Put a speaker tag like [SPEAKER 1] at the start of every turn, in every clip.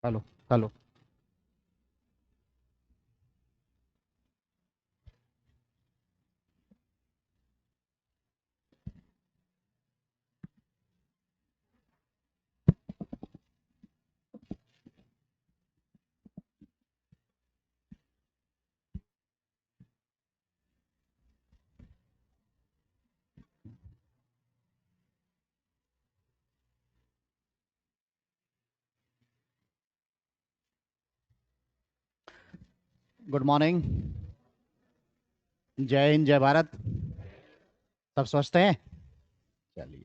[SPEAKER 1] Hello. Hello. Good morning. जय हिंद, जय भारत। सब स्वस्थ हैं? चलिए।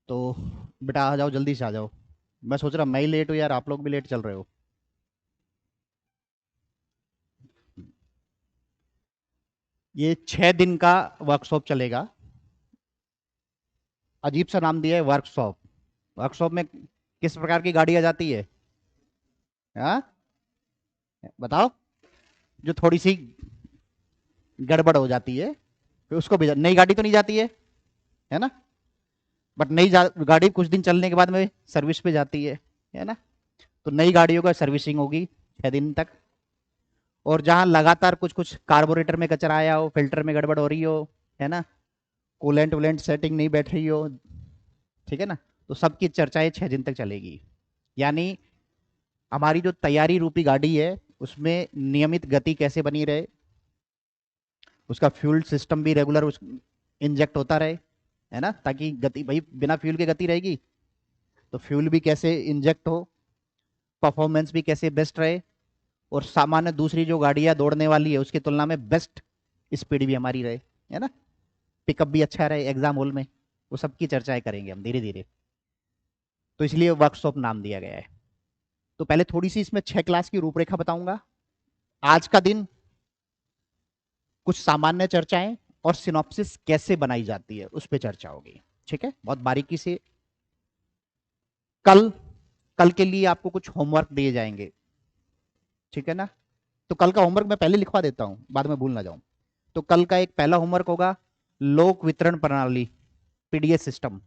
[SPEAKER 1] तो बेटा आ जाओ, जल्दी से आ जाओ। मैं सोच रहा मैं ही लेट हूँ यार, आप लोग भी लेट चल रहे हो। ये 6 दिन का वर्कशॉप चलेगा। अजीब सा नाम दिया है, वर्कशॉप। वर्कशॉप में किस प्रकार की गाड़ी आ जाती है? हाँ, बताओ। जो थोड़ी सी गड़बड़ हो जाती है, फिर उसको भी नई गाड़ी तो नहीं जाती है ना? बट गाड़ी कुछ दिन चलने के बाद में सर्विस पे जाती है ना? तो नई गाड़ियों का सर्विसिंग होगी 6 दिन तक। और जहां लगातार कुछ कुछ कार्बोरेटर में कचरा आया हो, फिल्टर में गड़बड़ हो रही हो, है ना, कूलेंट वुलेंट सेटिंग नहीं बैठ रही हो, ठीक है ना, तो सबकी चर्चाएं 6 दिन तक चलेगी। यानी हमारी जो तैयारी रूपी गाड़ी है, उसमें नियमित गति कैसे बनी रहे, उसका फ्यूल सिस्टम भी रेगुलर उस इंजेक्ट होता रहे, है ना, ताकि गति, भाई बिना फ्यूल के गति रहेगी, तो फ्यूल भी कैसे इंजेक्ट हो, परफॉर्मेंस भी कैसे बेस्ट रहे, और सामान्य दूसरी जो गाड़ियां दौड़ने वाली है उसकी तुलना में बेस्ट स्पीड भी हमारी रहे, है ना, पिकअप भी अच्छा रहे एग्जाम हॉल में। वो सब की चर्चाएं करेंगे हम धीरे धीरे। तो इसलिए वर्कशॉप नाम दिया गया है। तो पहले थोड़ी सी इसमें 6 क्लास की रूपरेखा बताऊंगा। आज का दिन कुछ सामान्य चर्चाएं और सिनॉप्सिस कैसे बनाई जाती है उस पर चर्चा होगी। ठीक है, बहुत बारीकी से। कल कल के लिए आपको कुछ होमवर्क दिए जाएंगे, ठीक है ना? तो कल का होमवर्क मैं पहले लिखवा देता हूं, बाद में भूल ना जाऊं। तो कल का एक पहला होमवर्क होगा, लोक वितरण प्रणाली, पीडीएस सिस्टम।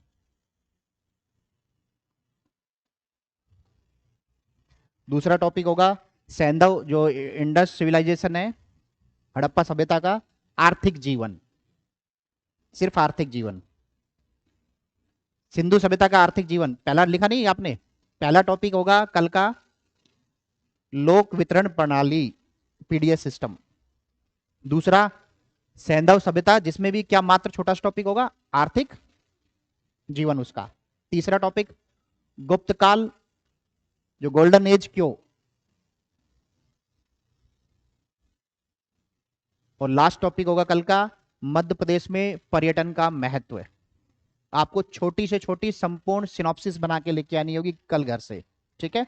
[SPEAKER 1] दूसरा टॉपिक होगा सैंधव, जो इंडस सिविलाइजेशन है, हड़प्पा सभ्यता का आर्थिक जीवन, सिर्फ आर्थिक जीवन। सिंधु सभ्यता का आर्थिक जीवन पहला लिखा नहीं आपने? पहला टॉपिक होगा कल का लोक वितरण प्रणाली, पीडीएस सिस्टम। दूसरा सैंधव सभ्यता, जिसमें भी क्या मात्र छोटा सा टॉपिक होगा, आर्थिक जीवन उसका। तीसरा टॉपिक गुप्त काल, जो गोल्डन एज क्यों। और लास्ट टॉपिक होगा कल का मध्य प्रदेश में पर्यटन का महत्व। आपको छोटी से छोटी संपूर्ण सिनॉप्सिस बना के लेके आनी होगी कल घर से, ठीक है?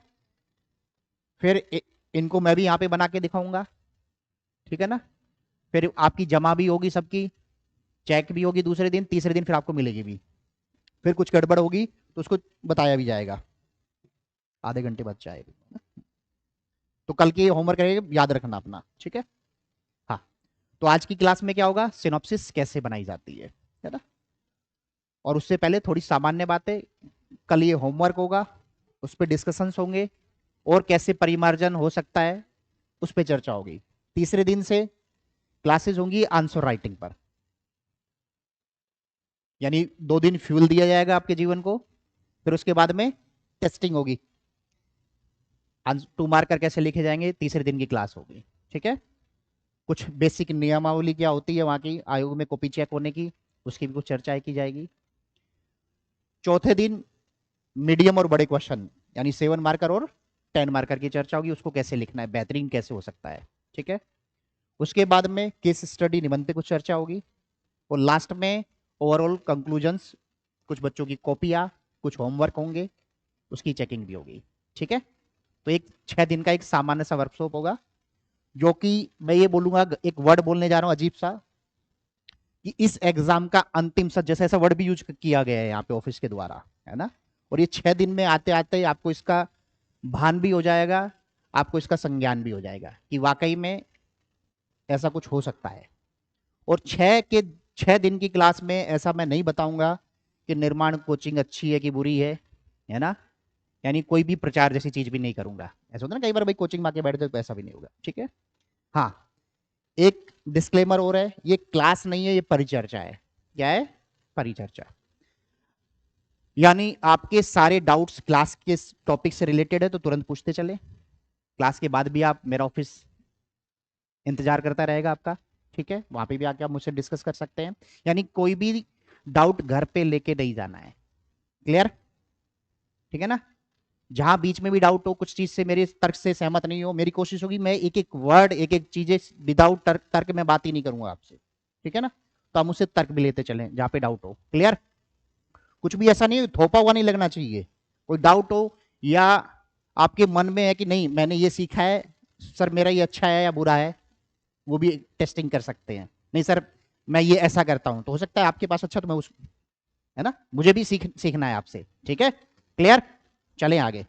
[SPEAKER 1] फिर इनको मैं भी यहां पे बना के दिखाऊंगा, ठीक है ना? फिर आपकी जमा भी होगी सबकी, चेक भी होगी दूसरे दिन, तीसरे दिन फिर आपको मिलेगी भी। फिर कुछ गड़बड़ होगी तो उसको बताया भी जाएगा, आधे घंटे बाद जाएगा। तो कल के होमवर्क याद रखना अपना, ठीक है? हाँ। तो आज की क्लास में क्या होगा, सिनॉप्सिस कैसे बनाई जाती है ना? और उससे पहले थोड़ी सामान्य बातें। कल ये होमवर्क होगा, उस पर डिस्कशंस होंगे, और कैसे परिमार्जन हो सकता है उस पर चर्चा होगी। तीसरे दिन से क्लासेस होंगी आंसर राइटिंग पर। यानी 2 दिन फ्यूल दिया जाएगा आपके जीवन को, फिर उसके बाद में टेस्टिंग होगी, 2 मार्कर कैसे लिखे जाएंगे, तीसरे दिन की क्लास होगी, ठीक है? कुछ बेसिक नियमावली क्या होती है वहां की आयोग में कॉपी चेक होने की, उसकी भी कुछ चर्चाएं की जाएगी। चौथे दिन मीडियम और बड़े क्वेश्चन, यानी 7 मार्कर और 10 मार्कर की चर्चा होगी, उसको कैसे लिखना है, बेहतरीन कैसे हो सकता है, ठीक है? उसके बाद में केस स्टडी निबंध पे कुछ चर्चा होगी, और लास्ट में ओवरऑल कंक्लूजन्स, कुछ बच्चों की कॉपियां, कुछ होमवर्क होंगे, उसकी चेकिंग भी होगी, ठीक है? तो एक 6 दिन का एक सामान्य सा वर्कशॉप होगा, जो कि मैं ये बोलूंगा, एक वर्ड बोलने जा रहा हूं अजीब सा, कि इस एग्जाम का अंतिम सा, जैसे ऐसा वर्ड भी यूज किया गया है यहाँ पे ऑफिस के द्वारा, है ना? और ये 6 दिन में आते आते आपको इसका भान भी हो जाएगा, आपको इसका संज्ञान भी हो जाएगा कि वाकई में ऐसा कुछ हो सकता है। और 6 दिन की क्लास में ऐसा मैं नहीं बताऊंगा कि निर्माण कोचिंग अच्छी है कि बुरी है ना? यानी कोई भी प्रचार जैसी चीज भी नहीं करूंगा। ऐसा होता है ना कई बार भाई कोचिंग में आके बैठ जाओ तो ऐसा भी नहीं होगा, ठीक है। हाँ, एक डिस्क्लेमर हो रहा है, ये क्लास नहीं है, ये परिचर्चा है। क्या है? परिचर्चा। यानी आपके सारे डाउट्स क्लास के टॉपिक से रिलेटेड है तो तुरंत पूछते चले। क्लास के बाद भी आप मेरा ऑफिस इंतजार करता रहेगा आपका, ठीक है, वहां पे भी आके आप मुझसे डिस्कस कर सकते हैं। यानी कोई भी डाउट घर पे लेके नहीं जाना है। क्लियर? ठीक है ना? जहां बीच में भी डाउट हो, कुछ चीज से मेरे तर्क से सहमत नहीं हो, मेरी कोशिश होगी मैं एक एक वर्ड, एक एक चीजें विदाउट तर्क में बात ही नहीं करूंगा आपसे, ठीक है ना? तो आप मुझसे तर्क भी लेते चलें जहां पे डाउट हो। क्लियर? कुछ भी ऐसा नहीं थोपा हुआ नहीं लगना चाहिए। कोई डाउट हो या आपके मन में है कि नहीं मैंने ये सीखा है सर, मेरा ये अच्छा है या बुरा है, वो भी टेस्टिंग कर सकते हैं। नहीं सर मैं ये ऐसा करता हूं, तो हो सकता है आपके पास अच्छा, तो मैं उस, है ना, मुझे भी सीखना है आपसे, ठीक है। क्लियर? चलें आगे।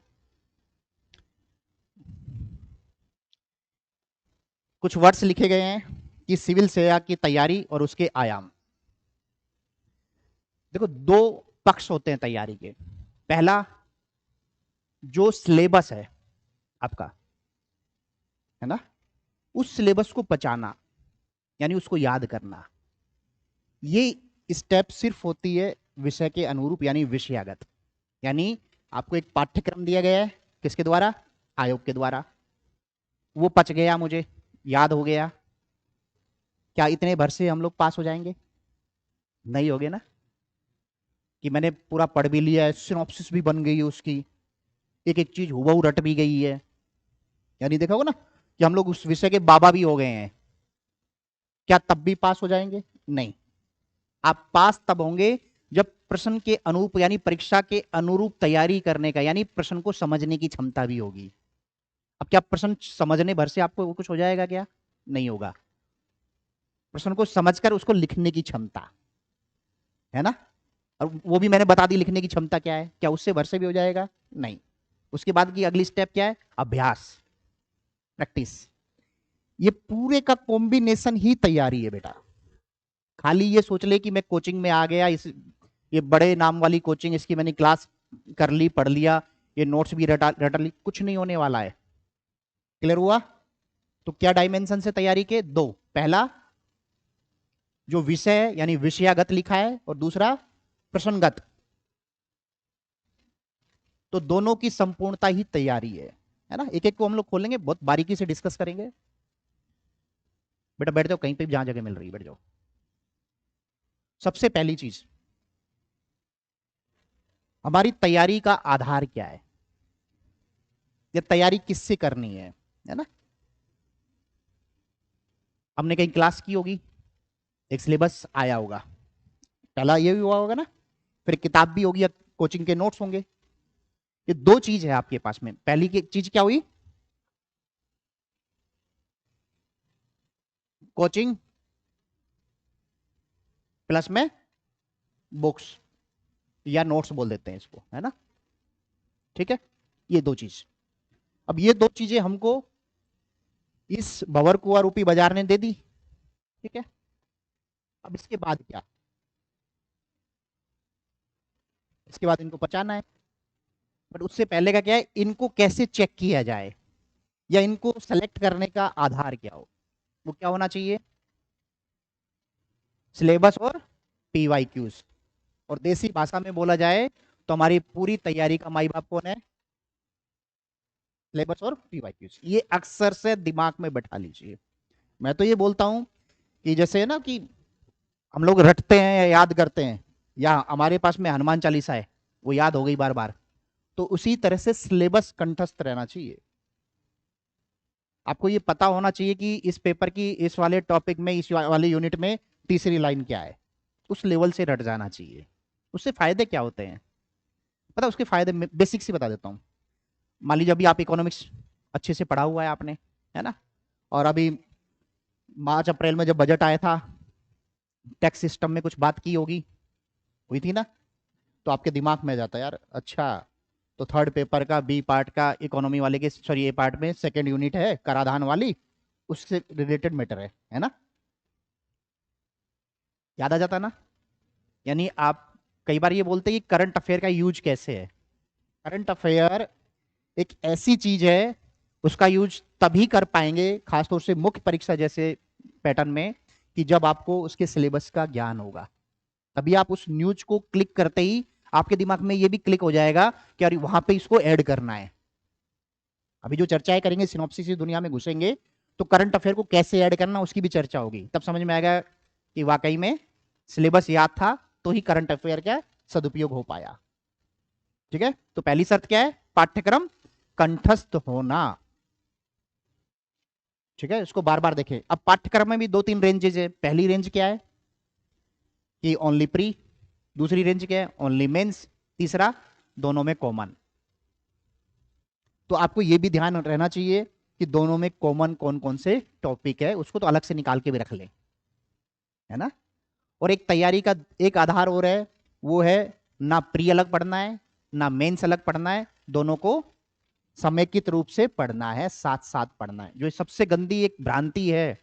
[SPEAKER 1] कुछ वर्ड्स लिखे गए हैं कि सिविल सेवा की तैयारी और उसके आयाम। देखो दो पक्ष होते हैं तैयारी के। पहला, जो सिलेबस है आपका, है ना, उस सिलेबस को पचाना, यानी उसको याद करना। ये स्टेप सिर्फ होती है विषय के अनुरूप, यानी विषयागत। यानी आपको एक पाठ्यक्रम दिया गया है, किसके द्वारा? आयोग के द्वारा। वो पच गया, मुझे याद हो गया, क्या इतने भर से हम लोग पास हो जाएंगे? नहीं होगे ना। कि मैंने पूरा पढ़ भी लिया है, सिनॉप्सिस भी बन गई है उसकी, एक एक चीज हुबहू रट भी गई है, यानी देखा होगा ना कि हम लोग उस विषय के बाबा भी हो गए हैं, क्या तब भी पास हो जाएंगे? नहीं। आप पास तब होंगे जब प्रश्न के अनुरूप, यानी परीक्षा के अनुरूप तैयारी करने का, यानी प्रश्न को समझने की क्षमता भी होगी। अब क्या प्रश्न समझने भर से आपको कुछ हो जाएगा? क्या नहीं होगा। प्रश्न को समझकर उसको लिखने की क्षमता, है ना, और वो भी मैंने बता दी लिखने की क्षमता क्या है, क्या उससे भर से भी हो जाएगा? नहीं। उसके बाद की अगली स्टेप क्या है? अभ्यास, प्रैक्टिस। ये पूरे का कॉम्बिनेशन ही तैयारी है बेटा। खाली ये सोच ले कि मैं कोचिंग में आ गया, इस ये बड़े नाम वाली कोचिंग, इसकी मैंने क्लास कर ली, पढ़ लिया, ये नोट्स भी रटा ली, कुछ नहीं होने वाला है। क्लियर हुआ? तो क्या डायमेंशन से तैयारी के? दो। पहला, जो विषय है यानी विषयागत लिखा है, और दूसरा प्रसंगत। तो दोनों की संपूर्णता ही तैयारी है ना। एक एक को हम लोग खोलेंगे, बहुत बारीकी से डिस्कस करेंगे। बेटा बैठ जाओ कहीं पे भी, जहां जगह मिल रही है बैठ जाओ। सबसे पहली चीज, हमारी तैयारी का आधार क्या है, ये तैयारी किससे करनी है ना। हमने कहीं क्लास की होगी, एक सिलेबस आया होगा, पहला ये भी हुआ होगा ना, फिर किताब भी होगी या कोचिंग के नोट्स होंगे। ये दो चीज है आपके पास में। पहली की चीज क्या हुई? कोचिंग प्लस में बुक्स या नोट्स बोल देते हैं इसको, है ना, ठीक है। ये दो चीज, अब ये दो चीजें हमको इस भंवर कुआं रूपी बाजार ने दे दी, ठीक है। अब इसके बाद क्या? इसके बाद इनको पचाना है। बट उससे पहले का क्या है, इनको कैसे चेक किया जाए या इनको सेलेक्ट करने का आधार क्या हो, वो क्या होना चाहिए? सिलेबस और पीवाईक्यूज। और देसी भाषा में बोला जाए तो हमारी पूरी तैयारी का माई बाप कौन है? सिलेबस और पीवाईक्यूज। ये अक्सर से दिमाग में बैठा लीजिए। मैं तो ये बोलता हूं कि जैसे है ना कि हम लोग रटते हैं या याद करते हैं, या हमारे पास में हनुमान चालीसा है, वो याद हो गई बार बार, तो उसी तरह से सिलेबस कंठस्थ रहना चाहिए। आपको ये पता होना चाहिए कि इस पेपर की इस वाले टॉपिक में, इस वाले यूनिट में तीसरी लाइन क्या है, उस लेवल से रट जाना चाहिए। उससे फायदे क्या होते हैं पता? उसके फायदे बेसिक से बता देता हूँ। मान लीजिए अभी आप इकोनॉमिक्स अच्छे से पढ़ा हुआ है आपने, है ना, और अभी मार्च अप्रैल में जब बजट आया था, टैक्स सिस्टम में कुछ बात की होगी, हुई थी ना, तो आपके दिमाग में जाता है यार, अच्छा तो थर्ड पेपर का बी पार्ट का इकोनॉमी वाले के, सॉरी ए पार्ट में सेकंड यूनिट है कराधान वाली, उससे रिलेटेड मैटर है ना, याद आ जाता ना। यानी आप कई बार ये बोलते हैं कि करंट अफेयर का यूज कैसे है, करंट अफेयर एक ऐसी चीज है, उसका यूज तभी कर पाएंगे खासतौर से मुख्य परीक्षा जैसे पैटर्न में, कि जब आपको उसके सिलेबस का ज्ञान होगा। तभी आप उस न्यूज को क्लिक करते ही आपके दिमाग में ये भी क्लिक हो जाएगा कि अरे वहां पे इसको ऐड करना है। अभी जो चर्चाएं करेंगे सिनॉप्सिस की दुनिया में घुसेंगे तो करंट अफेयर को कैसे ऐड करना उसकी भी चर्चा होगी, तब समझ में आएगा कि वाकई में सिलेबस याद था तो ही करंट अफेयर का सदुपयोग हो पाया। ठीक है, तो पहली शर्त क्या है? पाठ्यक्रम कंठस्थ होना। ठीक है, इसको बार बार देखें। अब पाठ्यक्रम में भी दो तीन रेंजेज है। पहली रेंज क्या है कि ओनली प्री, दूसरी रेंज क्या है ओनली मेंस, तीसरा दोनों में कॉमन। तो आपको यह भी ध्यान रहना चाहिए कि दोनों में कॉमन कौन कौन से टॉपिक है, उसको तो अलग से निकाल के भी रख लें, है ना। और एक तैयारी का एक आधार और है, वो है ना प्री अलग पढ़ना है ना मेंस अलग पढ़ना है, दोनों को समेकित रूप से पढ़ना है, साथ साथ पढ़ना है। जो सबसे गंदी एक भ्रांति है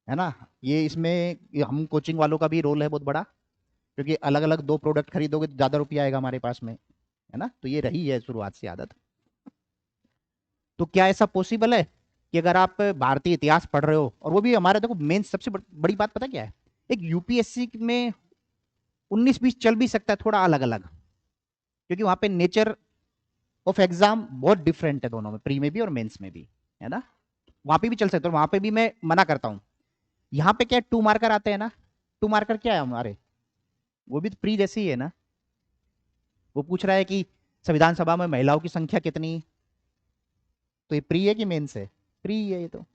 [SPEAKER 1] ना, ये इसमें हम कोचिंग वालों का भी रोल है बहुत बड़ा, क्योंकि अलग अलग दो प्रोडक्ट खरीदोगे तो ज्यादा रुपया आएगा हमारे पास में, है ना। तो ये रही है शुरुआत से आदत। तो क्या ऐसा पॉसिबल है कि अगर आप भारतीय इतिहास पढ़ रहे हो, और वो भी हमारे, देखो मेन सबसे बड़ी बात पता क्या है, एक यूपीएससी में 19-20 चल भी सकता है थोड़ा अलग अलग, क्योंकि वहां पे नेचर ऑफ एग्जाम बहुत डिफरेंट है दोनों में, प्री में भी और मेंस में भी, है ना। वहां पे भी चल सकता है, वहां पे भी मैं मना करता हूं। यहाँ पे क्या 2 मार्कर आते हैं ना, 2 मार्कर क्या है हमारे, वो भी तो प्री जैसी ही है ना। वो पूछ रहा है कि संविधान सभा में महिलाओं की संख्या कितनी, तो ये प्री है कि मेंस है? प्री है ये तो,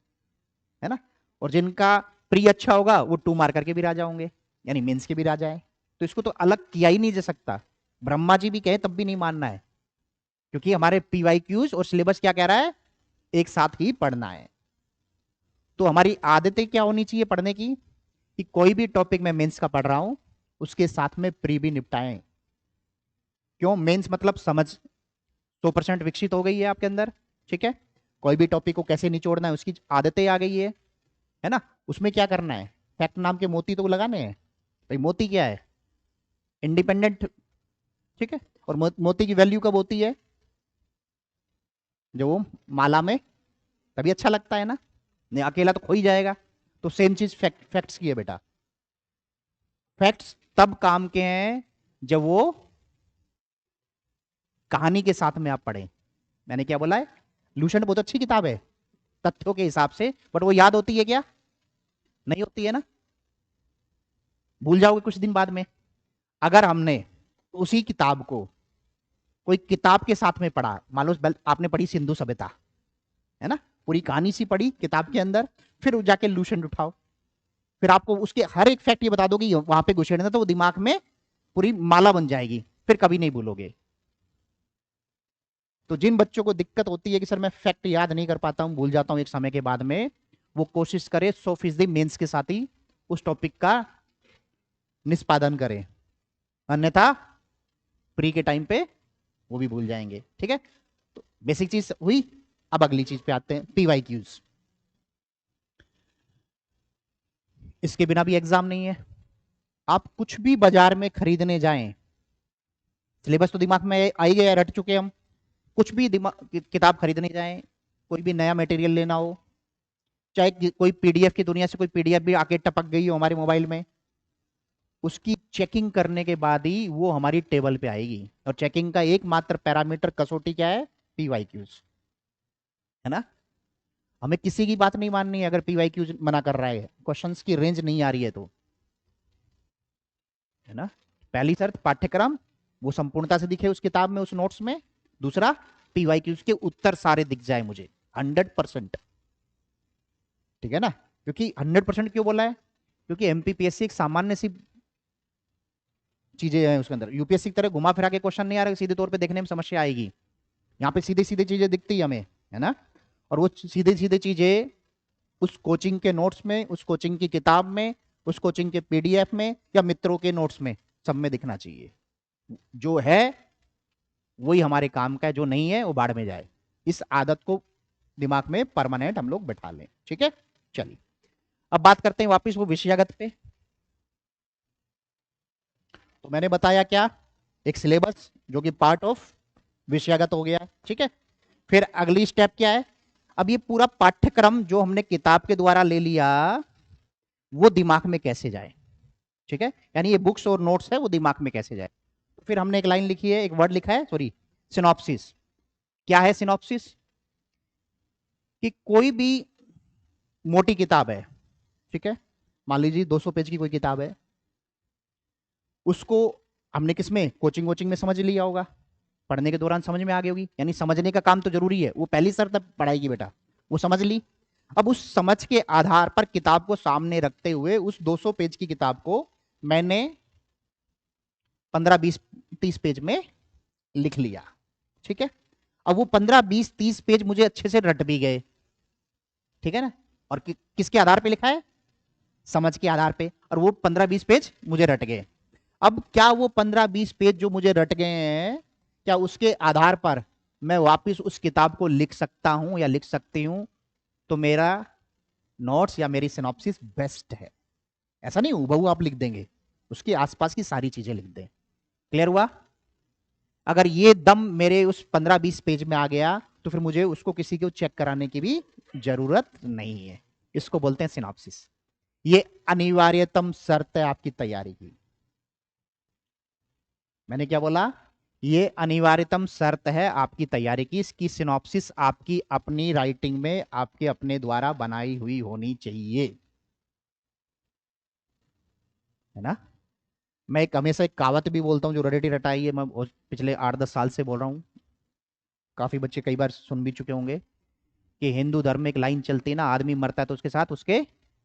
[SPEAKER 1] है ना। और जिनका प्री अच्छा होगा वो 2 मार्कर के भी राजा होंगे, यानी मेंस के भी राजा है। तो इसको तो अलग किया ही नहीं जा सकता। ब्रह्मा जी भी कहे तब भी नहीं मानना है, क्योंकि हमारे पीवाईक्यूज और सिलेबस क्या कह रहा है, एक साथ ही पढ़ना है। तो हमारी आदतें क्या होनी चाहिए पढ़ने की, कि कोई भी टॉपिक मैं मेंस का पढ़ रहा हूं उसके साथ में प्री भी निपटाएं। क्यों? मेंस मतलब समझ 100% विकसित हो गई है आपके अंदर। ठीक है, कोई भी टॉपिक को कैसे निचोड़ना है उसकी आदतें आ गई है ना। उसमें क्या करना है, फैक्ट नाम के मोती तो लगाने हैं। भाई मोती क्या है? इंडिपेंडेंट। ठीक है, और मोती की वैल्यू कब होती है? जो वो माला में, तभी अच्छा लगता है ना, नहीं अकेला तो खो ही जाएगा। तो सेम चीज फैक्ट्स की है बेटा। फैक्ट्स तब काम के हैं जब वो कहानी के साथ में आप पढ़ें। मैंने क्या बोला है, लूसेंट बहुत अच्छी किताब है तथ्यों के हिसाब से, बट वो याद होती है क्या? नहीं होती है ना, भूल जाओगे कुछ दिन बाद में। अगर हमने उसी किताब को कोई किताब के साथ में पढ़ा, मान लो आपने पढ़ी सिंधु सभ्यता, है ना, पूरी कहानी सी पढ़ी किताब के अंदर, फिर जाके लूसेंट उठाओ, फिर आपको उसके हर एक फैक्ट ये बता दो कि वहां पे घुसेड़ना, तो वो दिमाग में पूरी माला बन जाएगी, फिर कभी नहीं भूलोगे। तो जिन बच्चों को दिक्कत होती है कि सर मैं फैक्ट याद नहीं कर पाता हूं, भूल जाता हूं एक समय के बाद में, वो कोशिश करे 100% मेंस के साथ ही उस टॉपिक का निष्पादन करें, अन्यथा प्री के टाइम पे वो भी भूल जाएंगे। ठीक है, तो बेसिक चीज हुई। अब अगली चीज पे आते हैं, पीवाईक्यूज। इसके बिना भी एग्जाम नहीं है। आप कुछ भी बाजार में खरीदने जाएं, सिलेबस तो दिमाग में आ ही गया, रट चुके हम। कुछ भी किताब खरीदने जाएं, कोई भी नया मटेरियल लेना हो, चाहे कोई पीडीएफ की दुनिया से कोई पीडीएफ भी आके टपक गई हो हमारे मोबाइल में, उसकी चेकिंग करने के बाद ही वो हमारी टेबल पे आएगी। और चेकिंग का एकमात्र पैरामीटर कसौटी क्या है? पीवाईक्यूज, है ना। हमें किसी की बात नहीं माननी है अगर पीवाईक्यूज मना कर रहा है, क्वेश्चंस की रेंज नहीं आ रही है तो, है ना। पहली शर्त पाठ्यक्रम वो संपूर्णता से दिखे उस किताब में, उस नोट्स में। दूसरा, पीवाईक्यूज के उत्तर सारे दिख जाए मुझे 100%। ठीक है ना, क्योंकि 100% क्यों बोला है? क्योंकि एमपीपीएससी एक सामान्य सी चीजें हैं उसके अंदर, यूपीएससी की तरह घुमा फिरा के क्वेश्चन नहीं आ रहा, सीधे तौर पे देखने में समस्या आएगी। यहाँ पे सीधे सीधे चीजें दिखती है हमें, है ना। और वो सीधे सीधे चीजें उस कोचिंग के नोट्स में, उस कोचिंग की किताब में, उस कोचिंग के पीडीएफ में, या मित्रों के नोट्स में, सब में दिखना चाहिए। जो है वही हमारे काम का है, जो नहीं है वो बाढ़ में जाए। इस आदत को दिमाग में परमानेंट हम लोग बैठा लें। ठीक है, चलिए अब बात करते हैं वापस वो विषयागत पे। तो मैंने बताया क्या, एक सिलेबस जो कि पार्ट ऑफ विषयगत हो गया, ठीक है। फिर अगली स्टेप क्या है, अब ये पूरा पाठ्यक्रम जो हमने किताब के द्वारा ले लिया वो दिमाग में कैसे जाए, ठीक है, यानी ये बुक्स और नोट्स है वो दिमाग में कैसे जाए। तो फिर हमने एक लाइन लिखी है, एक वर्ड लिखा है, सॉरी, सिनॉप्सिस। क्या है सिनॉप्सिस? कि कोई भी मोटी किताब है, ठीक है, मान लीजिए 200 पेज की कोई किताब है, उसको हमने किसमें, कोचिंग वोचिंग में समझ लिया होगा, पढ़ने के दौरान समझ में आ गई होगी, यानी समझने का काम तो जरूरी है, वो पहली शर्त पढ़ाई की बेटा, वो समझ ली। अब उस समझ के आधार पर किताब को सामने रखते हुए उस 200 पेज की किताब को मैंने 15-20-30 पेज में लिख लिया, ठीक है। अब वो 15-20-30 पेज मुझे अच्छे से रट भी गए, ठीक है ना, और किसके आधार पे लिखा है, समझ के आधार पे, और वो 15-20 पेज मुझे रट गए। अब क्या वो 15-20 पेज जो मुझे रट गए हैं, क्या उसके आधार पर मैं वापस उस किताब को लिख सकता हूं या लिख सकती हूं? तो मेरा नोट्स या मेरी सिनॉप्सिस बेस्ट है। ऐसा नहीं हूबहू आप लिख देंगे, उसके आसपास की सारी चीजें लिख दें। क्लियर हुआ? अगर ये दम मेरे उस 15-20 पेज में आ गया तो फिर मुझे उसको किसी को चेक कराने की भी जरूरत नहीं है। इसको बोलते हैं सिनॉप्सिस। ये अनिवार्यतम शर्त है आपकी तैयारी की। मैंने क्या बोला? ये अनिवार्यतम शर्त है आपकी तैयारी की, इसकी सिनॉप्सिस आपकी अपनी राइटिंग में आपके अपने द्वारा बनाई हुई होनी चाहिए, है ना। मैं एक हमेशा एक कहावत भी बोलता हूं जो रटी रटाई है, मैं पिछले 8-10 साल से बोल रहा हूं, काफी बच्चे कई बार सुन भी चुके होंगे, कि हिंदू धर्म में एक लाइन चलती है ना, आदमी मरता है तो उसके साथ उसके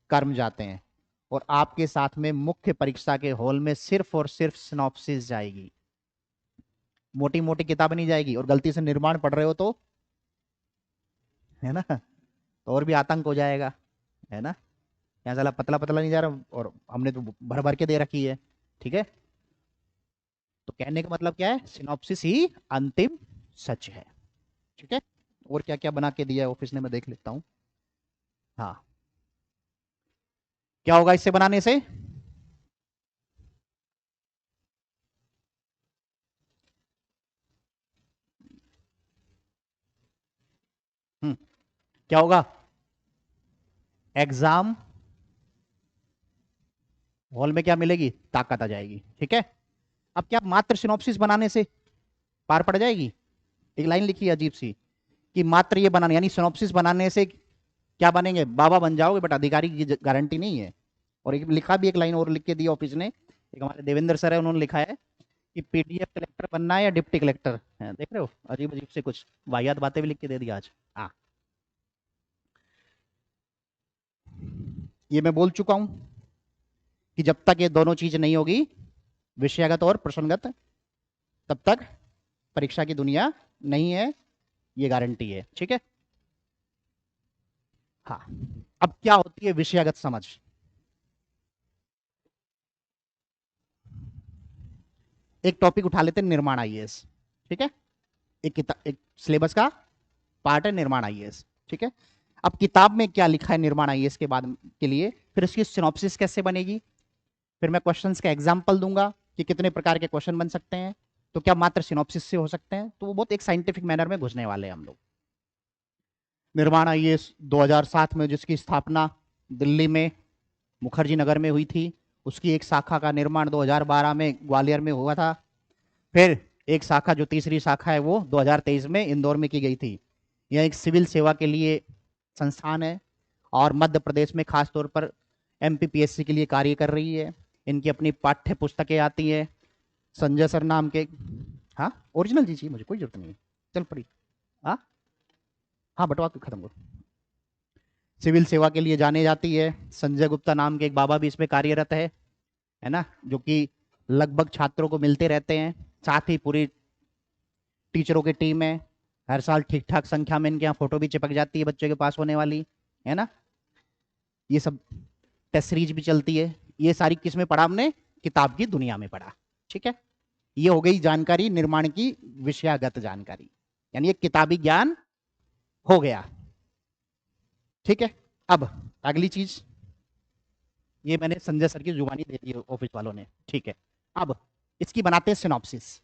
[SPEAKER 1] कर्म जाते हैं, और आपके साथ में मुख्य परीक्षा के हॉल में सिर्फ और सिर्फ सिनॉप्सिस जाएगी, मोटी मोटी किताब नहीं जाएगी। और गलती से निर्माण पढ़ रहे हो तो, है ना, तो और भी आतंक हो जाएगा, है ना। यहाँ साला पतला पतला नहीं जा रहा और हमने तो भर भर के दे रखी है, ठीक है। तो कहने का मतलब क्या है, सिनॉप्सिस ही अंतिम सच है, ठीक है। और क्या क्या बना के दिया है ऑफिस ने, मैं देख लेता हूँ। हाँ, क्या होगा इससे बनाने से? क्या होगा? एग्जाम हॉल में क्या मिलेगी, ताकत आ जाएगी, ठीक है। अब क्या मात्र सिनॉप्सिस बनाने से पार पड़ जाएगी? एक लाइन लिखी है अजीब सी, कि मात्र ये बनाने यानी सिनॉप्सिस बनाने से क्या बनेंगे, बाबा बन जाओगे, बट अधिकारी की गारंटी नहीं है। और एक लिखा भी, एक लाइन और लिख के दी ऑफिस ने, एक हमारे देवेंद्र सर है, उन्होंने लिखा है कि पीडीएफ कलेक्टर बनना है या डिप्टी कलेक्टर है, देख रहे हो, अजीब अजीब से कुछ वाहियात बातें भी लिख के दे दी आज। हाँ, ये मैं बोल चुका हूं कि जब तक ये दोनों चीज नहीं होगी, विषयगत और प्रसंगत, तब तक परीक्षा की दुनिया नहीं है, ये गारंटी है, ठीक है। हाँ, अब क्या होती है विषयगत समझ? एक टॉपिक उठा लेते हैं, निर्माण आईएएस, ठीक है। एक सिलेबस का पार्ट है निर्माण आईएएस, ठीक है। अब किताब में क्या लिखा है निर्माण आईएएस के बाद के लिए, फिर इसकी सिनॉप्सिस कैसे बनेगी, फिर मैं क्वेश्चंस का एग्जांपल दूंगा कि कितने प्रकार के क्वेश्चन बन सकते हैं, तो क्या मात्र सिनॉप्सिस से हो सकते हैं, तो वो बहुत एक साइंटिफिक मैनर में घुसने वाले हैं हम लोग। निर्माण आईएएस 2007 में जिसकी स्थापना दिल्ली में मुखर्जी नगर में हुई थी, उसकी एक शाखा का निर्माण 2012 में ग्वालियर में हुआ था। फिर एक शाखा, जो तीसरी शाखा है, वो 2023 में इंदौर में की गई थी। यह एक सिविल सेवा के लिए संस्थान है और मध्य प्रदेश में खास तौर पर एमपीपीएससी के लिए कार्य कर रही है। इनकी अपनी पाठ्य पुस्तकें आती है, संजय सर नाम के। हाँ, ओरिजिनल जी चाहिए मुझे, कोई जरूरत नहीं है, चल पड़ी। हाँ हाँ, बटवा के खत्म करो। सिविल सेवा के लिए जाने जाती है, संजय गुप्ता नाम के एक बाबा भी इसमें कार्यरत है ना, जो कि लगभग छात्रों को मिलते रहते हैं, साथ ही पूरी टीचरों की टीम है। हर साल ठीक ठाक संख्या में इनके यहाँ फोटो भी चिपक जाती है बच्चों के पास होने वाली, है ना। ये सब टेस्ट सीरीज भी चलती है। ये सारी किस में पढ़ा हमने, किताब की दुनिया में पढ़ा, ठीक है। ये हो गई जानकारी निर्माण की, विषयगत जानकारी, यानी ये किताबी ज्ञान हो गया, ठीक है। अब अगली चीज, ये मैंने संजय सर की जुबानी दे दी ऑफिस वालों ने, ठीक है। अब इसकी बनाते हैं सिनॉप्सिस।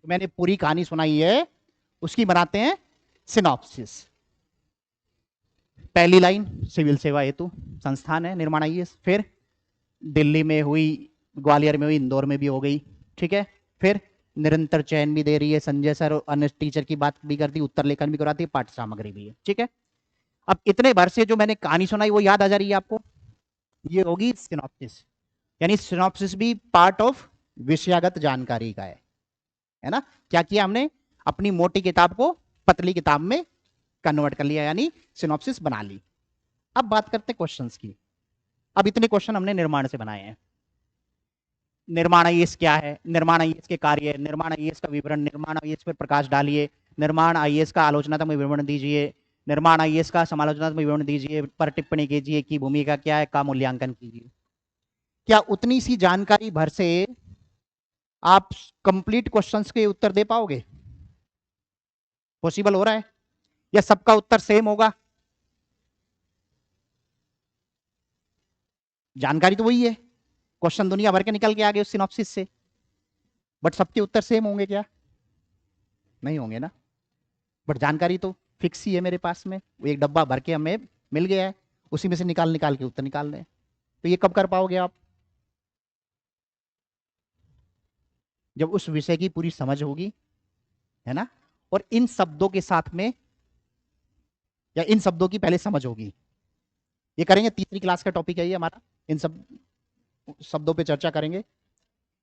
[SPEAKER 1] मैंने पूरी कहानी सुनाई है, उसकी बनाते हैं सिनॉप्सिस। पहली लाइन सिविल सेवा हेतु संस्थान है निर्माण आईएएस, फिर दिल्ली में हुई, ग्वालियर में हुई, इंदौर में भी हो गई, ठीक है। फिर निरंतर चयन भी दे रही है, संजय सर और अन्य टीचर की बात भी करती, उत्तर लेखन भी कराती है, पाठ्य सामग्री भी है, ठीक है। अब इतने भर से जो मैंने कहानी सुनाई वो याद आ जा रही है आपको, ये होगी सिनॉप्सिस। यानी सिनॉप्सिस भी पार्ट ऑफ विषयागत जानकारी का है ना। क्या किया हमने, अपनी मोटी किताब को पतली किताब में कन्वर्ट कर लिया, यानी सिनॉप्सिस बना ली। अब बात करते हैं क्वेश्चंस की। अब इतने क्वेश्चन हमने निर्माण से बनाए हैं। निर्माण आईएएस क्या है, निर्माण आईएएस के कार्य, निर्माण आईएएस का विवरण, निर्माण आईएएस पर प्रकाश डालिए, निर्माण आईएएस का आलोचनात्मक विवरण दीजिए, निर्माण आईएएस का समालोचनात्मक विवरण दीजिए, पर टिप्पणी कीजिए की भूमिका क्या है, का मूल्यांकन कीजिए। क्या उतनी सी जानकारी भर से आप कंप्लीट क्वेश्चंस के उत्तर दे पाओगे? पॉसिबल हो रहा है? या सबका उत्तर सेम होगा? जानकारी तो वही है, क्वेश्चन दुनिया भर के निकल के आ गए उस सिनॉप्सिस से, बट सबके उत्तर सेम होंगे क्या? नहीं होंगे ना। बट जानकारी तो फिक्स ही है मेरे पास में, वो एक डब्बा भर के हमें मिल गया है, उसी में से निकाल निकाल के उत्तर निकाल रहे हैं। तो ये कब कर पाओगे आप? जब उस विषय की पूरी समझ होगी, है ना, और इन शब्दों के साथ में, या इन शब्दों की पहले समझ होगी। ये करेंगे, तीसरी क्लास का टॉपिक है ये हमारा, इन सब शब्दों पे चर्चा करेंगे,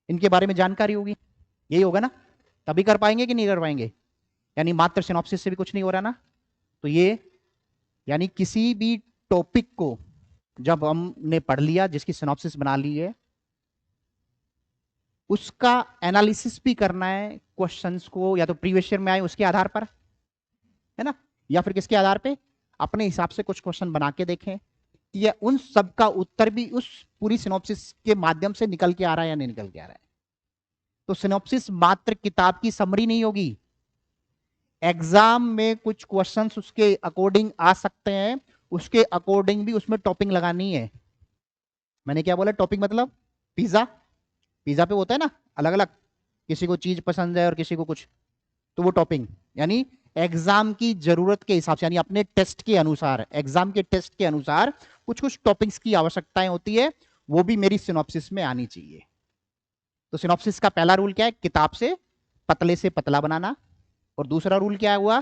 [SPEAKER 1] इनके बारे में जानकारी होगी, यही होगा ना, तभी कर पाएंगे कि नहीं कर पाएंगे। यानी मात्र सिनॉप्सिस से भी कुछ नहीं हो रहा ना। तो ये, यानी किसी भी टॉपिक को जब हमने पढ़ लिया, जिसकी सिनॉप्सिस बना ली है, उसका एनालिसिस भी करना है क्वेश्चंस को, या तो प्रीवियस ईयर में आए उसके आधार पर, है ना, या फिर किसके आधार पे, अपने हिसाब से कुछ क्वेश्चन बना के देखें कि ये उन सब का उत्तर भी उस पूरी सिनॉप्सिस के माध्यम से निकल के आ रहा है या नहीं निकल के आ रहा है। तो सिनॉप्सिस मात्र किताब की समरी नहीं होगी, एग्जाम में कुछ क्वेश्चंस उसके अकॉर्डिंग आ सकते हैं, उसके अकॉर्डिंग भी उसमें टॉपिंग लगानी है। मैंने क्या बोला, टॉपिंग मतलब पिज्जा, पिज्जा पे होता है ना अलग अलग, किसी को चीज पसंद है और किसी को कुछ, तो वो टॉपिंग, यानी एग्जाम की जरूरत के हिसाब से, यानी अपने टेस्ट के अनुसार, एग्जाम के टेस्ट के अनुसार कुछ कुछ टॉपिक्स की आवश्यकताएं होती है, वो भी मेरी सिनॉप्सिस में आनी चाहिए। तो सिनॉप्सिस का पहला रूल क्या है, किताब से पतले से पतला बनाना, और दूसरा रूल क्या हुआ,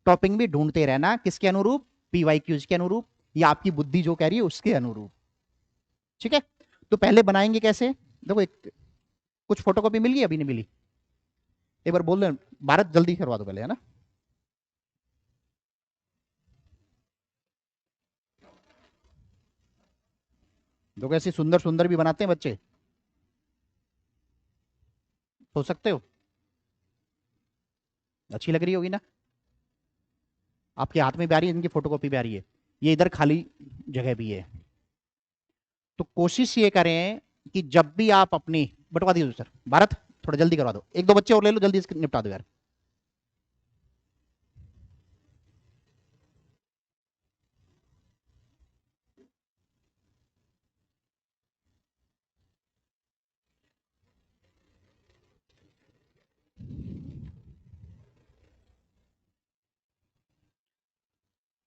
[SPEAKER 1] टॉपिंग भी ढूंढते रहना, किसके अनुरूप, पीवाईक्यूज के अनुरूप, या आपकी बुद्धि जो कह रही है उसके अनुरूप, ठीक है। तो पहले बनाएंगे कैसे, देखो एक, कुछ फोटोकॉपी मिल गई, अभी नहीं मिली, एक बार बोल रहे भारत, जल्दी करवा दो पहले, है ना। देखो ऐसे सुंदर सुंदर भी बनाते हैं बच्चे, सोच सकते हो, अच्छी लग रही होगी ना, आपके हाथ में भी आ रही है, इनकी फोटोकॉपी भी आ रही है, ये इधर खाली जगह भी है। तो कोशिश ये करें कि जब भी आप अपनी, बंटवा दीजिए सर, भारत थोड़ा जल्दी करवा दो, एक दो बच्चे और ले लो, जल्दी इसको निपटा दो यार।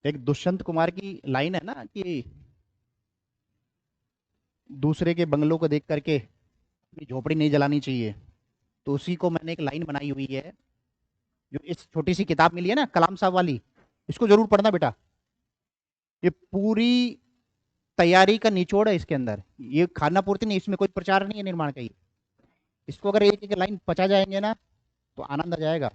[SPEAKER 1] एक दुष्यंत कुमार की लाइन है ना कि दूसरे के बंगलों को देख करके अपनी झोपड़ी नहीं जलानी चाहिए, तो उसी को मैंने एक लाइन बनाई हुई है, जो इस छोटी सी किताब मिली है ना कलाम साहब वाली, इसको जरूर पढ़ना बेटा, ये पूरी तैयारी का निचोड़ है इसके अंदर, ये खाना पूर्ति नहीं, इसमें कोई प्रचार नहीं है निर्माण का, इसको अगर एक एक लाइन पचा जाएंगे ना तो आनंद आ जाएगा।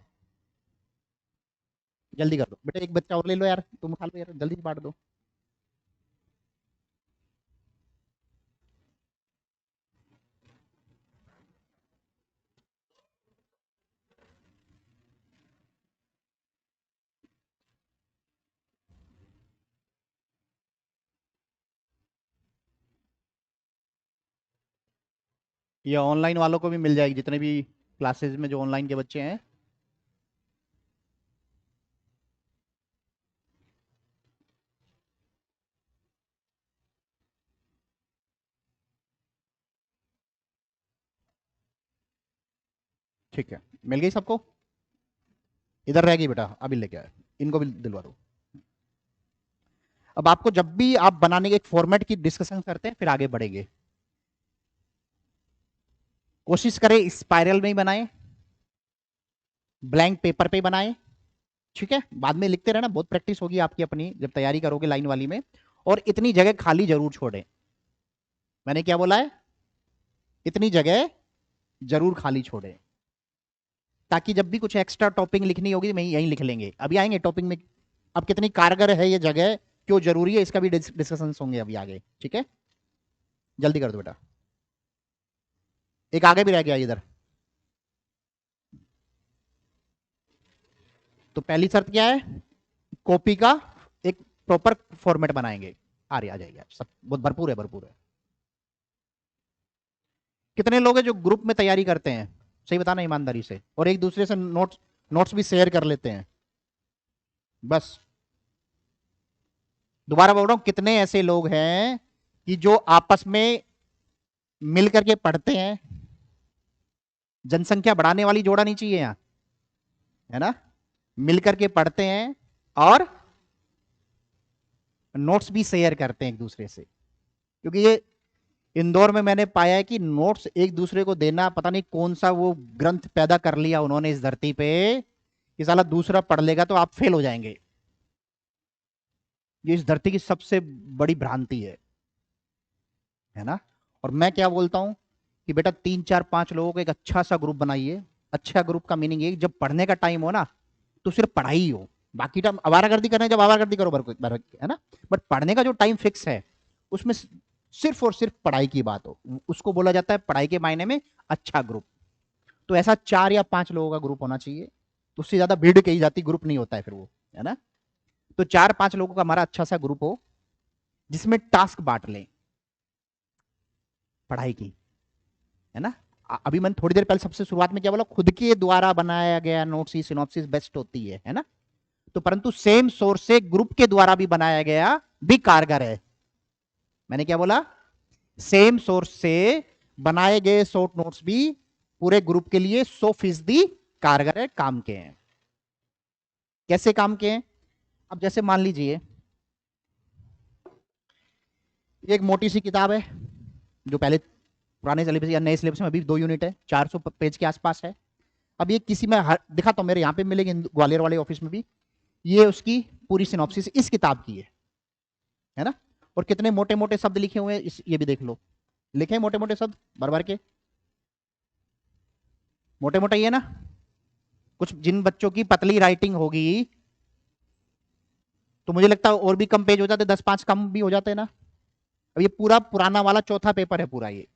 [SPEAKER 1] जल्दी कर दो बेटा, एक बच्चा और ले लो यार, तुम उठा लो यार, जल्दी से बांट दो। ये ऑनलाइन वालों को भी मिल जाएगी, जितने भी क्लासेस में जो ऑनलाइन के बच्चे हैं। ठीक है, मिल गई सबको। इधर रह गई बेटा, अभी लेके आए, इनको भी दिलवा दो। अब आपको जब भी आप बनाने के एक फॉर्मेट की डिस्कशन करते हैं, फिर आगे बढ़ेंगे। कोशिश करें स्पाइरल में ही बनाएं, ब्लैंक पेपर पे बनाएं, ठीक है। बाद में लिखते रहना, बहुत प्रैक्टिस होगी आपकी अपनी जब तैयारी करोगे लाइन वाली में। और इतनी जगह खाली जरूर छोड़ें, मैंने क्या बोला है, इतनी जगह जरूर खाली छोड़ें, ताकि जब भी कुछ एक्स्ट्रा टॉपिक लिखनी होगी मैं यहीं लिख लेंगे। अभी आएंगे टॉपिक में, अब कितनी कारगर है ये जगह, क्यों जरूरी है, इसका भी डिस्कशन होंगे अभी आगे, ठीक है। जल्दी कर दो बेटा, एक आगे भी रह गया इधर। तो पहली शर्त क्या है, कॉपी का एक प्रॉपर फॉर्मेट बनाएंगे। आ रही आ जाएगी, सब बहुत भरपूर है, भरपूर है। कितने लोग हैं जो ग्रुप में तैयारी करते हैं, सही बताना ईमानदारी से, और एक दूसरे से नोट्स नोट्स भी शेयर कर लेते हैं? बस दोबारा बोल रहा हूं, कितने ऐसे लोग हैं कि जो आपस में मिल करके पढ़ते हैं? जनसंख्या बढ़ाने वाली जोड़ा नहीं चाहिए यहां, है ना। मिल करके पढ़ते हैं और नोट्स भी शेयर करते हैं एक दूसरे से। क्योंकि ये इंदौर में मैंने पाया है कि नोट्स एक दूसरे को देना, पता नहीं कौन सा वो ग्रंथ पैदा कर लिया उन्होंने इस धरती पे, कि साला दूसरा पढ़ लेगा तो आप फेल हो जाएंगे। ये इस धरती की सबसे बड़ी भ्रांति है ना। और मैं क्या बोलता हूं कि बेटा 3 4 5 लोगों का एक अच्छा सा ग्रुप बनाइए। अच्छा ग्रुप का मीनिंग ये, जब पढ़ने का टाइम हो ना तो सिर्फ पढ़ाई ही हो, बाकी टाइम आवारागर्दी करना है, जब आवारागर्दी करो है ना। बट पढ़ने का जो टाइम फिक्स है उसमें सिर्फ और सिर्फ पढ़ाई की बात हो, उसको बोला जाता है पढ़ाई के मायने में अच्छा ग्रुप। तो ऐसा 4 या 5 लोगों का ग्रुप होना चाहिए, तो उससे ज्यादा भीड़ कही जाती, ग्रुप नहीं होता है फिर वो, है ना। तो 4 5 लोगों का हमारा अच्छा सा ग्रुप हो, जिसमें टास्क बांट लें पढ़ाई की, है ना। अभी मैंने थोड़ी देर पहले सबसे शुरुआत में क्या बोला, खुद के द्वारा बनाया गया नोट्स ही सिनॉप्सिस बेस्ट होती है ना। तो परंतु सेम सोर्स से ग्रुप के द्वारा भी बनाया गया भी कारगर है। मैंने क्या बोला, सेम सोर्स से बनाए गए शॉर्ट नोट्स भी पूरे ग्रुप के लिए 100% कारगर है, काम के हैं। कैसे काम के हैं? अब जैसे मान लीजिए ये एक मोटी सी किताब है, जो पहले पुराने सिलेबस या नए सिलेबस में अभी 2 यूनिट है, 400 पेज के आसपास है। अब ये किसी में दिखाता हूं, मेरे यहाँ पे मिलेगी ग्वालियर वाले ऑफिस में भी, ये उसकी पूरी सिनॉप्सिस इस किताब की है ना। और कितने मोटे मोटे शब्द लिखे हुए हैं, ये भी देख लो, लिखे मोटे मोटे शब्द भर भर के, मोटे मोटे ही है ना। कुछ जिन बच्चों की पतली राइटिंग होगी तो मुझे लगता है और भी कम पेज हो जाते, 10 5 कम भी हो जाते ना। अब ये पूरा पुराना वाला चौथा पेपर है, पूरा ये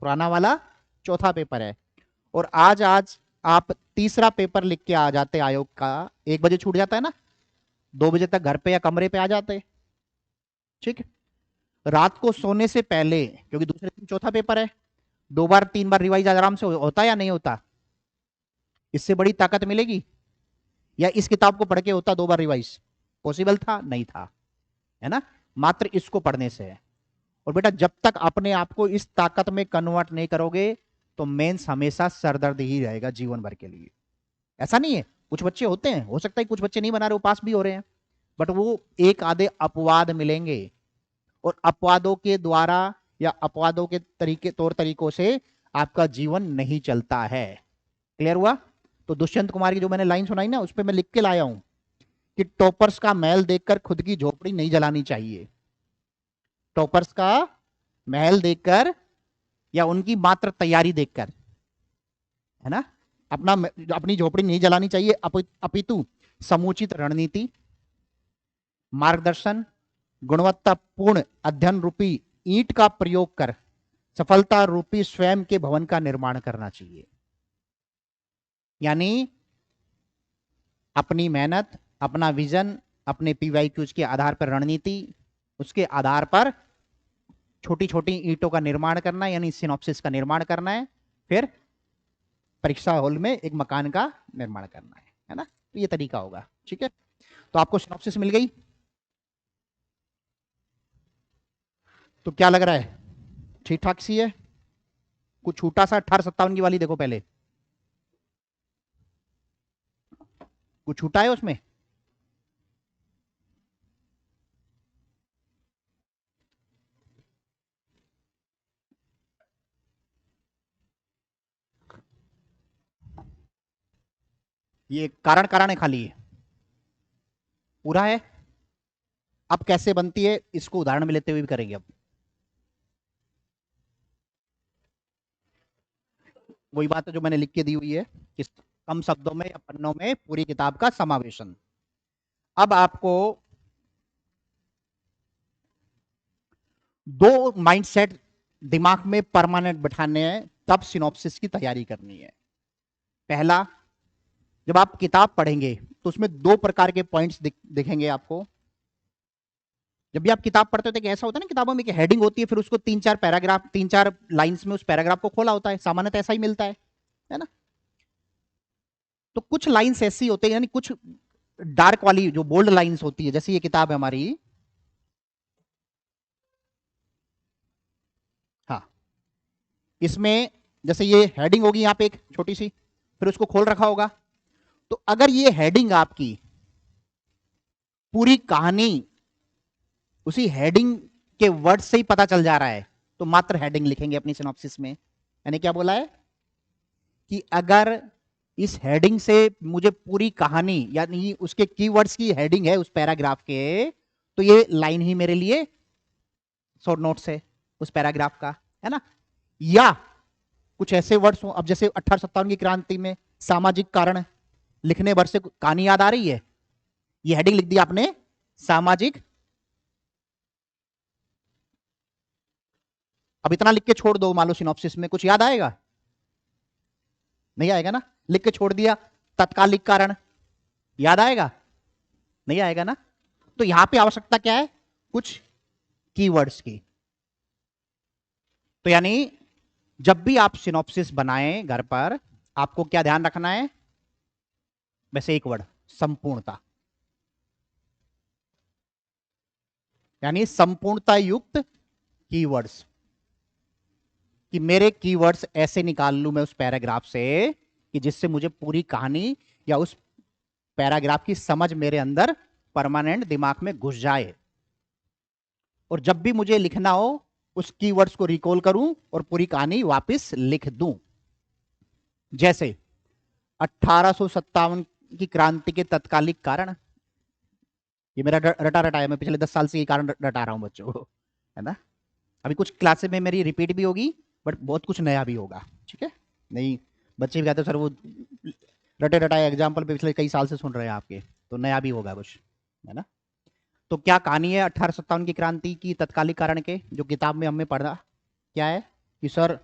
[SPEAKER 1] पुराना वाला चौथा पेपर है। और आज आज आप तीसरा पेपर लिख के आ जाते आयोग का, 1 बजे छूट जाता है ना, 2 बजे तक घर पे या कमरे पे आ जाते, ठीक है। रात को सोने से पहले, क्योंकि दूसरे दिन चौथा पेपर है, 2 बार 3 बार रिवाइज आराम से होता या नहीं होता? इससे बड़ी ताकत मिलेगी? या इस किताब को पढ़ के होता 2 बार रिवाइज? पॉसिबल था? नहीं था, है ना। मात्र इसको पढ़ने से है। और बेटा जब तक अपने आप को इस ताकत में कन्वर्ट नहीं करोगे तो मेंस हमेशा सरदर्द ही रहेगा जीवन भर के लिए। ऐसा नहीं है, कुछ बच्चे होते हैं, हो सकता है कुछ बच्चे नहीं बना रहे, वो पास भी हो रहे हैं, बट वो एक आधे अपवाद मिलेंगे, और अपवादों के द्वारा या अपवादों के तरीके तौर तरीकों से आपका जीवन नहीं चलता है। क्लियर हुआ? तो दुष्यंत कुमार की जो मैंने लाइन सुनाई ना, उस पर मैं लिख के लाया हूं कि टॉपर्स का महल देखकर खुद की झोपड़ी नहीं जलानी चाहिए। टॉपर्स का महल देखकर या उनकी मात्र तैयारी देखकर, है ना, अपना अपनी झोपड़ी नहीं जलानी चाहिए, अपितु समुचित रणनीति, मार्गदर्शन, गुणवत्तापूर्ण अध्ययन रूपी ईंट का प्रयोग कर सफलता रूपी स्वयं के भवन का निर्माण करना चाहिए। यानी अपनी मेहनत, अपना विजन, अपने पीवाईक्यूज के आधार पर रणनीति, उसके आधार पर छोटी छोटी ईंटों का निर्माण करना है, यानी सिनॉप्सिस का निर्माण करना है, फिर परीक्षा हॉल में एक मकान का निर्माण करना है ना। तो ये तरीका होगा, ठीक है। तो आपको सिनॉप्सिस मिल गई, तो क्या लग रहा है, ठीक ठाक सी है? कुछ छोटा सा 1857 की वाली देखो पहले, कुछ छूटा है उसमें? ये कारण कारण है खाली, पूरा है। अब कैसे बनती है इसको उदाहरण में लेते हुए भी करेंगे। अब वही बात है जो मैंने लिख के दी हुई है कि कम शब्दों में या पन्नों में पूरी किताब का समावेशन। अब आपको दो माइंडसेट दिमाग में परमानेंट बिठाने हैं, तब सिनॉप्सिस की तैयारी करनी है। पहला, जब आप किताब पढ़ेंगे तो उसमें दो प्रकार के पॉइंट्स दिखेंगे आपको। जब भी आप किताब पढ़ते हो तो ऐसा होता है ना किताबों में कि हेडिंग होती है, फिर उसको तीन चार पैराग्राफ, तीन चार लाइंस में उस पैराग्राफ को खोला होता है, सामान्यतः ऐसा ही मिलता है ना। तो कुछ लाइंस ऐसी होती है, यानी कुछ डार्क वाली जो बोल्ड लाइंस होती है, जैसे ये किताब है हमारी, हाँ, इसमें जैसे ये हेडिंग होगी यहां पे एक छोटी सी, फिर उसको खोल रखा होगा। तो अगर ये हेडिंग आपकी पूरी कहानी उसी हेडिंग के वर्ड से ही पता चल जा रहा है, तो मात्र हेडिंग लिखेंगे अपनी सिनॉप्सिस में। यानी क्या बोला है कि अगर इस हेडिंग से मुझे पूरी कहानी, यानी उसके कीवर्ड्स की हेडिंग है उस पैराग्राफ के, तो ये लाइन ही मेरे लिए शॉर्ट नोट्स है उस पैराग्राफ का, है ना। या कुछ ऐसे वर्ड्स हो, अब जैसे 1857 की क्रांति में सामाजिक कारण लिखने भर से कहानी याद आ रही है, ये हेडिंग लिख दी आपने सामाजिक। अब इतना लिख के छोड़ दो, मान लो सिनॉप्सिस में कुछ याद आएगा? नहीं आएगा ना। लिख के छोड़ दिया तत्कालिक कारण, याद आएगा? नहीं आएगा ना। तो यहां पे आवश्यकता क्या है? कुछ कीवर्ड्स की। तो यानी जब भी आप सिनॉप्सिस बनाएं घर पर, आपको क्या ध्यान रखना है? वैसे एक वर्ड, संपूर्णता। यानी संपूर्णता युक्त कीवर्ड्स, कि मेरे कीवर्ड्स ऐसे निकाल लूं मैं उस पैराग्राफ से कि जिससे मुझे पूरी कहानी या उस पैराग्राफ की समझ मेरे अंदर परमानेंट दिमाग में घुस जाए। और जब भी मुझे लिखना हो उस कीवर्ड्स को रिकॉल करूं और पूरी कहानी वापस लिख दूं। जैसे 1857 की क्रांति के तत्कालिक कारण, ये मेरा रटा रटा है, मैं पिछले 10 साल से ये कारण रटा रहा हूं बच्चों को, है ना। अभी कुछ क्लासेस में मेरी रिपीट भी होगी, बट बहुत कुछ नया भी होगा, ठीक है। नहीं, बच्चे भी कहते सर वो रटे रटाए एग्जाम्पल पिछले कई साल से सुन रहे हैं आपके, तो नया भी होगा कुछ, है ना। तो क्या कहानी है 1857 की क्रांति की तत्कालिक कारण के, जो किताब में हमने पढ़ा? क्या है कि सर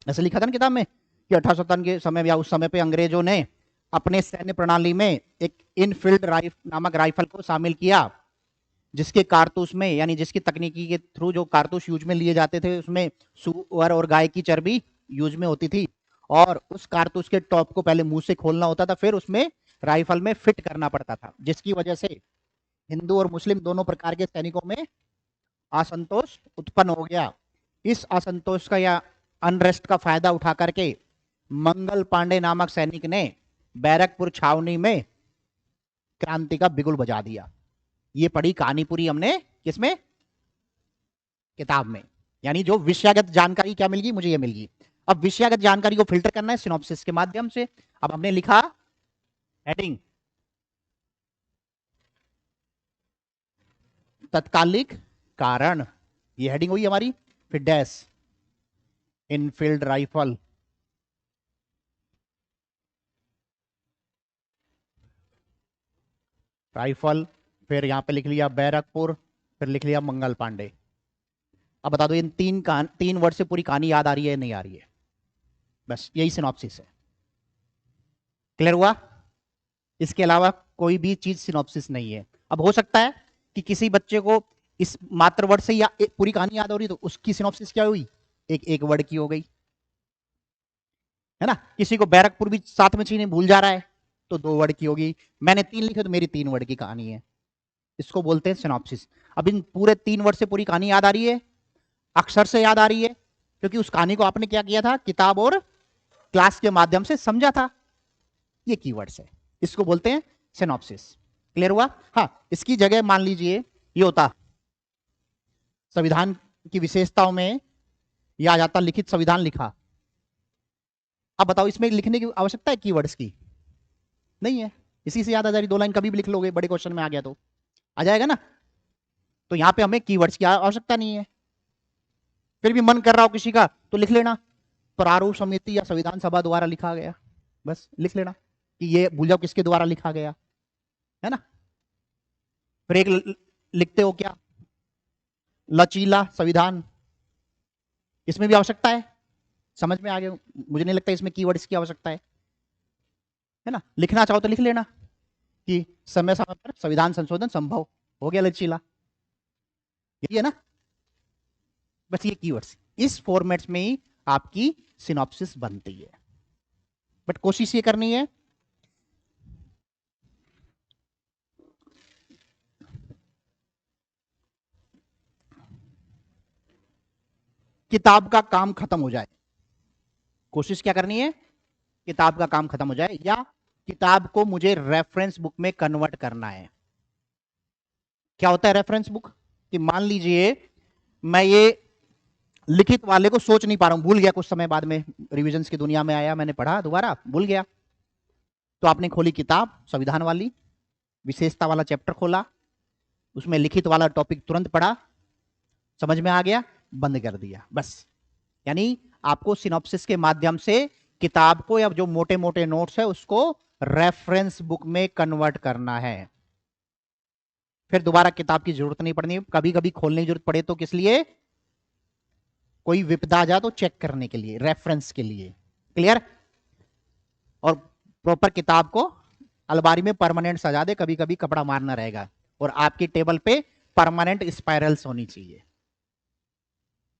[SPEAKER 1] ऐसे लिखा था ना किताब में कि 1857 के समय या उस समय पे अंग्रेजों ने अपने सैन्य प्रणाली में एक इनफील्ड नामक राइफल को शामिल किया, जिसके कारतूस में, यानी जिसकी तकनीकी के थ्रू जो कारतूस यूज में लिए जाते थे उसमें सुअर और गाय की चर्बी यूज में होती थी, और उस कारतूस के टॉप को पहले मुंह से खोलना होता था, फिर उसमें राइफल में फिट करना पड़ता था, जिसकी वजह से हिंदू और मुस्लिम दोनों प्रकार के सैनिकों में असंतोष उत्पन्न हो गया। इस असंतोष का या अनरेस्ट का फायदा उठा करके मंगल पांडे नामक सैनिक ने बैरकपुर छावनी में क्रांति का बिगुल बजा दिया। ये पढ़ी कहानी पूरी हमने किसमें? किताब में। यानी जो विषयगत जानकारी क्या मिल गई मुझे, ये मिल गई। अब विषयगत जानकारी को फिल्टर करना है सिनॉप्सिस के माध्यम से। अब हमने लिखा हेडिंग तत्कालिक कारण, ये हेडिंग हुई हमारी, फिर डैश इनफील्ड राइफल, राइफल, फिर यहां पे लिख लिया बैरकपुर, फिर लिख लिया मंगल पांडे। अब बता दो इन तीन वर्ड से पूरी कहानी याद आ रही है नहीं आ रही है? बस यही सिनॉप्सिस है। क्लियर हुआ? इसके अलावा कोई भी चीज सिनॉप्सिस नहीं है। अब हो सकता है कि किसी बच्चे को इस मात्र वर्ड से या पूरी कहानी याद हो रही, तो उसकी सिनॉप्सिस क्या हुई? एक वर्ड की हो गई, है ना। किसी को बैरकपुर भी साथ में चीनी भूल जा रहा है, तो 2 वर्ड की होगी। मैंने 3 लिखे तो मेरी 3 वर्ड की कहानी है। इसको बोलते हैं सिनॉप्सिस। अब इन पूरे 3 वर्ड से पूरी कहानी याद आ रही है, अक्षर से याद आ रही है, क्योंकि उस कहानी को आपने क्या किया था? किताब और क्लास के माध्यम से समझा था। ये कीवर्ड्स है, इसको बोलते हैं सिनॉप्सिस। क्लियर हुआ? हाँ, इसकी जगह मान लीजिए ये होता संविधान की विशेषताओं में, यह आ जाता लिखित संविधान लिखा। अब बताओ इसमें लिखने की आवश्यकता है कीवर्ड्स की? नहीं है। इसी से याद आ जा रही, 2 लाइन कभी भी लिख लोगे, बड़े क्वेश्चन में आ गया तो आ जाएगा ना। तो यहां पे हमें कीवर्ड्स की आवश्यकता नहीं है। फिर भी मन कर रहा हो किसी का तो लिख लेना, प्रारूप समिति या संविधान सभा द्वारा लिखा गया, बस लिख लेना कि ये भूल जाओ किसके द्वारा लिखा गया, है ना। फिर एक लिखते हो क्या, लचीला संविधान, इसमें भी आवश्यकता है। समझ में आ गया? मुझे नहीं लगता इसमें कीवर्ड्स की आवश्यकता है ना। लिखना चाहो तो लिख लेना कि समय समय पर संविधान संशोधन संभव, हो गया लचीला, यही है ना। बस ये कीवर्ड्स इस फॉर्मेट्स में ही आपकी सिनॉप्सिस बनती है। बट कोशिश ये करनी है किताब का काम खत्म हो जाए। कोशिश क्या करनी है, किताब का काम खत्म हो जाए, या किताब को मुझे रेफरेंस बुक में कन्वर्ट करना है। क्या होता है रेफरेंस बुक? कि मान लीजिए मैं ये लिखित वाले को सोच नहीं पा रहा हूं, भूल गया, कुछ समय बाद में रिविजन्स की दुनिया में आया, मैंने पढ़ा दोबारा भूल गया, तो आपने खोली किताब संविधान वाली, विशेषता वाला चैप्टर खोला, उसमें लिखित वाला टॉपिक तुरंत पढ़ा, समझ में आ गया, बंद कर दिया, बस। यानी आपको सिनॉप्सिस के माध्यम से किताब को या जो मोटे मोटे नोट्स है उसको रेफरेंस बुक में कन्वर्ट करना है। फिर दोबारा किताब की जरूरत नहीं पड़नी। कभी कभी खोलने की जरूरत पड़े तो किस लिए, कोई विपदा आ जाए तो चेक करने के लिए, रेफरेंस के लिए। क्लियर? और प्रॉपर किताब को अलमारी में परमानेंट सजा दे, कभी कभी कपड़ा मारना रहेगा, और आपकी टेबल पे परमानेंट स्पाइरल्स होनी चाहिए।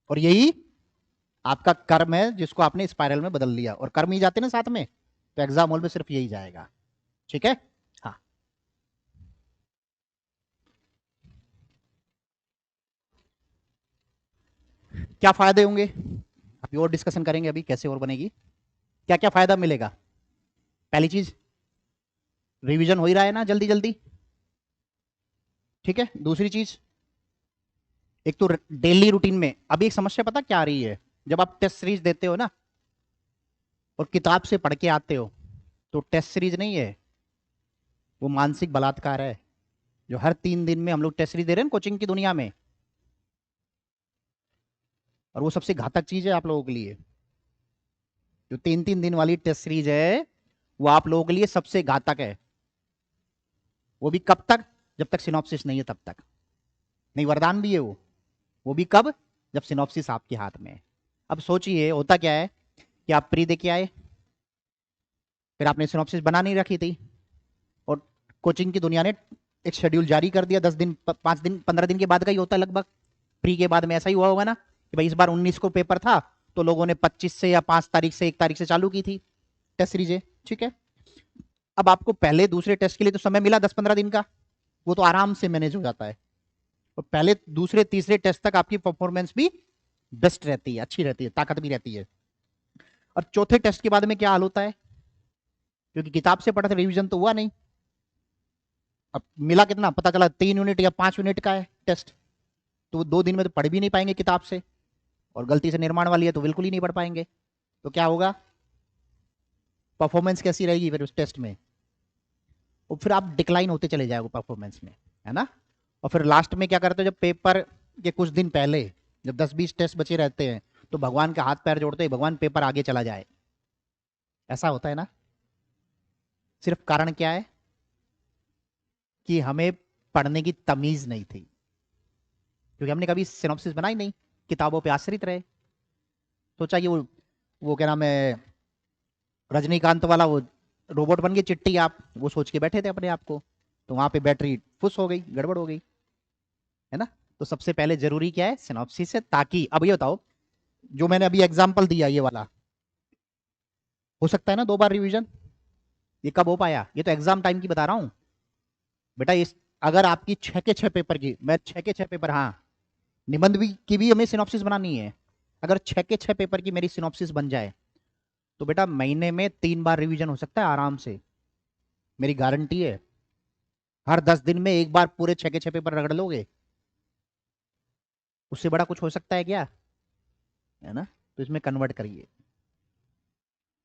[SPEAKER 1] और यही आपका कर्म है जिसको आपने स्पाइरल में बदल लिया, और कर्म ही जाते ना साथ में, तो एग्जाम हॉल में सिर्फ यही जाएगा। ठीक है? हाँ, क्या फायदे होंगे अभी और डिस्कशन करेंगे, अभी कैसे और बनेगी, क्या क्या फायदा मिलेगा। पहली चीज, रिवीजन हो ही रहा है ना जल्दी जल्दी, ठीक है। दूसरी चीज, एक तो डेली रूटीन में अभी एक समस्या पता क्या आ रही है, जब आप टेस्ट सीरीज देते हो ना और किताब से पढ़ के आते हो, तो टेस्ट सीरीज नहीं है, वो मानसिक बलात्कार है। जो हर 3 दिन में हम लोग टेस्ट सीरीज दे रहे हैं कोचिंग की दुनिया में, और वो सबसे घातक चीज है आप लोगों के लिए। जो 3 3 दिन वाली टेस्ट सीरीज है वो आप लोगों के लिए सबसे घातक है। वो भी कब तक, जब तक सिनॉप्सिस नहीं है तब तक। नहीं, वरदान भी है वो भी कब, जब सिनॉप्सिस आपके हाथ में है। अब सोचिए होता क्या है कि आप प्री दे के आए, फिर आपने सिनॉप्सिस बना नहीं रखी थी, और कोचिंग की दुनिया ने एक शेड्यूल जारी कर दिया, 10 दिन 5 दिन 15 दिन के बाद का ही होता है लगभग। प्री के बाद में ऐसा ही हुआ होगा ना कि भाई इस बार 19 को पेपर था, तो लोगों ने 25 से या 5 तारीख से 1 तारीख से चालू की थी टेस्ट सीरीजें, ठीक है। अब आपको पहले दूसरे टेस्ट के लिए तो समय मिला 10 15 दिन का, वो तो आराम से मैनेज हो जाता है, और पहले दूसरे तीसरे टेस्ट तक आपकी परफॉर्मेंस भी बेस्ट रहती है, अच्छी रहती है, ताकत भी रहती है। और चौथे टेस्ट के बाद में क्या हाल होता है, क्योंकि किताब से पढ़ा था, रिवीजन तो हुआ नहीं, अब मिला कितना पता चला 3 यूनिट या 5 यूनिट का है टेस्ट, तो वो 2 दिन में तो पढ़ भी नहीं पाएंगे किताब से, और गलती से निर्माण वाली है तो बिल्कुल ही नहीं पढ़ पाएंगे। तो क्या होगा, परफॉर्मेंस कैसी रहेगी फिर उस टेस्ट में, और फिर आप डिक्लाइन होते चले जाओगे परफॉर्मेंस में, है ना। और फिर लास्ट में क्या करते हो, जब पेपर के कुछ दिन पहले जब 10 20 टेस्ट बचे रहते हैं, तो भगवान का हाथ पैर जोड़ते हैं, भगवान पेपर आगे चला जाए, ऐसा होता है ना। सिर्फ कारण क्या है कि हमें पढ़ने की तमीज नहीं थी, क्योंकि हमने कभी सिनॉप्सिस बनाई नहीं, किताबों पे आश्रित रहे। तो चाहिए वो क्या नाम है, रजनीकांत वाला वो रोबोट बन गई चिट्टी आप, वो सोच के बैठे थे अपने आप को, तो वहां पे बैटरी फुस हो गई, गड़बड़ हो गई, है ना। तो सबसे पहले जरूरी क्या है, सिनॉप्सिस है, ताकि अब ये बताओ, जो मैंने अभी एग्जांपल दिया ये वाला, हो सकता है ना 2 बार रिवीजन, ये कब हो पाया, ये तो एग्जाम टाइम की बता रहा हूं बेटा। इस अगर आपकी 6 के 6 पेपर की, मैं 6 के 6 पेपर, हाँ, निबंध भी की भी हमें सिनॉप्सिस बनानी है, अगर 6 के 6 पेपर की मेरी सिनॉप्सिस बन जाए, तो बेटा महीने में 3 बार रिवीजन हो सकता है आराम से, मेरी गारंटी है। हर 10 दिन में एक बार पूरे 6 के 6 पेपर रगड़ लोगे, उससे बड़ा कुछ हो सकता है क्या? है ना? तो इसमें कन्वर्ट करिए।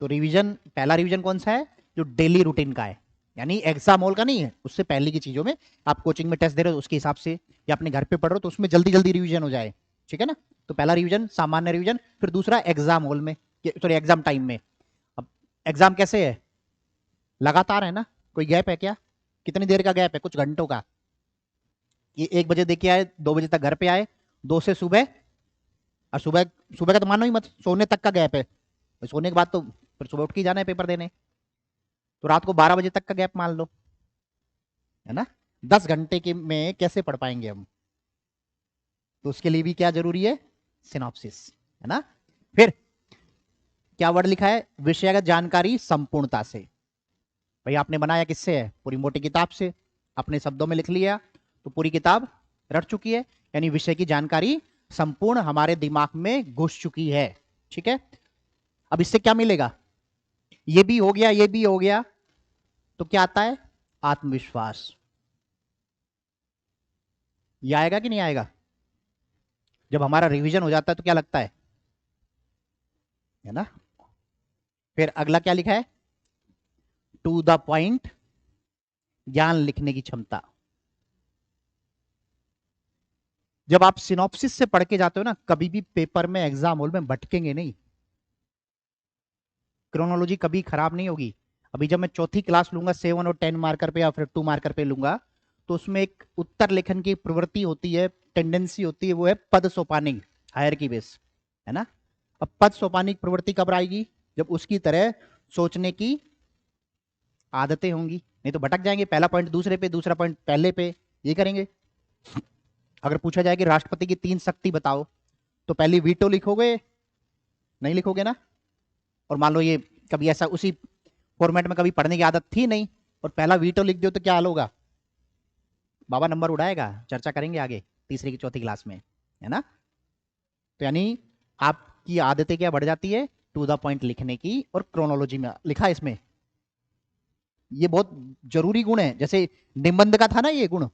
[SPEAKER 1] तो रिवीजन, पहला रिवीजन कौन सा है? जो डेली रूटीन का है, यानी एग्जाम हॉल का नहीं है, उससे पहले की चीजों में। आप कोचिंग में टेस्ट दे रहे हो उसके हिसाब से, या अपने घर पे पढ़ रहे हो तो उसमें जल्दी जल्दी रिवीजन हो जाए, ठीक है ना? तो पहला रिवीजन सामान्य रिवीजन, फिर दूसरा एग्जाम हॉल में, सॉरी एग्जाम टाइम में। अब एग्जाम कैसे है? लगातार है ना? कोई गैप है क्या? कितनी देर का गैप है? कुछ घंटों का। ये 1 बजे देके आए, 2 बजे तक घर पे आए, 2 से सुबह, और सुबह, सुबह का तो मानो ही मत, सोने तक का गैप है। सोने के बाद तो फिर सुबह उठ के जाना है पेपर देने, तो रात को 12 बजे तक का गैप मान लो, है ना? 10 घंटे के में कैसे पढ़ पाएंगे हम? तो उसके लिए भी क्या जरूरी है? सिनॉप्सिस, है ना? फिर क्या वर्ड लिखा है? विषयगत जानकारी संपूर्णता से। भाई आपने बनाया किससे है? पूरी मोटी किताब से। अपने शब्दों में लिख लिया तो पूरी किताब रट चुकी है, यानी विषय की जानकारी संपूर्ण हमारे दिमाग में घुस चुकी है, ठीक है? अब इससे क्या मिलेगा? ये भी हो गया, ये भी हो गया, तो क्या आता है? आत्मविश्वास। ये आएगा कि नहीं आएगा? जब हमारा रिवीजन हो जाता है तो क्या लगता है ना? फिर अगला क्या लिखा है? टू द पॉइंट, ज्ञान लिखने की क्षमता। जब आप सिनॉप्सिस से पढ़ के जाते हो ना, कभी भी पेपर में, एग्जाम हॉल में भटकेंगे नहीं। क्रोनोलॉजी कभी खराब नहीं होगी। अभी जब मैं चौथी क्लास लूंगा 7 और 10 मार्कर पे या फिर 2 मार्कर पे लूंगा, तो उसमें एक उत्तर लेखन की प्रवृत्ति होती है, टेंडेंसी होती है, वो है पद सोपानिक, हायर की बेस, है ना? अब पद सोपानिक प्रवृत्ति कब आएगी? जब उसकी तरह सोचने की आदतें होंगी, नहीं तो भटक जाएंगे, पहला पॉइंट दूसरे पे, दूसरा पॉइंट पहले पे, ये करेंगे। अगर पूछा जाए कि राष्ट्रपति की 3 शक्ति बताओ, तो पहली वीटो लिखोगे? नहीं लिखोगे ना? और मान लो ये कभी ऐसा उसी फॉर्मेट में कभी पढ़ने की आदत थी नहीं, और पहला वीटो लिख दो, तो क्या हाल होगा? बाबा नंबर उड़ाएगा। चर्चा करेंगे आगे तीसरी की चौथी क्लास में, है ना? तो यानी आपकी आदतें क्या बढ़ जाती है? टू द पॉइंट लिखने की, और क्रोनोलॉजी में लिखा है इसमें। ये बहुत जरूरी गुण है। जैसे निबंध का था ना ये गुण,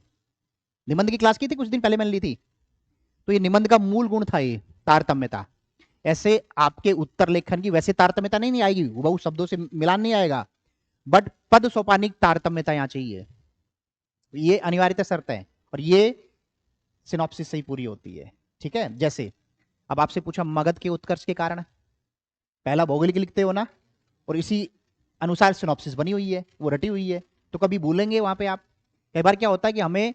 [SPEAKER 1] निबंध की क्लास की थी कुछ दिन पहले मैंने ली थी, तो ये निबंध का मूल गुण था ये, तारतम्यता। ऐसे आपके उत्तर लेखन की वैसे तारतम्यता नहीं आएगी, वो शब्दों से मिलान नहीं आएगा, बट पद सोपानिक तारतम्यता यहां चाहिए। ये अनिवार्यता शर्त है, और ये सिनॉप्सिस से ही पूरी होती है, ठीक है? जैसे अब आपसे पूछा मगध के उत्कर्ष के कारण, पहला भौगोलिक लिखते हो ना, और इसी अनुसार सिनॉप्सिस बनी हुई है, वो रटी हुई है, तो कभी भूलेंगे वहां पे आप? कई बार क्या होता है कि हमें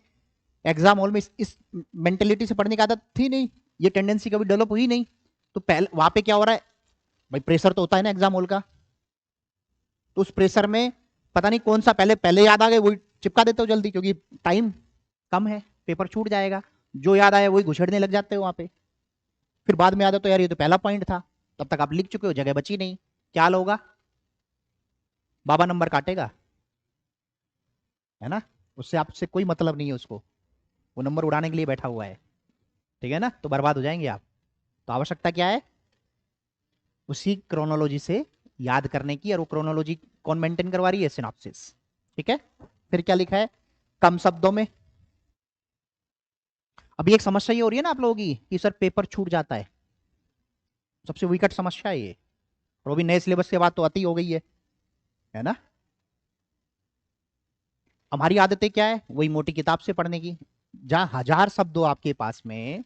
[SPEAKER 1] एग्जाम हॉल में इस मेंटेलिटी से पढ़ने की आदत थी नहीं, ये टेंडेंसी कभी डेवलप हुई नहीं, तो पहले वहां पे क्या हो रहा है? भाई प्रेशर तो होता है ना एग्जाम हॉल का, तो उस प्रेशर में पता नहीं कौन सा पहले पहले याद आ गए वही चिपका देते हो जल्दी, क्योंकि टाइम कम है, पेपर छूट जाएगा, जो याद आया वही घुसेड़ने लग जाते हो वहां पे। फिर बाद में याद है तो यार ये तो पहला पॉइंट था, तब तक आप लिख चुके हो, जगह बची नहीं, क्या हाल होगा? बाबा नंबर काटेगा, है ना? उससे आपसे कोई मतलब नहीं है उसको, वो नंबर उड़ाने के लिए बैठा हुआ है, ठीक है ना? तो बर्बाद हो जाएंगे आप। तो आवश्यकता क्या है? उसी क्रोनोलॉजी से याद करने की, और वो क्रोनोलॉजी कौन मेंटेन करवा रही है? सिनॉप्सिस, ठीक है? फिर क्या लिखा है? कम शब्दों में। अभी एक समस्या ये हो रही है ना आप लोगों की कि सर पेपर छूट जाता है, सबसे विकट समस्या है ये, और वो भी नए सिलेबस के बाद तो अति हो गई है ना? हमारी आदतें क्या है? वही मोटी किताब से पढ़ने की, जहां 1000 शब्द हो आपके पास में,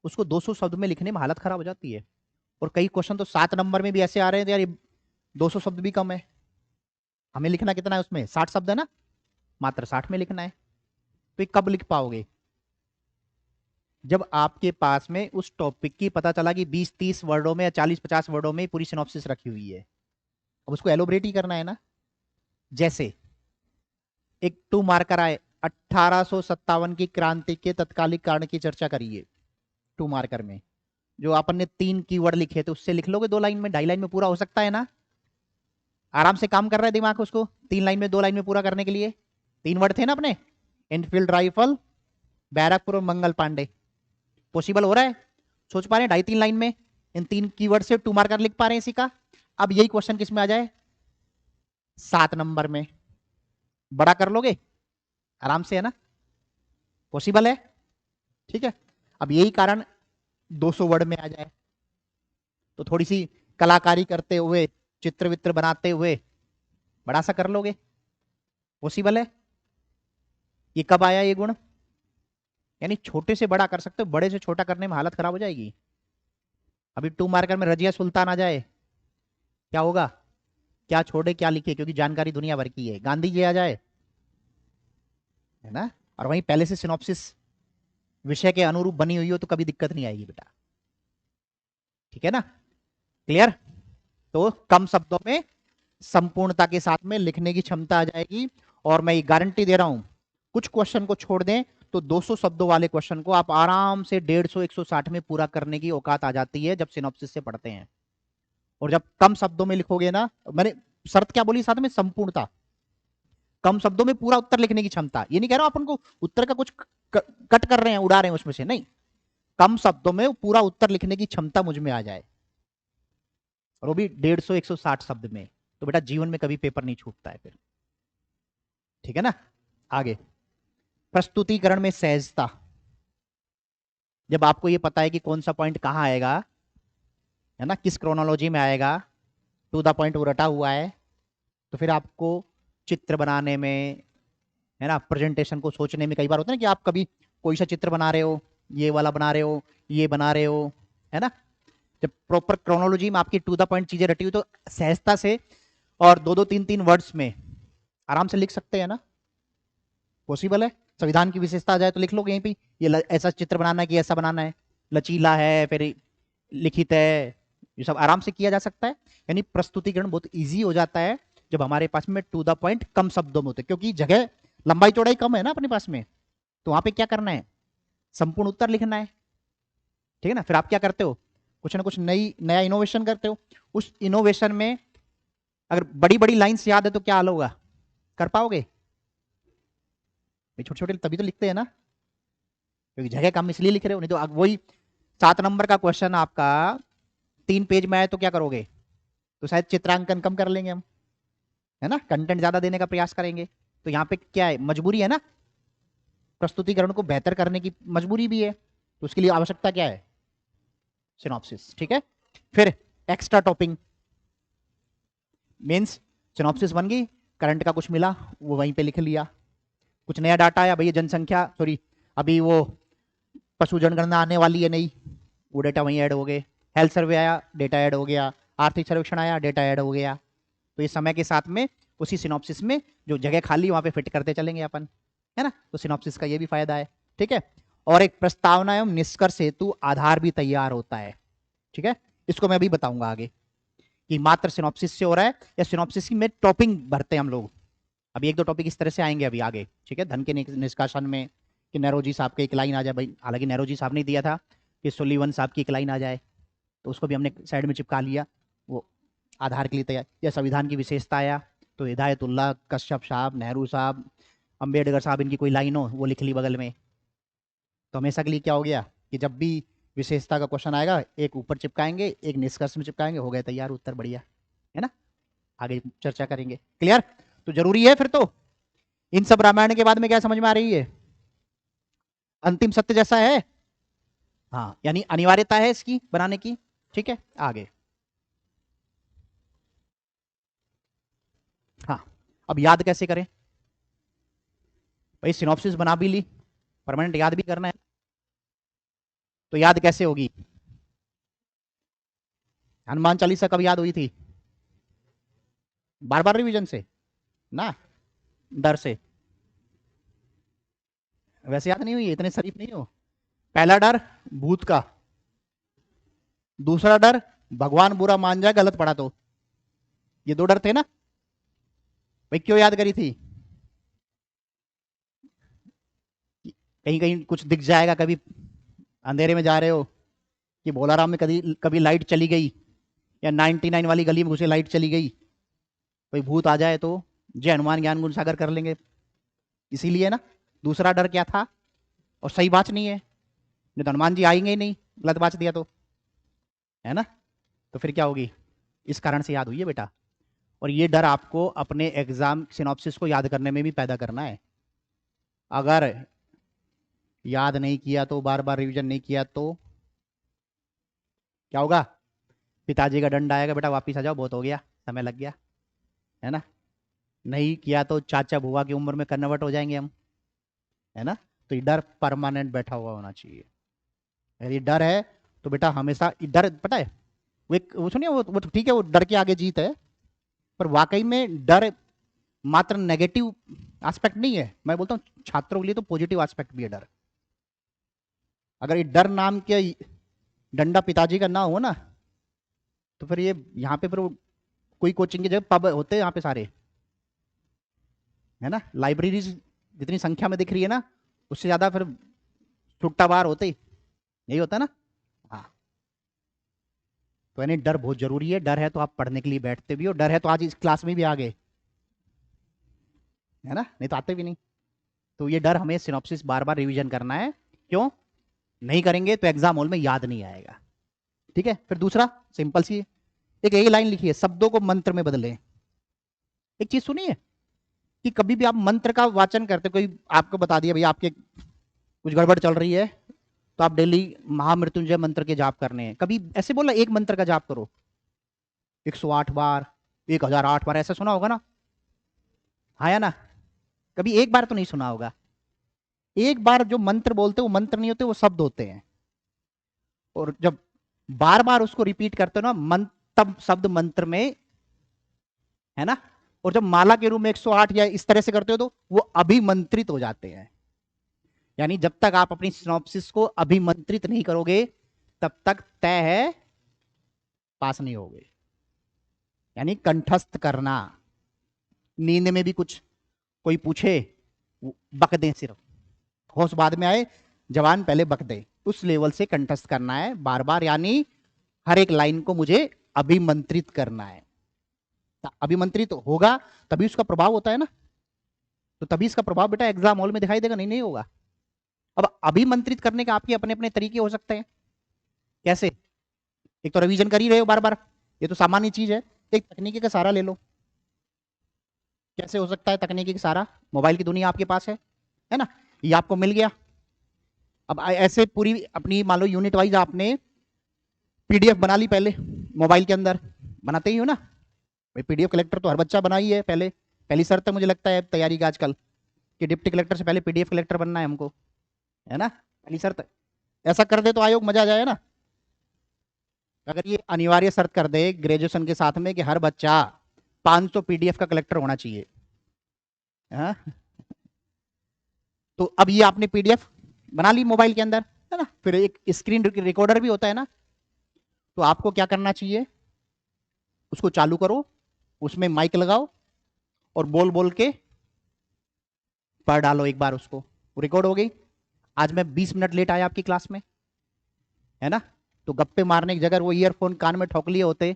[SPEAKER 1] उसको 200 शब्द में लिखने में हालत खराब हो जाती है। और कई क्वेश्चन तो 7 नंबर में भी ऐसे आ रहे हैं यार, ये 200 शब्द भी कम है। हमें लिखना कितना है उसमें? 60 शब्द है ना, मात्र 60 में लिखना है, तो ये कब लिख पाओगे? जब आपके पास में उस टॉपिक की पता चला कि 20-30 वर्डों में या 40-50 वर्डों में पूरी सिनॉप्सिस रखी हुई है, अब उसको एलोबरेट ही करना है ना। जैसे एक 2 मार्कर आए, 1857 की क्रांति के तत्कालिक कारण की चर्चा करिए, 2 मार्कर में जो अपन ने 3 कीवर्ड लिखे थे उससे लिख लोगे 2 लाइन में, 2.5 लाइन में पूरा हो सकता है ना? आराम से काम कर रहा है दिमाग उसको 3 लाइन में, 2 लाइन में पूरा करने के लिए। 3 वर्ड थे ना अपने, एनफील्ड राइफल, बैरकपुर और मंगल पांडे। पॉसिबल हो रहा है? सोच पा रहे हैं 2.5-3 लाइन में इन 3 कीवर्ड से 2 मार्कर लिख पा रहे हैं इसी का? अब यही क्वेश्चन किस में आ जाए? 7 नंबर में। बड़ा कर लोगे? आराम से, है ना, पॉसिबल है। ठीक है, अब यही कारण 200 वर्ड में आ जाए तो थोड़ी सी कलाकारी करते हुए, चित्र वित्र बनाते हुए बड़ा सा कर लोगे, पॉसिबल है। ये कब आया ये गुण? यानी छोटे से बड़ा कर सकते हो, बड़े से छोटा करने में हालत खराब हो जाएगी। अभी 2 मार्कर में रजिया सुल्तान आ जाए, क्या होगा? क्या छोड़े क्या लिखे, क्योंकि जानकारी दुनिया भर की है। गांधी जी आ जाए, है ना, और वहीं पहले से सिनॉप्सिस विषय के अनुरूप बनी हुई हो तो कभी दिक्कत नहीं आएगी बेटा। ठीक है ना, क्लियर? तो कम शब्दों में संपूर्णता के साथ में लिखने की क्षमता आ जाएगी। और मैं ये गारंटी दे रहा हूं, कुछ क्वेश्चन को छोड़ दें तो 200 शब्दों वाले क्वेश्चन को आप आराम से 150 160 में पूरा करने की औकात आ जाती है जब सिनॉप्सिस से पढ़ते हैं। और जब कम शब्दों में लिखोगे ना, मैंने शर्त क्या बोली साथ में? संपूर्णता। कम शब्दों में पूरा उत्तर लिखने की क्षमता। ये नहीं कह रहा हूं अपन को उत्तर का कुछ कट कर रहे हैं, उड़ा रहे हैं उसमें से, नहीं। कम शब्दों में पूरा उत्तर लिखने की क्षमता मुझ में आ जाए, और वो भी 150 160 शब्द में, तो बेटा जीवन में कभी पेपर नहीं छूटता है फिर। ठीक है ना, आगे प्रस्तुतिकरण में सहजता। जब आपको ये पता है कि कौन सा पॉइंट कहां आएगा, है ना, किस क्रोनोलॉजी में आएगा, टू द पॉइंट वो रटा हुआ है, तो फिर आपको चित्र बनाने में, है ना, प्रेजेंटेशन को सोचने में, कई बार होता है ना कि आप कभी कोई सा चित्र बना रहे हो, ये वाला बना रहे हो, ये बना रहे हो, है ना, जब प्रॉपर क्रोनोलॉजी में आपकी टू द पॉइंट चीजें रटी हुई तो सहजता से और 2 2 3 3 वर्ड्स में आराम से लिख सकते हैं ना, पॉसिबल है। संविधान की विशेषता आ जाए तो लिख लोगे यहीं पे, ये ऐसा चित्र बनाना है कि ऐसा बनाना है, लचीला है, फिर लिखित है, ये सब आराम से किया जा सकता है। यानी प्रस्तुतिकरण बहुत इजी हो जाता है जब हमारे पास में टू द पॉइंट कम शब्दों में होते, क्योंकि जगह लंबाई चौड़ाई कम है ना अपने पास में, तो वहां पे क्या करना है? संपूर्ण उत्तर लिखना है। ठीक है ना, फिर आप क्या करते हो? कुछ ना कुछ नया इनोवेशन करते हो। उस इनोवेशन में अगर बड़ी बड़ी लाइन्स याद है तो क्या हाल होगा? कर पाओगे? छोटे छोटे तभी तो लिखते हैं ना, क्योंकि जगह कम इसलिए लिख रहे हो, नहीं तो वही 7 नंबर का क्वेश्चन आपका 3 पेज में आए तो क्या करोगे? तो शायद चित्रांकन कम कर लेंगे हम, है ना, कंटेंट ज्यादा देने का प्रयास करेंगे। तो यहाँ पे क्या है? मजबूरी है ना, प्रस्तुतिकरण को बेहतर करने की मजबूरी भी है, तो उसके लिए आवश्यकता क्या है? सिनॉप्सिस। ठीक है, फिर एक्स्ट्रा टॉपिंग मीन्स सिनॉप्सिस बन गई, करंट का कुछ मिला वो वहीं पे लिख लिया, कुछ नया डाटा आया, भैया जनसंख्या, सॉरी अभी वो पशु जनगणना आने वाली है नई, वो डेटा वहीं ऐड हो गए, हेल्थ सर्वे आया, डेटा ऐड हो गया, आर्थिक सर्वेक्षण आया, डेटा ऐड हो गया। तो ये समय के साथ में उसी सिनॉप्सिस में जो जगह खाली वहां पे फिट करते चलेंगे अपन, है ना, तो सिनॉप्सिस का ये भी फायदा है। ठीक है, और एक प्रस्तावना एवं निष्कर्ष हेतु आधार भी तैयार होता है। ठीक है, इसको मैं अभी बताऊंगा आगे कि मात्र सिनॉप्सिस से हो रहा है या सिनॉप्सिस में टॉपिंग भरते हैं हम लोग। अभी 1 2 टॉपिक इस तरह से आएंगे अभी आगे। ठीक है, धन के निष्कासन में कि नेहरूजी साहब की एक लाइन आ जाए, भाई हालांकि नेहरूजी साहब ने दिया था कि सुलीवन साहब की एक लाइन आ जाए, तो उसको भी हमने साइड में चिपका लिया, वो आधार के लिए तैयार। या संविधान की विशेषता आया तो हिदायतुल्लाह कश्यप साहब, नेहरू साहब, अंबेडकर साहब, इनकी कोई लाइन हो वो लिख ली बगल में। तो हमेशा के लिए क्या हो गया कि जब भी विशेषता का क्वेश्चन आएगा एक ऊपर चिपकाएंगे, एक निष्कर्ष में चिपकाएंगे, हो गया तैयार उत्तर, बढ़िया, है ना। आगे चर्चा करेंगे, क्लियर? तो जरूरी है फिर तो। इन सब रामायण के बाद में क्या समझ में आ रही है? अंतिम सत्य जैसा है, हाँ, यानी अनिवार्यता है इसकी बनाने की। ठीक है, आगे हाँ, अब याद कैसे करें? भाई सिनॉप्सिस बना भी ली, परमानेंट याद भी करना है, तो याद कैसे होगी? हनुमान चालीसा कब याद हुई थी? बार बार रिवीजन से ना, डर से। वैसे याद नहीं हुई, इतने शरीफ नहीं हो। पहला डर भूत का, दूसरा डर भगवान बुरा मान जाए गलत पढ़ा तो, ये 2 डर थे ना। भाई क्यों याद करी थी? कहीं कहीं कुछ दिख जाएगा, कभी अंधेरे में जा रहे हो कि भोलाराम में कभी कभी लाइट चली गई, या 99 वाली गली में घुसे लाइट चली गई, कोई भूत आ जाए तो जय हनुमान ज्ञान गुण सागर कर लेंगे, इसीलिए ना। दूसरा डर क्या था? और सही बात नहीं है, नहीं तो हनुमान जी आएंगे ही नहीं, गलत बात दिया तो, है ना। तो फिर क्या होगी? इस कारण से याद हुई है बेटा। और ये डर आपको अपने एग्जाम सिनॉप्सिस को याद करने में भी पैदा करना है। अगर याद नहीं किया तो, बार बार रिवीजन नहीं किया तो क्या होगा? पिताजी का दंड आएगा, बेटा वापिस आ जाओ, बहुत हो गया, समय लग गया, है ना? नहीं किया तो चाचा बुआ की उम्र में कन्वर्ट हो जाएंगे हम, है ना? तो ये डर परमानेंट बैठा हुआ होना चाहिए। यदि डर है तो बेटा हमेशा डर, पता है वो सुनिए, वो तो ठीक है, वो डर के आगे जीत है, पर वाकई में डर मात्र नेगेटिव एस्पेक्ट नहीं है, मैं बोलता हूँ छात्रों के लिए तो पॉजिटिव एस्पेक्ट भी है डर। अगर ये डर नाम के डंडा पिताजी का ना हो ना, तो फिर ये यहाँ पे फिर कोई कोचिंग की जगह पब होते हैं यहाँ पे सारे, है ना? लाइब्रेरीज जितनी संख्या में दिख रही है ना, उससे ज्यादा फिर छुट्टा बार होते ही, यही होता है ना? हाँ। तो यानी डर बहुत जरूरी है, डर है तो आप पढ़ने के लिए बैठते भी हो, डर है तो आज इस क्लास में भी आ गए, है ना? नहीं तो आते भी नहीं। तो ये डर हमें सिनॉप्सिस बार बार रिवीजन करना है, क्यों? नहीं करेंगे तो एग्जाम हॉल में याद नहीं आएगा। ठीक है, फिर दूसरा सिंपल सी एक यही लाइन लिखी है, शब्दों को मंत्र में बदलें। एक चीज सुनिए कि कभी भी आप मंत्र का वाचन करते, कोई आपको बता दिया भैया आपके कुछ गड़बड़ चल रही है, तो आप डेली महामृत्युंजय मंत्र के जाप करने हैं, कभी ऐसे बोला एक मंत्र का जाप करो 108 बार, 1008 बार, ऐसा सुना होगा ना? हाँ या ना? कभी एक बार तो नहीं सुना होगा। एक बार जो मंत्र बोलते वो मंत्र नहीं होते, वो शब्द होते हैं, और जब बार बार उसको रिपीट करते हो ना, तब शब्द मंत्र में, है ना? और जब माला के रूप में 108 या इस तरह से करते हो तो वो अभिमंत्रित हो जाते हैं। यानी जब तक आप अपनी सिनॉप्सिस को अभिमंत्रित नहीं करोगे, तब तक तय है पास नहीं होगे। यानी कंठस्थ करना, नींद में भी कुछ कोई पूछे बक दें, सिर्फ होश बाद में आए, जवान पहले बक दे, उस लेवल से कंठस्थ करना है बार बार, यानी हर एक लाइन को मुझे अभिमंत्रित करना है। अभिमंत्रित होगा तभी उसका प्रभाव होता है ना, तो तभी इसका प्रभाव बेटा एग्जाम हॉल में दिखाई देगा, नहीं नहीं होगा। अब अभिमंत्रित करने के आपके अपने अपने तरीके हो सकते हैं। कैसे? एक तो रिवीजन कर ही रहे हो बार बार, ये तो सामान्य चीज है, एक तकनीकी का सहारा ले लो। कैसे हो सकता है तकनीकी का सहारा? मोबाइल की दुनिया आपके पास है ना? ये आपको मिल गया, अब ऐसे पूरी अपनी मान लो यूनिट वाइज आपने पीडीएफ बना ली पहले, मोबाइल के अंदर बनाते ही हो ना भाई, पीडीएफ कलेक्टर तो हर बच्चा बना ही है, पहले पहली शर्त है मुझे लगता है तैयारी का आजकल, कि डिप्टी कलेक्टर से पहले पीडीएफ कलेक्टर बनना है हमको, है ना? पहली शर्त। ऐसा कर दे तो आयोग मजा आ जाए ना, अगर ये अनिवार्य शर्त कर दे ग्रेजुएशन के साथ में कि हर बच्चा 500 पीडीएफ का कलेक्टर होना चाहिए, हाँ? तो अब ये आपने पीडीएफ बना ली मोबाइल के अंदर, है ना? फिर एक स्क्रीन रिकॉर्डर भी होता है ना, तो आपको क्या करना चाहिए, उसको चालू करो, उसमें माइक लगाओ और बोल बोल के पढ़ डालो एक बार, उसको रिकॉर्ड हो गई। आज मैं 20 मिनट लेट आया आपकी क्लास में, है ना? तो गप्पे मारने की जगह वो ईयरफोन कान में ठोक लिए होते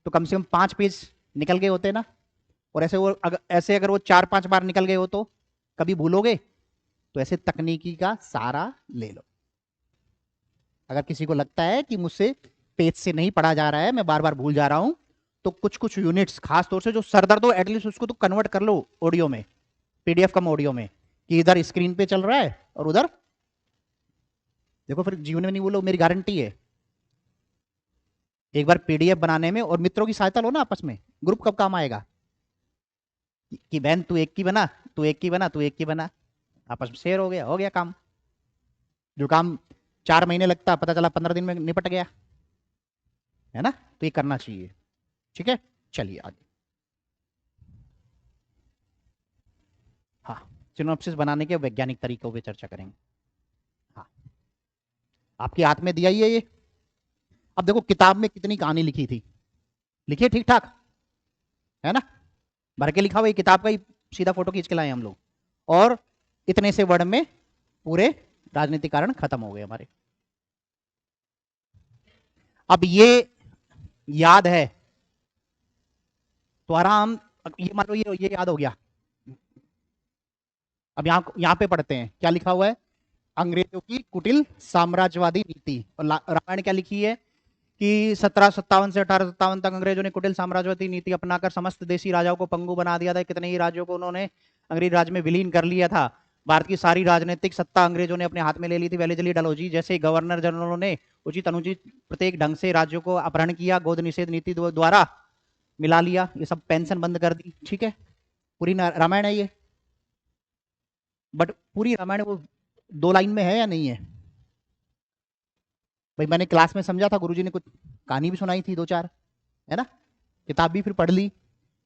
[SPEAKER 1] तो कम से कम 5 पेज निकल गए होते ना, और ऐसे अगर वो 4-5 बार निकल गए हो तो कभी भूलोगे? तो ऐसे तकनीकी का सहारा ले लो। अगर किसी को लगता है कि मुझसे पेज से नहीं पढ़ा जा रहा है, मैं बार बार भूल जा रहा हूं, तो कुछ कुछ यूनिट्स खास तौर से जो सरदर्द हो, एटलीस्ट उसको तो कन्वर्ट कर लो ऑडियो में, पीडीएफ कम ऑडियो में, कि इधर स्क्रीन पे चल रहा है और उधर देखो, फिर जीवन में नहीं बोलो, मेरी गारंटी है। एक बार पीडीएफ बनाने में, और मित्रों की सहायता लो ना आपस में, ग्रुप कब काम आएगा कि बहन तू एक की बना, तू एक की बना, तू एक की बना, आपस में शेयर हो गया काम। जो काम 4 महीने लगता पता चला 15 दिन में निपट गया, है ना? तो ये करना चाहिए। ठीक है, चलिए आगे। हाँ, सिनॉप्सिस बनाने के वैज्ञानिक तरीकों पे चर्चा करेंगे। हाँ, आपके हाथ में दिया ही है ये। अब देखो किताब में कितनी कहानी लिखी थी, लिखिए ठीक ठाक, है ना? भर के लिखा हुआ किताब का ही सीधा फोटो खींच के लाए हम लोग, और इतने से वर्ड में पूरे राजनीतिक कारण खत्म हो गए हमारे। अब ये याद है तो आराम, ये मान लो ये याद हो गया। अब यहां पे पढ़ते हैं क्या लिखा हुआ है, अंग्रेजों की कुटिल साम्राज्यवादी नीति, और रामायण क्या लिखी है कि 1757 से 1857 तक अंग्रेजों ने कुटिल साम्राज्यवादी नीति अपनाकर समस्त देशी राजाओं को पंगु बना दिया था, कितने ही राज्यों को उन्होंने अंग्रेज राज में विलीन कर लिया था। भारत की सारी राजनीतिक सत्ता अंग्रेजों ने अपने हाथ में ले ली थी। वेलेस्ली डलहौजी जैसे गवर्नर जनरलों ने उचित अनुचित प्रत्येक ढंग से राज्यों को अपहरण किया, गोद निषेध नीति द्वारा मिला लिया, ये सब पेंशन बंद कर दी। ठीक है, पूरी रामायण है ये। बट पूरी रामायण वो 2 लाइन में है या नहीं है? भाई मैंने क्लास में समझा था, गुरुजी ने कुछ कहानी भी सुनाई थी 2-4, है ना, किताब भी फिर पढ़ ली,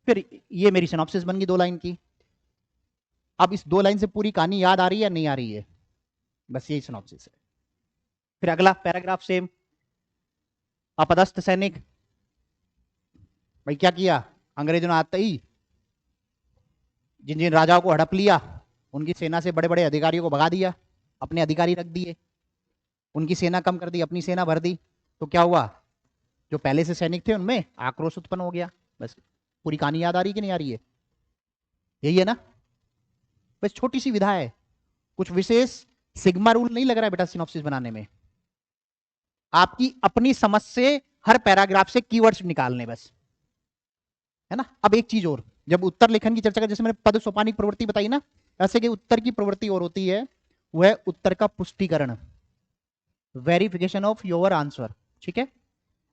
[SPEAKER 1] फिर ये मेरी सिनॉप्सिस बन गई 2 लाइन की। अब इस 2 लाइन से पूरी कहानी याद आ रही है या नहीं आ रही है? बस यही सिनॉप्सिस है। फिर अगला पैराग्राफ सेम, अपदस्थ सैनिक। भाई क्या किया अंग्रेजों ने? आते ही जिन जिन राजाओं को हड़प लिया, उनकी सेना से बड़े बड़े अधिकारियों को भगा दिया, अपने अधिकारी रख दिए, उनकी सेना कम कर दी, अपनी सेना भर दी। तो क्या हुआ? जो पहले से सैनिक थे उनमें आक्रोश उत्पन्न हो गया। बस पूरी कहानी याद आ रही है कि नहीं आ रही है? यही है ना? बस छोटी सी विधा है, कुछ विशेष सिग्मा रूल नहीं लग रहा है बेटा सिनॉप्सिस बनाने में। आपकी अपनी समझ से हर पैराग्राफ से कीवर्ड्स निकालने बस, है ना। अब एक चीज और, जब उत्तर लेखन की चर्चा कर, जैसे मैंने पद सोपानिक प्रवृत्ति बताई ना, ऐसे कि उत्तर की प्रवृत्ति और होती है, वह उत्तर का पुष्टिकरण, वेरिफिकेशन ऑफ योर आंसर। ठीक है,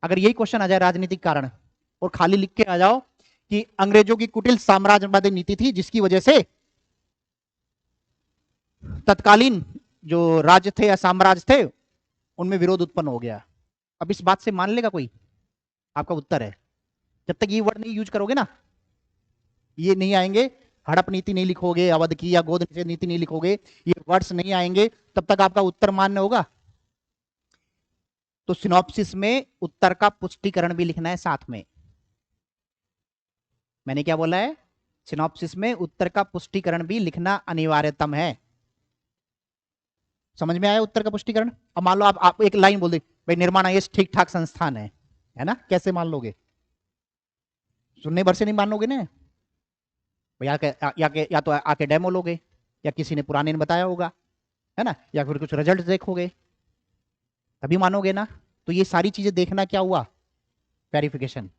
[SPEAKER 1] अगर यही क्वेश्चन आ जाए राजनीतिक कारण और खाली लिख के आ जाओ कि अंग्रेजों की कुटिल साम्राज्यवादी नीति थी जिसकी वजह से तत्कालीन जो राज्य थे या साम्राज्य थे उनमें विरोध उत्पन्न हो गया, अब इस बात से मान लेगा कोई? आपका उत्तर है, जब तक ये वर्ड नहीं यूज करोगे ना, ये नहीं आएंगे, हड़प नीति नहीं लिखोगे, अवध की या गोद निषेध नीति नहीं लिखोगे, ये वर्ड्स नहीं आएंगे, तब तक आपका उत्तर मान्य होगा। तो सिनॉप्सिस में उत्तर का पुष्टिकरण भी लिखना है साथ में। मैंने क्या बोला है? सिनॉप्सिस में उत्तर का पुष्टिकरण भी लिखना अनिवार्यतम है। समझ में आया उत्तर का पुष्टिकरण? अब मान लो आप एक लाइन बोल दे, भाई निर्माण आईएएस ठीक ठाक संस्थान है ना, कैसे मान लोगे? सुनने भर से नहीं मान लोगे ना, या तो आके डेमो लोगे, या किसी ने पुराने ने बताया होगा, है ना, या फिर कुछ रिजल्ट देखोगे तभी मानोगे ना। तो ये सारी चीजें देखना क्या हुआ? वेरिफिकेशन,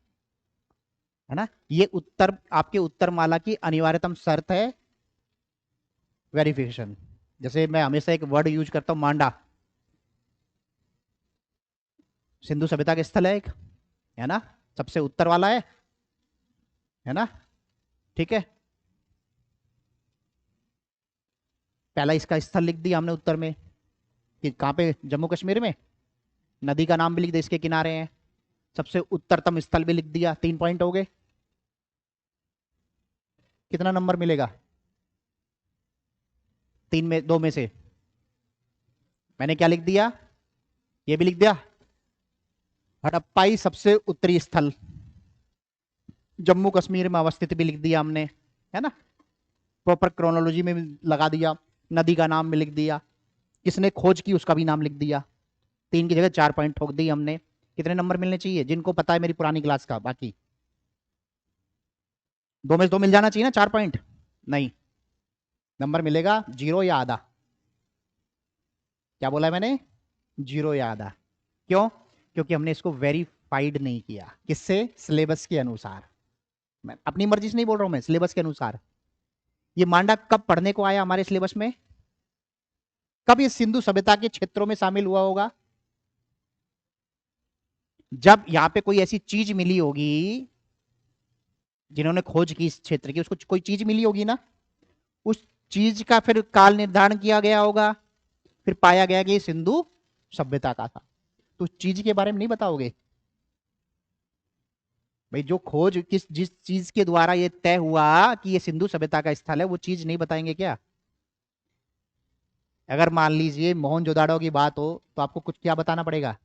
[SPEAKER 1] है ना। ये उत्तर आपके उत्तर माला की अनिवार्यतम शर्त है, वेरिफिकेशन। जैसे मैं हमेशा एक वर्ड यूज करता हूं, मांडा, सिंधु सभ्यता के स्थल है एक, है ना, सबसे उत्तर वाला है ना, ठीक है। पहला इसका स्थल लिख दिया हमने उत्तर में कि कहां पे, जम्मू कश्मीर में, नदी का नाम भी लिख दिया, इसके किनारे हैं, सबसे उत्तरतम स्थल भी लिख दिया, 3 पॉइंट हो गए। कितना नंबर मिलेगा? 3 में 2 में से मैंने क्या लिख दिया? ये भी लिख दिया, हड़प्पाई सबसे उत्तरी स्थल जम्मू कश्मीर में अवस्थित भी लिख दिया हमने, है ना, प्रॉपर क्रोनोलॉजी में भी लगा दिया, नदी का नाम भी लिख दिया, किसने खोज की उसका भी नाम लिख दिया, 3 की जगह 4 पॉइंट ठोक दी हमने। कितने नंबर मिलने चाहिए जिनको पता है मेरी पुरानी क्लास का? बाकी 2 में से 2 मिल जाना चाहिए ना, 4 पॉइंट नहीं, नंबर मिलेगा 0 या आधा। क्या बोला है मैंने? 0 या आधा। क्यों? क्योंकि हमने इसको वेरीफाइड नहीं किया, किससे? सिलेबस के अनुसार। मैं अपनी मर्जी से नहीं बोल रहा हूं, मैं सिलेबस के अनुसार। ये मांडा कब पढ़ने को आया हमारे सिलेबस में? कब ये सिंधु सभ्यता के क्षेत्रों में शामिल हुआ होगा? जब यहां पे कोई ऐसी चीज मिली होगी, जिन्होंने खोज की इस क्षेत्र की, उसको कोई चीज मिली होगी ना, उस चीज का फिर काल निर्धारण किया गया होगा, फिर पाया गया कि ये सिंधु सभ्यता का था। तो चीज के बारे में नहीं बताओगे भाई? जो खोज जिस चीज के द्वारा ये तय हुआ कि ये सिंधु सभ्यता का स्थल है, वो चीज नहीं बताएंगे क्या? अगर मान लीजिए मोहनजोदाड़ो की बात हो, तो आपको कुछ क्या बताना पड़ेगा?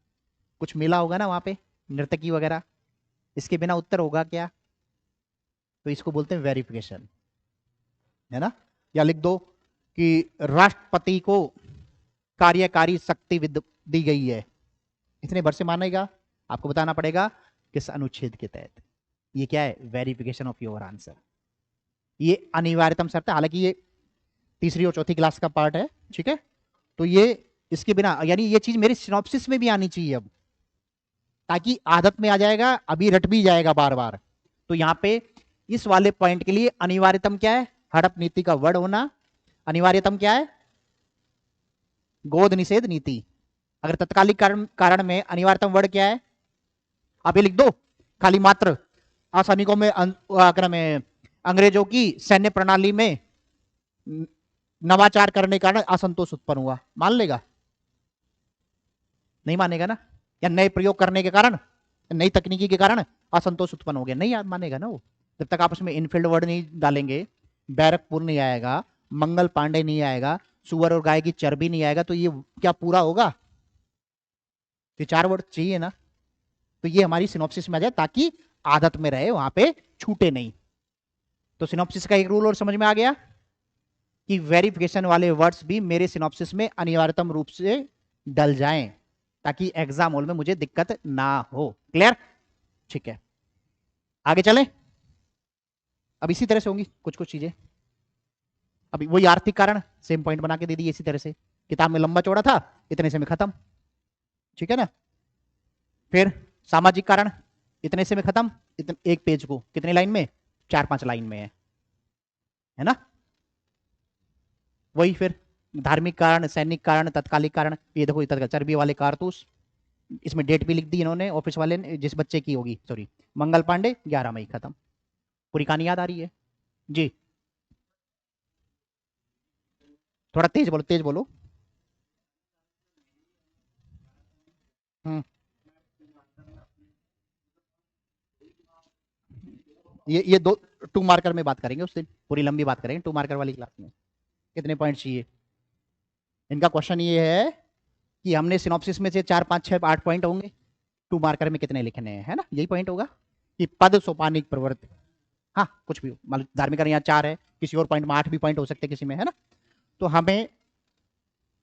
[SPEAKER 1] कुछ मिला होगा ना वहां पे, नर्तकी वगैरह, इसके बिना उत्तर होगा क्या? तो इसको बोलते हैं वेरिफिकेशन, है ना। या लिख दो कि राष्ट्रपति को कार्यकारी शक्ति दी गई है, इतने भर से मानेगा, आपको बताना पड़ेगा किस अनुच्छेद के तहत। ये क्या है? Verification of your answer. ये अनिवार्यतम शर्त है, हालांकि ये तीसरी और चौथी क्लास का पार्ट है, ठीक है। तो ये इसके बिना, यानी ये चीज मेरी सिनॉप्सिस में भी आनी चाहिए अब, ताकि आदत में आ जाएगा, अभी रट भी जाएगा बार बार। तो यहां पे इस वाले पॉइंट के लिए अनिवार्यतम क्या है? हड़प नीति का वर्ड होना, अनिवार्यतम क्या है? गोद निषेध नीति। अगर तत्कालिक कारण में अनिवार्यतम वर्ड क्या है? आप ये लिख दो, खाली मात्र असैनिकों में में अंग्रेजों की सैन्य प्रणाली में नवाचार करने के कारण असंतोष उत्पन्न हुआ। मान लेगा? नहीं मानेगा ना। या नए प्रयोग करने के कारण, नई तकनीकी के कारण असंतोष उत्पन्न हो गया, नहीं मानेगा ना वो। जब तक आप उसमें इनफील्ड वर्ड नहीं डालेंगे, बैरकपुर नहीं आएगा, मंगल पांडे नहीं आएगा, सुअर और गाय की चर्बी नहीं आएगा, तो ये क्या पूरा होगा? ये 4 वर्ड चाहिए ना। तो ये हमारी सिनॉप्सिस में आ जाए ताकि आदत में रहे, वहां पे छूटे नहीं। तो सिनॉप्सिस का एक रूल और समझ में आ गया कि वेरिफिकेशन वाले वर्ड्स भी मेरे सिनॉप्सिस में अनिवार्यतम रूप से डल जाएं ताकि एग्जाम हॉल में मुझे दिक्कत ना हो। क्लियर? ठीक है, आगे चलें। अब इसी तरह से होंगी कुछ कुछ चीजें। अभी वही आर्थिक कारण सेम पॉइंट बना के दे दिए इसी तरह से, किताब में लंबा चौड़ा था, इतने से में खत्म। ठीक है ना। फिर सामाजिक कारण इतने से में खत्म, एक पेज को कितने लाइन में? 4-5 लाइन में है ना। वही फिर धार्मिक कारण, सैनिक कारण, तत्कालिक कारण। ये देखो चर्बी वाले कारतूस, इसमें डेट भी लिख दी इन्होंने ऑफिस वाले ने, जिस बच्चे की होगी, सॉरी मंगल पांडे 11 मई खत्म। पूरी कहानी याद आ रही है जी? थोड़ा तेज बोलो, तेज बोलो। हम्म, ये दो 2 मार्कर में बात करेंगे उस दिन, पूरी लंबी बात करेंगे 2 मार्कर वाली क्लास में। कितने पॉइंट चाहिए? इनका क्वेश्चन ये है कि हमने सिनॉप्सिस में से 4-5-6-8 पॉइंट होंगे, 2 मार्कर में कितने लिखने हैं, है ना। यही पॉइंट होगा कि पद सोपानिक प्रवृत्ति, हाँ कुछ भी हो, धार्मिक यहाँ 4 है, किसी और पॉइंट में 8 भी पॉइंट हो सकते हैं किसी में, है ना। तो हमें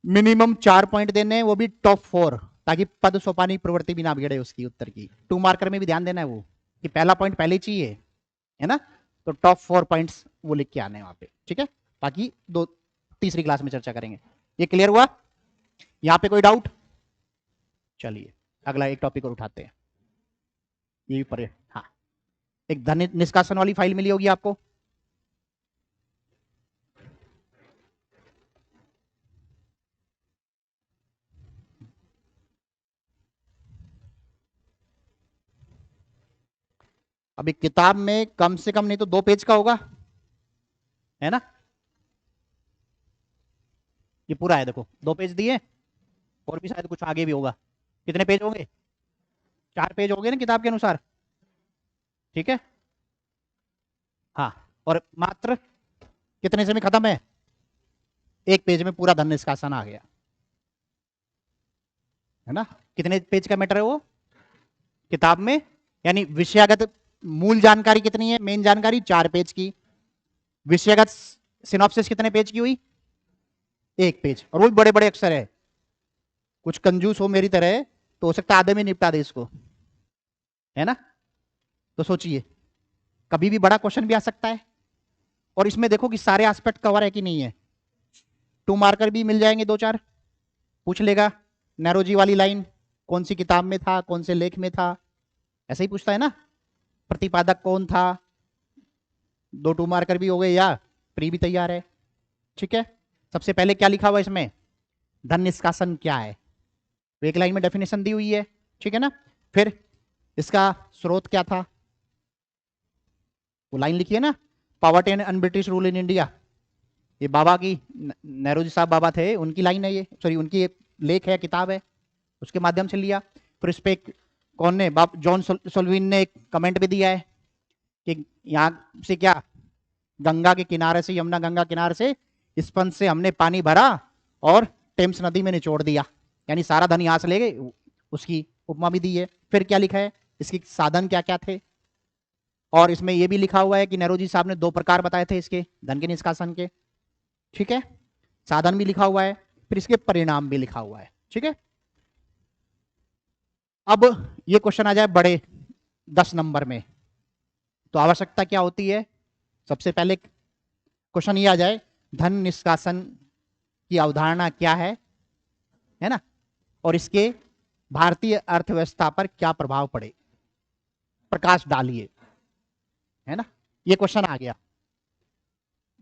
[SPEAKER 1] मिनिमम 4 पॉइंट देने हैं, वो भी टॉप 4, ताकि पद सोपानिक प्रवृत्ति भी ना बिगड़े उसकी उत्तर की। 2 मार्कर में भी ध्यान देना है वो कि पहला पॉइंट पहले चाहिए, है ना। तो टॉप 4 पॉइंट्स वो लिख के आने हैं वहां पे, ठीक है। बाकी दो तीसरी क्लास में चर्चा करेंगे। ये क्लियर हुआ? यहां पे कोई डाउट? चलिए अगला एक टॉपिक और उठाते हैं। ये भी पढ़े, हाँ। एक धन निष्कासन वाली फाइल मिली होगी आपको। अभी किताब में कम से कम नहीं तो 2 पेज का होगा, है ना। ये पूरा है, देखो 2 पेज दिए, और भी शायद कुछ आगे भी होगा। कितने पेज होंगे? 4 पेज हो गए ना किताब के अनुसार, ठीक है। हाँ, और मात्र कितने से में खत्म है? 1 पेज में पूरा धन निष्कासन आ गया, है ना। कितने पेज का मैटर है वो किताब में? यानी विषयगत मूल जानकारी कितनी है? मेन जानकारी 4 पेज की। विषयगत सिनॉप्सिस कितने पेज की हुई? 1 पेज, और वो भी बड़े बड़े अक्षर है। कुछ कंजूस हो मेरी तरह तो हो सकता है आधे में निपटा दे इसको, है ना। तो सोचिए, कभी भी बड़ा क्वेश्चन भी आ सकता है, और इसमें देखो कि सारे एस्पेक्ट कवर है कि नहीं है। 2 मार्कर भी मिल जाएंगे, 2-4 पूछ लेगा। नैरोजी वाली लाइन कौन सी किताब में था, कौन से लेख में था, ऐसे ही पूछता है ना। प्रतिपादक कौन था, 2 मार्कर भी हो गए, या प्री भी तैयार है, ठीक है। सबसे पहले क्या लिखा हुआ इसमें? धन निष्कासन क्या है, तो 1 लाइन में डेफिनेशन दी हुई है, ठीक है ना। फिर इसका स्रोत क्या था, वो लाइन लिखी है ना। Poverty and un-British rule in India, ये बाबा की, नेहरू जी साहब बाबा थे, उनकी लाइन है ये, सॉरी उनकी एक लेख है, किताब है, उसके माध्यम से लिया। फिर इस पे कौन ने, जॉन सोल्विन ने एक कमेंट भी दिया है कि यहाँ से क्या, गंगा के किनारे से, यमुना गंगा किनारे से स्पंज से हमने पानी भरा और टेम्स नदी में निचोड़ दिया, यानी सारा धन यहां से ले गए, उसकी उपमा भी दी है। फिर क्या लिखा है, इसके साधन क्या क्या थे, और इसमें यह भी लिखा हुआ है कि नेहरू जी साहब ने 2 प्रकार बताए थे इसके धन के निष्कासन के, ठीक है। साधन भी लिखा हुआ है, फिर इसके परिणाम भी लिखा हुआ है, ठीक है। अब ये क्वेश्चन आ जाए बड़े 10 नंबर में, तो आवश्यकता क्या होती है? सबसे पहले क्वेश्चन ये आ जाए, धन निष्कासन की अवधारणा क्या है ना, और इसके भारतीय अर्थव्यवस्था पर क्या प्रभाव पड़े, प्रकाश डालिए, है ना। ये क्वेश्चन आ गया,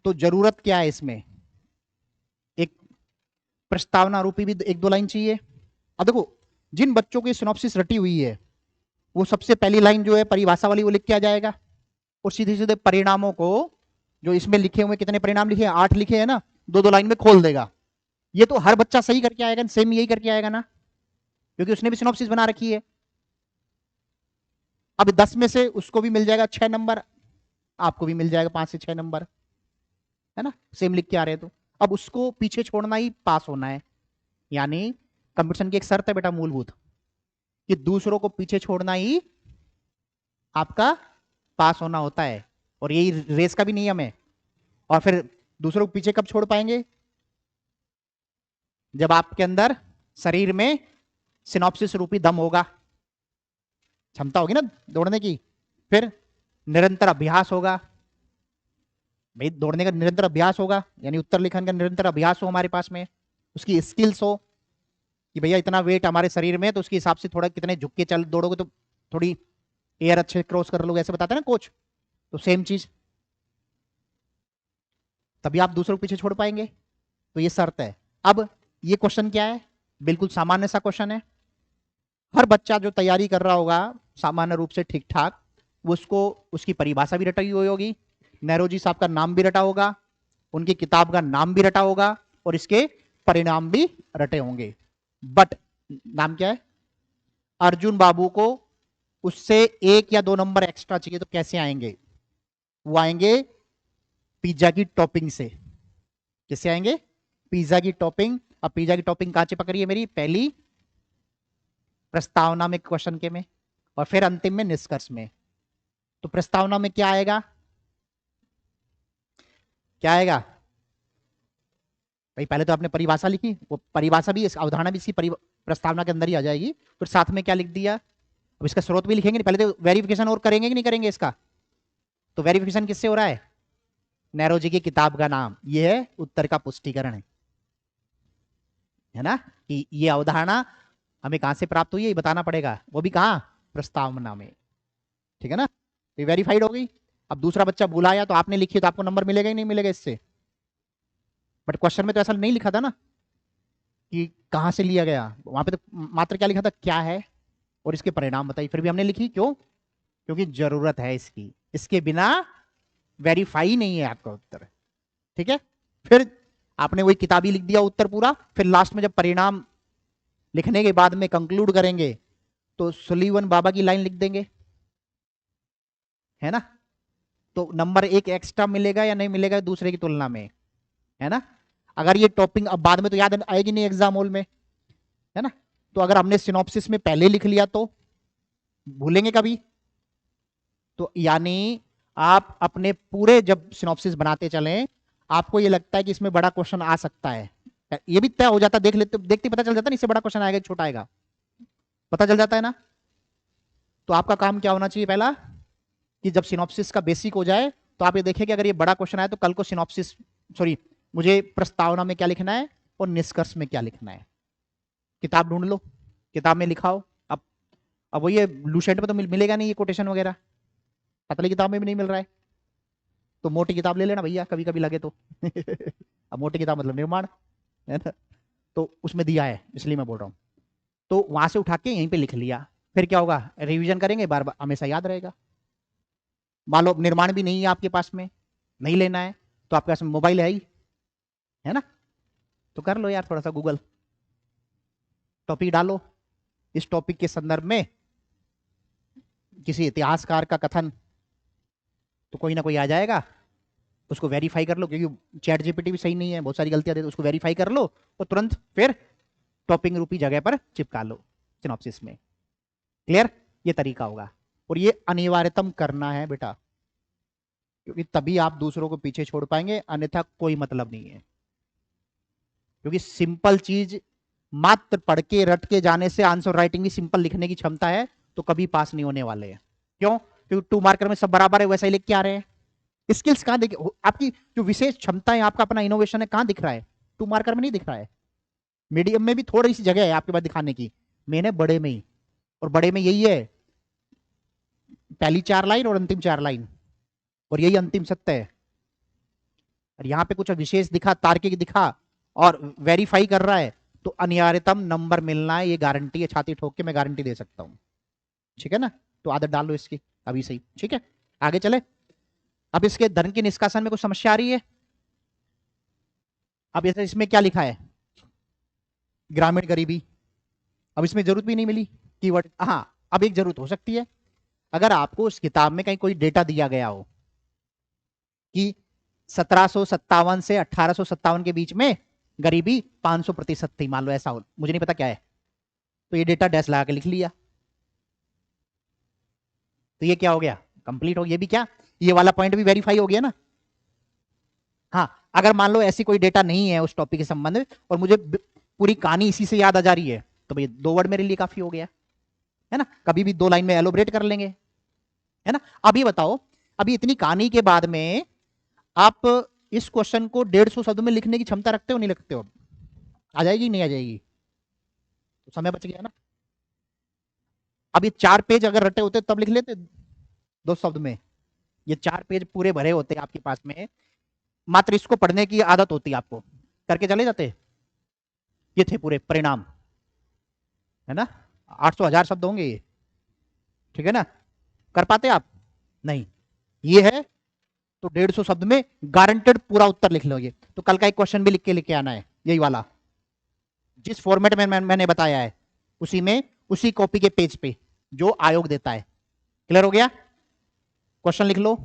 [SPEAKER 1] तो जरूरत क्या है इसमें? प्रस्तावना रूपी भी एक दो लाइन चाहिए। अब देखो, जिन बच्चों की सिनॉप्सिस रटी हुई है वो सबसे पहली लाइन जो है परिभाषा वाली वो लिख के आ जाएगा, और सीधे सीधे परिणामों को, जो इसमें लिखे हुए कितने परिणाम लिखे हैं, 8 लिखे हैं ना, दो दो लाइन में खोल देगा। ये तो हर बच्चा सही करके आएगा, सेम यही करके आएगा ना, क्योंकि उसने भी सिनॉप्सिस बना रखी है। अब 10 में से उसको भी मिल जाएगा 6 नंबर, आपको भी मिल जाएगा 5 से 6 नंबर, है ना, सेम लिख के आ रहे हैं तो। अब उसको पीछे छोड़ना ही पास होना है, यानी कंपटीशन की एक शर्त है बेटा मूलभूत, कि दूसरों को पीछे छोड़ना ही आपका पास होना होता है, और यही रेस का भी नियम है। और फिर दूसरों को पीछे कब छोड़ पाएंगे, जब आपके अंदर शरीर में सिनॉप्सिस रूपी दम होगा, क्षमता होगी ना दौड़ने की, फिर निरंतर अभ्यास होगा। भाई दौड़ने का निरंतर अभ्यास होगा, यानी उत्तर लिखन का निरंतर अभ्यास हो हमारे पास में, उसकी स्किल्स हो कि भैया इतना वेट हमारे शरीर में, तो उसके हिसाब से थोड़ा कितने झुक के चल दौड़ोगे तो थोड़ी एयर अच्छे क्रॉस कर लोगे, ऐसे बताते हैं ना कोच। तो सेम चीज, तभी आप दूसरों को पीछे छोड़ पाएंगे, तो ये शर्त है। अब ये क्वेश्चन क्या है, बिल्कुल सामान्य सा क्वेश्चन है, हर बच्चा जो तैयारी कर रहा होगा सामान्य रूप से ठीक ठाक, वो उसको उसकी परिभाषा भी रटी हुई होगी, नेरोजी साहब का नाम भी रटा होगा, उनकी किताब का नाम भी रटा होगा, और इसके परिणाम भी रटे होंगे। बट नाम क्या है, अर्जुन बाबू को उससे 1 या 2 नंबर एक्स्ट्रा चाहिए, तो कैसे आएंगे, वो आएंगे पिज्जा की टॉपिंग से। किससे आएंगे, पिज्जा की टॉपिंग। अब पिज्जा की टॉपिंग कहां से पकड़ी है मेरी, पहली प्रस्तावना में क्वेश्चन के में, और फिर अंतिम में निष्कर्ष में। तो प्रस्तावना में क्या आएगा, क्या आएगा भाई, पहले तो आपने परिभाषा लिखी, वो परिभाषा भी, अवधारणा भी इसकी प्रस्तावना के अंदर ही आ जाएगी, फिर साथ में क्या लिख दिया, अब इसका स्रोत भी लिखेंगे, पहले तो वेरिफिकेशन और करेंगे कि नहीं करेंगे इसका। तो वेरिफिकेशन किससे हो रहा है, नेरोजी की किताब का नाम, ये है उत्तर का पुष्टिकरण, है ना, कि ये अवधारणा हमें कहां से प्राप्त हुई है ये बताना पड़ेगा, वो भी कहां, प्रस्तावना में। ठीक है ना, तो वेरीफाइड हो गई। अब दूसरा बच्चा बुलाया तो आपने लिखी, तो आपको नंबर मिलेगा ही नहीं मिलेगा इससे, बट क्वेश्चन में तो ऐसा नहीं लिखा था ना कि कहां से लिया गया, वहां पे तो मात्र क्या लिखा था, क्या है और इसके परिणाम बताइए, फिर भी हमने लिखी, क्यों, क्योंकि जरूरत है इसकी, इसके बिना वेरीफाई नहीं है आपका उत्तर। ठीक है, फिर आपने वही किताबी लिख दिया उत्तर पूरा, फिर लास्ट में जब परिणाम लिखने के बाद में कंक्लूड करेंगे तो सुलीवन बाबा की लाइन लिख देंगे, है ना, तो नंबर 1 एक्स्ट्रा मिलेगा या नहीं मिलेगा दूसरे की तुलना में, है ना। अगर ये टॉपिंग अब बाद में तो याद आएगी नहीं एग्जाम हॉल में, है ना, तो अगर हमने सिनॉप्सिस में पहले लिख लिया तो भूलेंगे कभी। तो यानी आप अपने पूरे जब सिनॉप्सिस बनाते चलें, आपको ये लगता है कि इसमें बड़ा क्वेश्चन आ सकता है, ये भी तय हो जाता, देख लेते देखते पता चल जाता है, इससे बड़ा क्वेश्चन आएगा छोटा आएगा, पता चल जाता है ना। तो आपका काम क्या होना चाहिए, पहला कि जब सिनॉप्सिस का बेसिक हो जाए तो आप ये देखें कि अगर ये बड़ा क्वेश्चन आए तो कल को सिनॉप्सिस, सॉरी, मुझे प्रस्तावना में क्या लिखना है और निष्कर्ष में क्या लिखना है, किताब ढूंढ लो, किताब में लिखाओ। अब वो ये लूसेंट में तो मिलेगा नहीं ये कोटेशन वगैरह, पतली किताब में भी नहीं मिल रहा है, तो मोटी किताब ले लेना भैया कभी कभी लगे तो अब मोटी किताब मतलब निर्माण, है ना, तो उसमें दिया है इसलिए मैं बोल रहा हूँ। तो वहां से उठा के यहीं पे लिख लिया, फिर क्या होगा, रिवीजन करेंगे बार बार, हमेशा याद रहेगा। मान लो निर्माण भी नहीं है आपके पास में, नहीं लेना है, तो आपके पास में मोबाइल है ही, है ना, तो कर लो यार थोड़ा सा गूगल, टॉपिक डालो, इस टॉपिक के संदर्भ में किसी इतिहासकार का कथन, तो कोई ना कोई आ जाएगा, उसको वेरीफाई कर लो, क्योंकि चैट जीपीटी भी सही नहीं है, बहुत सारी गलतियां देते, उसको वेरीफाई कर लो और तुरंत फिर टॉपिक रूपी जगह पर चिपका लो सिनॉप्सिस में। क्लियर, ये तरीका होगा, और ये अनिवार्यतम करना है बेटा, क्योंकि तभी आप दूसरों को पीछे छोड़ पाएंगे, अन्यथा कोई मतलब नहीं है। क्योंकि सिंपल चीज मात्र पढ़ के रट के जाने से, आंसर राइटिंग भी सिंपल लिखने की क्षमता है, तो कभी पास नहीं होने वाले हैं। क्यों, क्योंकि 2 मार्कर में सब बराबर है, वैसा ही लिख के आ रहे हैं। स्किल्स कहां दिख, आपकी जो विशेष क्षमता है, आपका अपना इनोवेशन है, कहां दिख रहा है, 2 मार्कर में नहीं दिख रहा है, मीडियम में भी थोड़ी सी जगह है आपके पास दिखाने की, मैंने बड़े में ही, और बड़े में यही है, पहली 4 लाइन और अंतिम 4 लाइन, और यही अंतिम सत्य है। और यहां पे कुछ विशेष दिखा, तार्किक दिखा, और वेरीफाई कर रहा है तो अनिवार्यतम नंबर मिलना है, ये गारंटी है, छाती ठोक के मैं गारंटी दे सकता हूं। ठीक है ना, तो आदत डाल लो इसकी अभी सही। ठीक है, आगे चले। अब इसके धन के निष्कासन में कुछ समस्या आ रही है? अब जैसे इसमें क्या लिखा है, ग्रामीण गरीबी, अब इसमें जरूरत भी नहीं मिली कीवर्ड। हाँ, अब एक जरूरत हो सकती है, अगर आपको उस किताब में कहीं कोई डेटा दिया गया हो कि 1757 से 1857 के बीच में गरीबी 500% थी, मान लो ऐसा हो, मुझे नहीं पता क्या है, तो ये डेटा डैश लगा के लिख लिया, तो ये क्या हो गया, कंप्लीट हो गया। ये भी क्या, ये वाला पॉइंट भी वेरीफाई हो गया ना। हाँ, अगर मान लो ऐसी कोई डेटा नहीं है उस टॉपिक के संबंध में और मुझे पूरी कहानी इसी से याद आ जा रही है, तो भाई 2 वर्ड मेरे लिए काफी हो गया, है ना, कभी भी 2 लाइन में एलोबरेट कर लेंगे, है ना। अभी बताओ, अभी इतनी कहानी के बाद में आप इस क्वेश्चन को 150 शब्द में लिखने की क्षमता रखते हो नहीं रखते हो? आ जाएगी नहीं आ जाएगी? तो समय बच गया ना। अब ये 4 पेज अगर रटे होते तब लिख लेते 2 शब्द में, ये 4 पेज पूरे भरे होते आपके पास में, मात्र इसको पढ़ने की आदत होती आपको, करके चले जाते। ये थे पूरे परिणाम, है ना, 800 1000 शब्द होंगे ये, ठीक है ना, कर पाते आप? नहीं, ये है तो 150 शब्द में गारंटेड पूरा उत्तर लिख लोगे। तो कल का एक क्वेश्चन भी लिख के लेके आना है, यही वाला, जिस फॉर्मेट में मैंने बताया है उसी में, उसी कॉपी के पेज पे जो आयोग देता है। क्लियर हो गया? क्वेश्चन लिख लो।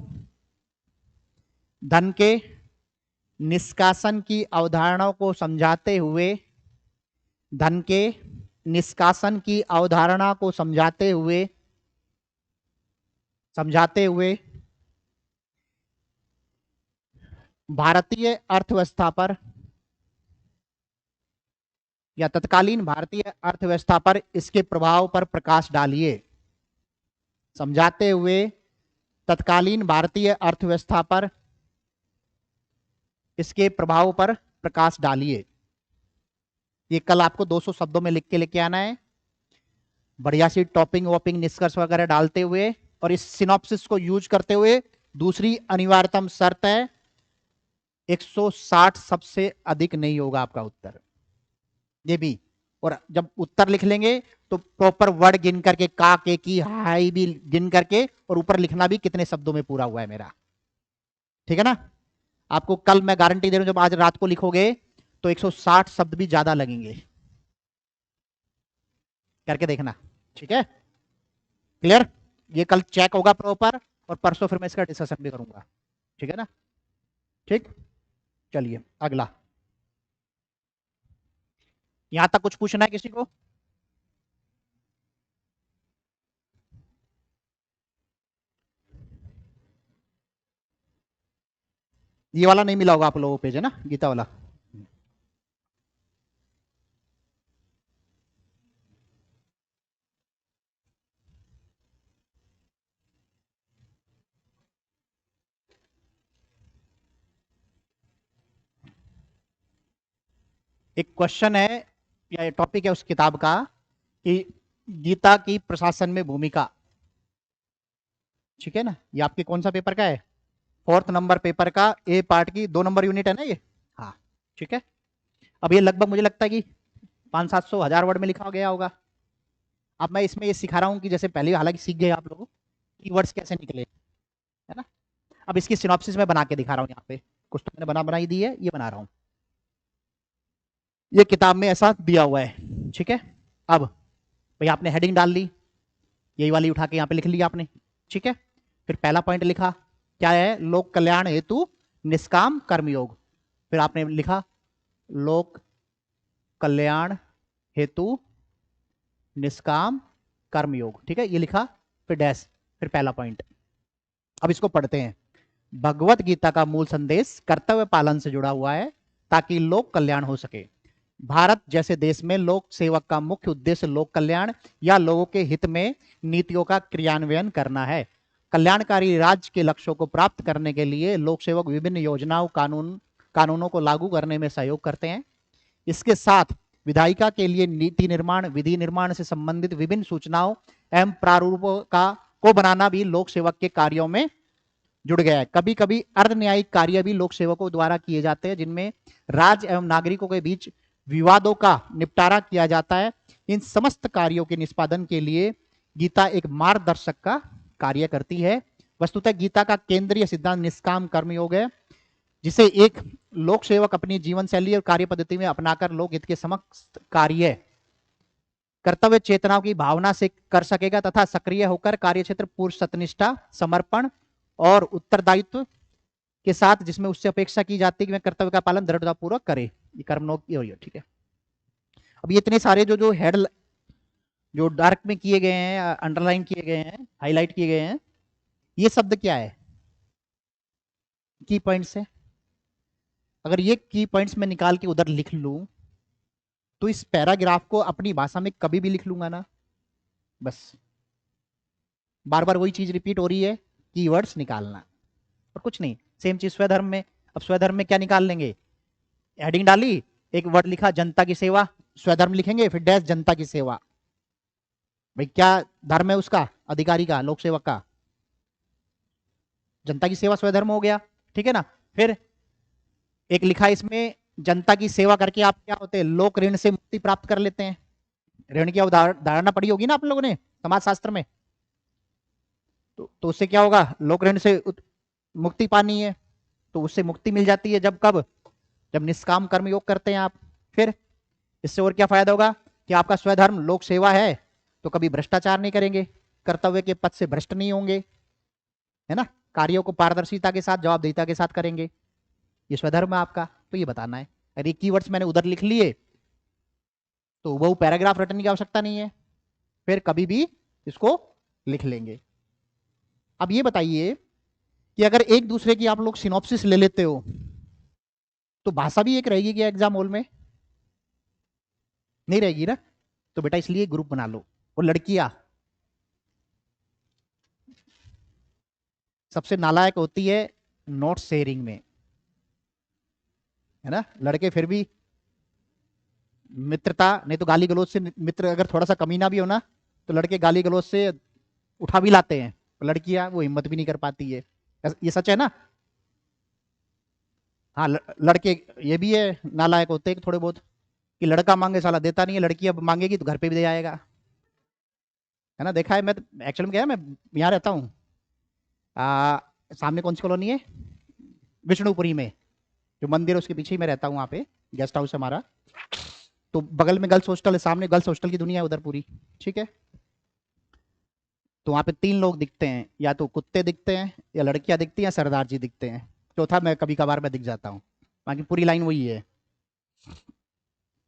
[SPEAKER 1] धन के निष्कासन की अवधारणा को समझाते हुए, धन के निष्कासन की अवधारणा को समझाते हुए भारतीय अर्थव्यवस्था पर या तत्कालीन भारतीय अर्थव्यवस्था पर इसके प्रभाव पर प्रकाश डालिए। समझाते हुए तत्कालीन भारतीय अर्थव्यवस्था पर इसके प्रभाव पर प्रकाश डालिए। ये कल आपको 200 शब्दों में लिख के लेके आना है, बढ़िया सी टॉपिंग वॉपिंग निष्कर्ष वगैरह डालते हुए, और इस सिनॉप्सिस को यूज करते हुए दूसरी अनिवार्यतम शर्त है 160 सबसे अधिक नहीं होगा आपका उत्तर, ये भी। और जब उत्तर लिख लेंगे तो प्रॉपर वर्ड गिन करके, का के की हाई भी गिन करके, और ऊपर लिखना भी कितने शब्दों में पूरा हुआ है मेरा, ठीक है ना। आपको कल मैं गारंटी दे रहा हूं, जब आज रात को लिखोगे तो 160 शब्द भी ज्यादा लगेंगे, करके देखना, ठीक है। क्लियर? ये कल चेक होगा प्रॉपर, और परसों फिर मैं इसका डिस्कशन भी करूंगा, ठीक है ना। ठीक, चलिए अगला। यहां तक कुछ पूछना है किसी को? ये वाला नहीं मिला होगा आप लोगों को पेज, है ना, गीता वाला। एक क्वेश्चन है या टॉपिक है उस किताब का कि गीता की प्रशासन में भूमिका, ठीक है ना। ये आपके कौन सा पेपर का है? 4th नंबर पेपर का ए पार्ट की 2 नंबर यूनिट है ना ये। हाँ, ठीक है। अब ये लगभग मुझे लगता है कि 500-700 1000 वर्ड में लिखा गया होगा। अब मैं इसमें ये सिखा रहा हूँ कि जैसे पहले हालांकि सीख गए आप लोग कीवर्ड्स कैसे निकले, है ना। अब इसकी सिनॉप्सिस में बना के दिखा रहा हूँ, यहाँ पे कुछ तो मैंने बनाई दी है, ये बना रहा हूँ, ये किताब में ऐसा दिया हुआ है, ठीक है। अब भाई आपने हेडिंग डाल ली, यही वाली उठा के यहाँ पे लिख लिया आपने, ठीक है। फिर पहला पॉइंट लिखा क्या है, लोक कल्याण हेतु निष्काम कर्मयोग। फिर आपने लिखा लोक कल्याण हेतु निष्काम कर्मयोग, ठीक है, ये लिखा। फिर डैश, फिर पहला पॉइंट। अब इसको पढ़ते हैं। भगवत गीता का मूल संदेश कर्तव्य पालन से जुड़ा हुआ है ताकि लोक कल्याण हो सके। भारत जैसे देश में लोक सेवक का मुख्य उद्देश्य लोक कल्याण या लोगों के हित में नीतियों का क्रियान्वयन करना है। कल्याणकारी राज्य के लक्ष्यों को प्राप्त करने के लिए लोक सेवक विभिन्न योजनाओं कानूनों को लागू करने में सहयोग करते हैं। इसके साथ विधायिका के लिए नीति निर्माण, विधि निर्माण से संबंधित विभिन्न सूचनाओं एवं प्रारूपों को बनाना भी लोक सेवक के कार्यों में जुड़ गया है। कभी कभी अर्ध न्यायिक कार्य भी लोक सेवकों द्वारा किए जाते हैं, जिनमें राज्य एवं नागरिकों के बीच विवादों का निपटारा किया जाता है। इन समस्त कार्यों के निष्पादन के लिए गीता एक मार्गदर्शक का कार्य करती है। वस्तुतः गीता का केंद्रीय सिद्धांत निष्काम कर्मयोग है, जिसे एक लोक सेवक अपनी जीवन शैली और कार्य पद्धति में अपनाकर लोकहित के समस्त कार्य कर्तव्य चेतनाओं की भावना से कर सकेगा तथा सक्रिय होकर कार्यक्षेत्र पूर्ण सत्यनिष्ठा, समर्पण और उत्तरदायित्व के साथ, जिसमें उससे अपेक्षा की जाती है कि वह कर्तव्य का पालन दृढ़तापूर्वक करे। ये कर्मयोग की हो, ठीक है। अब ये इतने सारे जो जो हेड जो डार्क में किए गए हैं, अंडरलाइन किए गए हैं, हाईलाइट किए गए हैं, ये शब्द क्या है? की पॉइंट्स है। अगर ये की पॉइंट्स में निकाल के उधर लिख लूं तो इस पैराग्राफ को अपनी भाषा में कभी भी लिख लूंगा ना, बस बार बार वही चीज रिपीट हो रही है, कीवर्ड्स निकालना और कुछ नहीं। सेम चीज स्वधर्म में। अब स्वधर्म में क्या निकाल लेंगे? हेडिंग डाली, एक वर्ड लिखा जनता की सेवा, स्वधर्म लिखेंगे, फिर डैश जनता की सेवा। भाई क्या धर्म है उसका? अधिकारी का, लोक सेवक का। जनता की सेवा स्वधर्म हो गया, ठीक है ना। फिर एक लिखा इसमें, जनता की सेवा करके आप क्या होते हैं? लोक ऋण से मुक्ति प्राप्त कर लेते हैं। ऋण की धारणा पड़ी होगी ना आप लोगों ने समाज शास्त्र में। तो उससे क्या होगा? लोक ऋण से मुक्ति पानी है, तो उससे मुक्ति मिल जाती है। जब कब? जब निष्काम कर्म योग करते हैं आप। फिर इससे और क्या फायदा होगा कि आपका स्वधर्म लोक सेवा है तो कभी भ्रष्टाचार नहीं करेंगे, कर्तव्य के पद से भ्रष्ट नहीं होंगे, है ना। कार्यों को पारदर्शिता के साथ, जवाबदेहिता के साथ करेंगे। ये स्वधर्म है आपका, तो ये बताना है। अरे कीवर्ड्स मैंने उधर लिख लिए तो वो पैराग्राफ रटने की आवश्यकता नहीं है, फिर कभी भी इसको लिख लेंगे। अब ये बताइए कि अगर एक दूसरे की आप लोग सिनॉप्सिस ले लेते हो तो भाषा भी एक रहेगी क्या एग्जाम हॉल में? नहीं रहेगी ना। तो बेटा इसलिए ग्रुप बना लो। और लड़कियां सबसे नालायक होती है नोट शेयरिंग में, है ना। लड़के फिर भी मित्रता, नहीं तो गाली गलौज से मित्र अगर थोड़ा सा कमीना भी हो ना तो लड़के गाली गलौज से उठा भी लाते हैं, लड़कियां वो हिम्मत भी नहीं कर पाती है। ये सच है ना। हाँ, लड़के ये भी है नालायक होते हैं थोड़े बहुत, कि लड़का मांगे साला देता नहीं है, लड़की अब मांगेगी तो घर पे भी दे आएगा, है ना। देखा है मैं, एक्चुअली में क्या है, मैं यहाँ रहता हूँ, सामने कौन सी कॉलोनी है? विष्णुपुरी में जो मंदिर है उसके पीछे ही मैं रहता हूँ, वहाँ पे गेस्ट हाउस है हमारा। तो बगल में गर्ल्स हॉस्टल है, सामने गर्ल्स हॉस्टल की दुनिया है उधर पूरी, ठीक है। तो वहाँ पे 3 लोग दिखते हैं, या तो कुत्ते दिखते हैं, या लड़कियां दिखती हैं, या सरदार जी दिखते हैं। चौथा मैं कभी कभार मैं दिख जाता हूँ। बाकी पूरी लाइन वही है,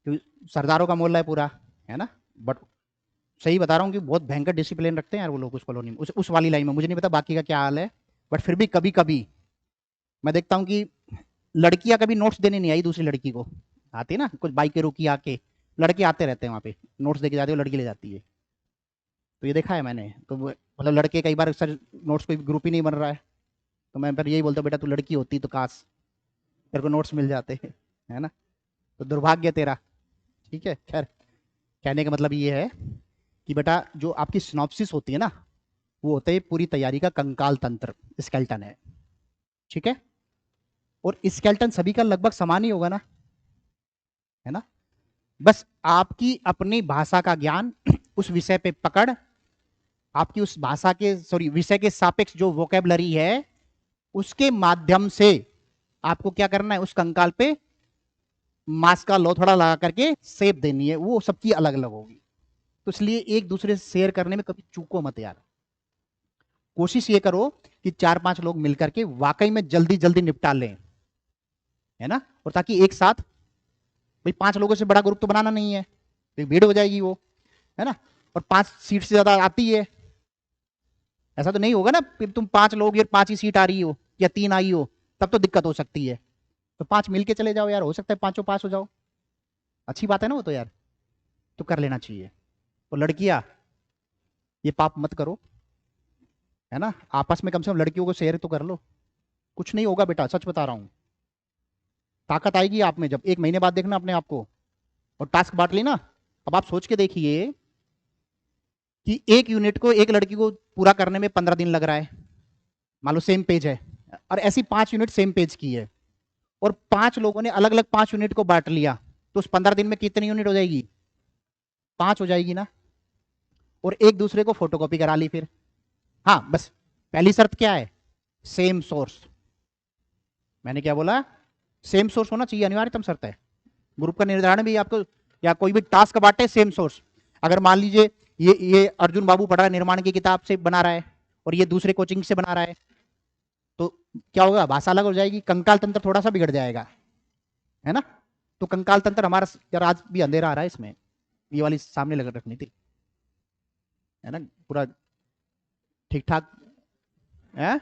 [SPEAKER 1] सरदारों का मोहल्ला है पूरा, है ना। बट सही बता रहा हूँ कि बहुत भयंकर डिसिप्लिन रखते हैं यार वो लोग उस कॉलोनी में, उस वाली लाइन में। मुझे नहीं पता बाकी का क्या हाल है, बट फिर भी कभी कभी मैं देखता हूँ कि लड़कियां कभी नोट्स देने नहीं आई दूसरी लड़की को। आती है ना कुछ बाइकें रुकी आके, लड़के आते रहते हैं वहाँ पे, नोट्स देके जाते हो, लड़की ले जाती है। तो ये देखा है मैंने। तो मतलब लड़के कई बार सर नोट्स कोई ग्रुप ही नहीं बन रहा है, तो मैं फिर यही बोलता हूँ बेटा तू लड़की होती तो काश तेरे को नोट्स मिल जाते, है ना। तो दुर्भाग्य तेरा, ठीक है। खैर, कहने का मतलब ये है कि बेटा जो आपकी सिनॉप्सिस होती है ना, वो होते है पूरी तैयारी का कंकाल तंत्र, स्केल्टन है, ठीक है। और स्केल्टन सभी का लगभग समान ही होगा ना, है ना। बस आपकी अपनी भाषा का ज्ञान, उस विषय पे पकड़, आपकी उस भाषा के विषय के सापेक्ष जो वोकेबलरी है उसके माध्यम से आपको क्या करना है, उस कंकाल पे मांस का लोथड़ा लगा करके शेप देनी है, वो सबकी अलग अलग होगी। तो इसलिए एक दूसरे से शेयर करने में कभी चूको मत यार। कोशिश ये करो कि 4-5 लोग मिलकर के वाकई में जल्दी जल्दी निपटा लें, है ना। और ताकि एक साथ, भाई 5 लोगों से बड़ा ग्रुप तो बनाना नहीं है, तो भीड़ हो जाएगी वो, है ना। और 5 सीट से ज्यादा आती है, ऐसा तो नहीं होगा ना तुम 5 लोग यार 5 ही सीट आ रही हो या 3 आई हो, तब तो दिक्कत हो सकती है। तो 5 मिलके चले जाओ यार, हो सकता है 5 पास हो जाओ, अच्छी बात है ना वो तो यार। तो कर लेना चाहिए। और लड़कियां ये पाप मत करो, है ना। आपस में कम से कम लड़कियों को शेयर तो कर लो, कुछ नहीं होगा बेटा, सच बता रहा हूं। ताकत आएगी आप में जब 1 महीने बाद देखना अपने आप को। और टास्क बांट ली ना, अब आप सोच के देखिए कि 1 यूनिट को एक लड़की को पूरा करने में 15 दिन लग रहा है, मान लो सेम पेज है और ऐसी 5 यूनिट सेम पेज की है और 5 लोगों ने अलग अलग 5 यूनिट को बांट लिया, तो उस 15 दिन में कितनी यूनिट हो जाएगी? 5 हो जाएगी ना। और एक दूसरे को फोटोकॉपी करा ली फिर। हाँ बस पहली शर्त क्या है? Same source. मैंने क्या बोला? सेम सोर्स होना चाहिए, अनिवार्यतम शर्त है। ग्रुप का निर्धारण भी आपको, या कोई भी टास्क बांटे, सेम सोर्स। अगर मान लीजिए ये अर्जुन बाबू पढ़ा है, निर्माण की किताब से बना रहा है और ये दूसरे कोचिंग से बना रहा है, तो क्या होगा? भाषा अलग हो जाएगी, कंकाल तंत्र थोड़ा सा बिगड़ जाएगा, है ना। तो कंकाल तंत्र हमारा यार आज भी अंधेरा आ रहा है इसमें, ये वाली सामने लगा रखनी थी, है ना, पूरा ठीक ठाक है।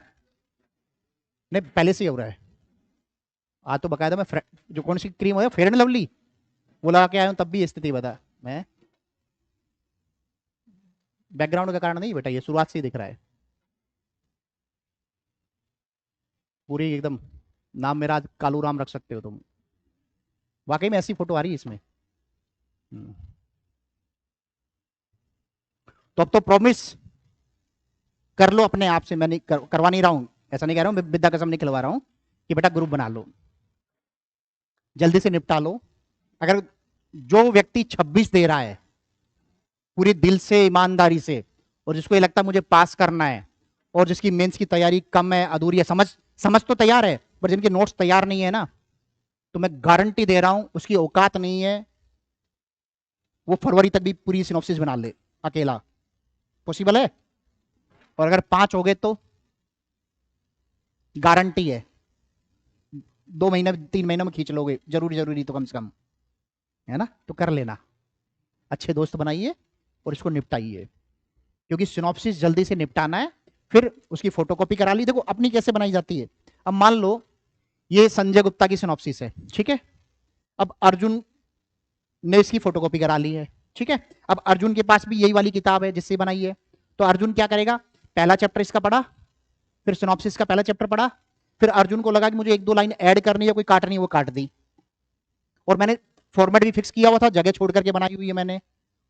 [SPEAKER 1] नहीं पहले से ही हो रहा है। आज तो बकायदा मैं जो कौन सी क्रीम है, फेयर एंड लवली, वो लगा के आया हूं, तब भी स्थिति बता। मैं बैकग्राउंड का कारण नहीं बेटा, ये शुरुआत से ही दिख रहा है पूरी एकदम। नाम मेरा आज कालू राम रख सकते हो तुम। वाकई में ऐसी फोटो आ रही है इसमें। तो अब तो प्रॉमिस कर लो अपने आप से, मैं नहीं करवा नहीं रहा हूं, ऐसा नहीं कह रहा हूं, विद्या कसम नहीं खिलवा रहा हूं कि बेटा ग्रुप बना लो, जल्दी से निपटा लो। अगर जो व्यक्ति 26 दे रहा है पूरे दिल से, ईमानदारी से, और जिसको ये लगता है मुझे पास करना है, और जिसकी मेंस की तैयारी कम है, अधूरी है, समझ समझ तो तैयार है पर जिनके नोट्स तैयार नहीं है ना, तो मैं गारंटी दे रहा हूं उसकी औकात नहीं है वो फरवरी तक भी पूरी सिनॉप्सिस बना ले अकेला। पॉसिबल है। और अगर 5 हो गए तो गारंटी है 2 महीने 3 महीने में खींच लोगे, जरूरी जरूरी तो कम से कम, है ना। तो कर लेना, अच्छे दोस्त बनाइए और इसको निपटाइए, क्योंकि सिनॉप्सिस जल्दी से निपटाना है। फिर उसकी फोटोकॉपी करा ली। देखो अपनी कैसे बनाई जाती है। अब मान लो ये संजय गुप्ता की सिनॉप्सिस है, ठीक है। अब अर्जुन ने इसकी फोटोकॉपी करा ली है, ठीक है। अब अर्जुन के पास भी यही वाली किताब है जिससे बनाई है, तो अर्जुन क्या करेगा? पहला चैप्टर इसका पढ़ा, फिर सिनॉप्सिस का पहला चैप्टर पढ़ा, फिर अर्जुन को लगा कि मुझे 1-2 लाइन ऐड करनी है, कोई काटनी है, वो काट दी। और मैंने फॉर्मेट भी फिक्स किया हुआ था, जगह छोड़ करके बनाई हुई है मैंने।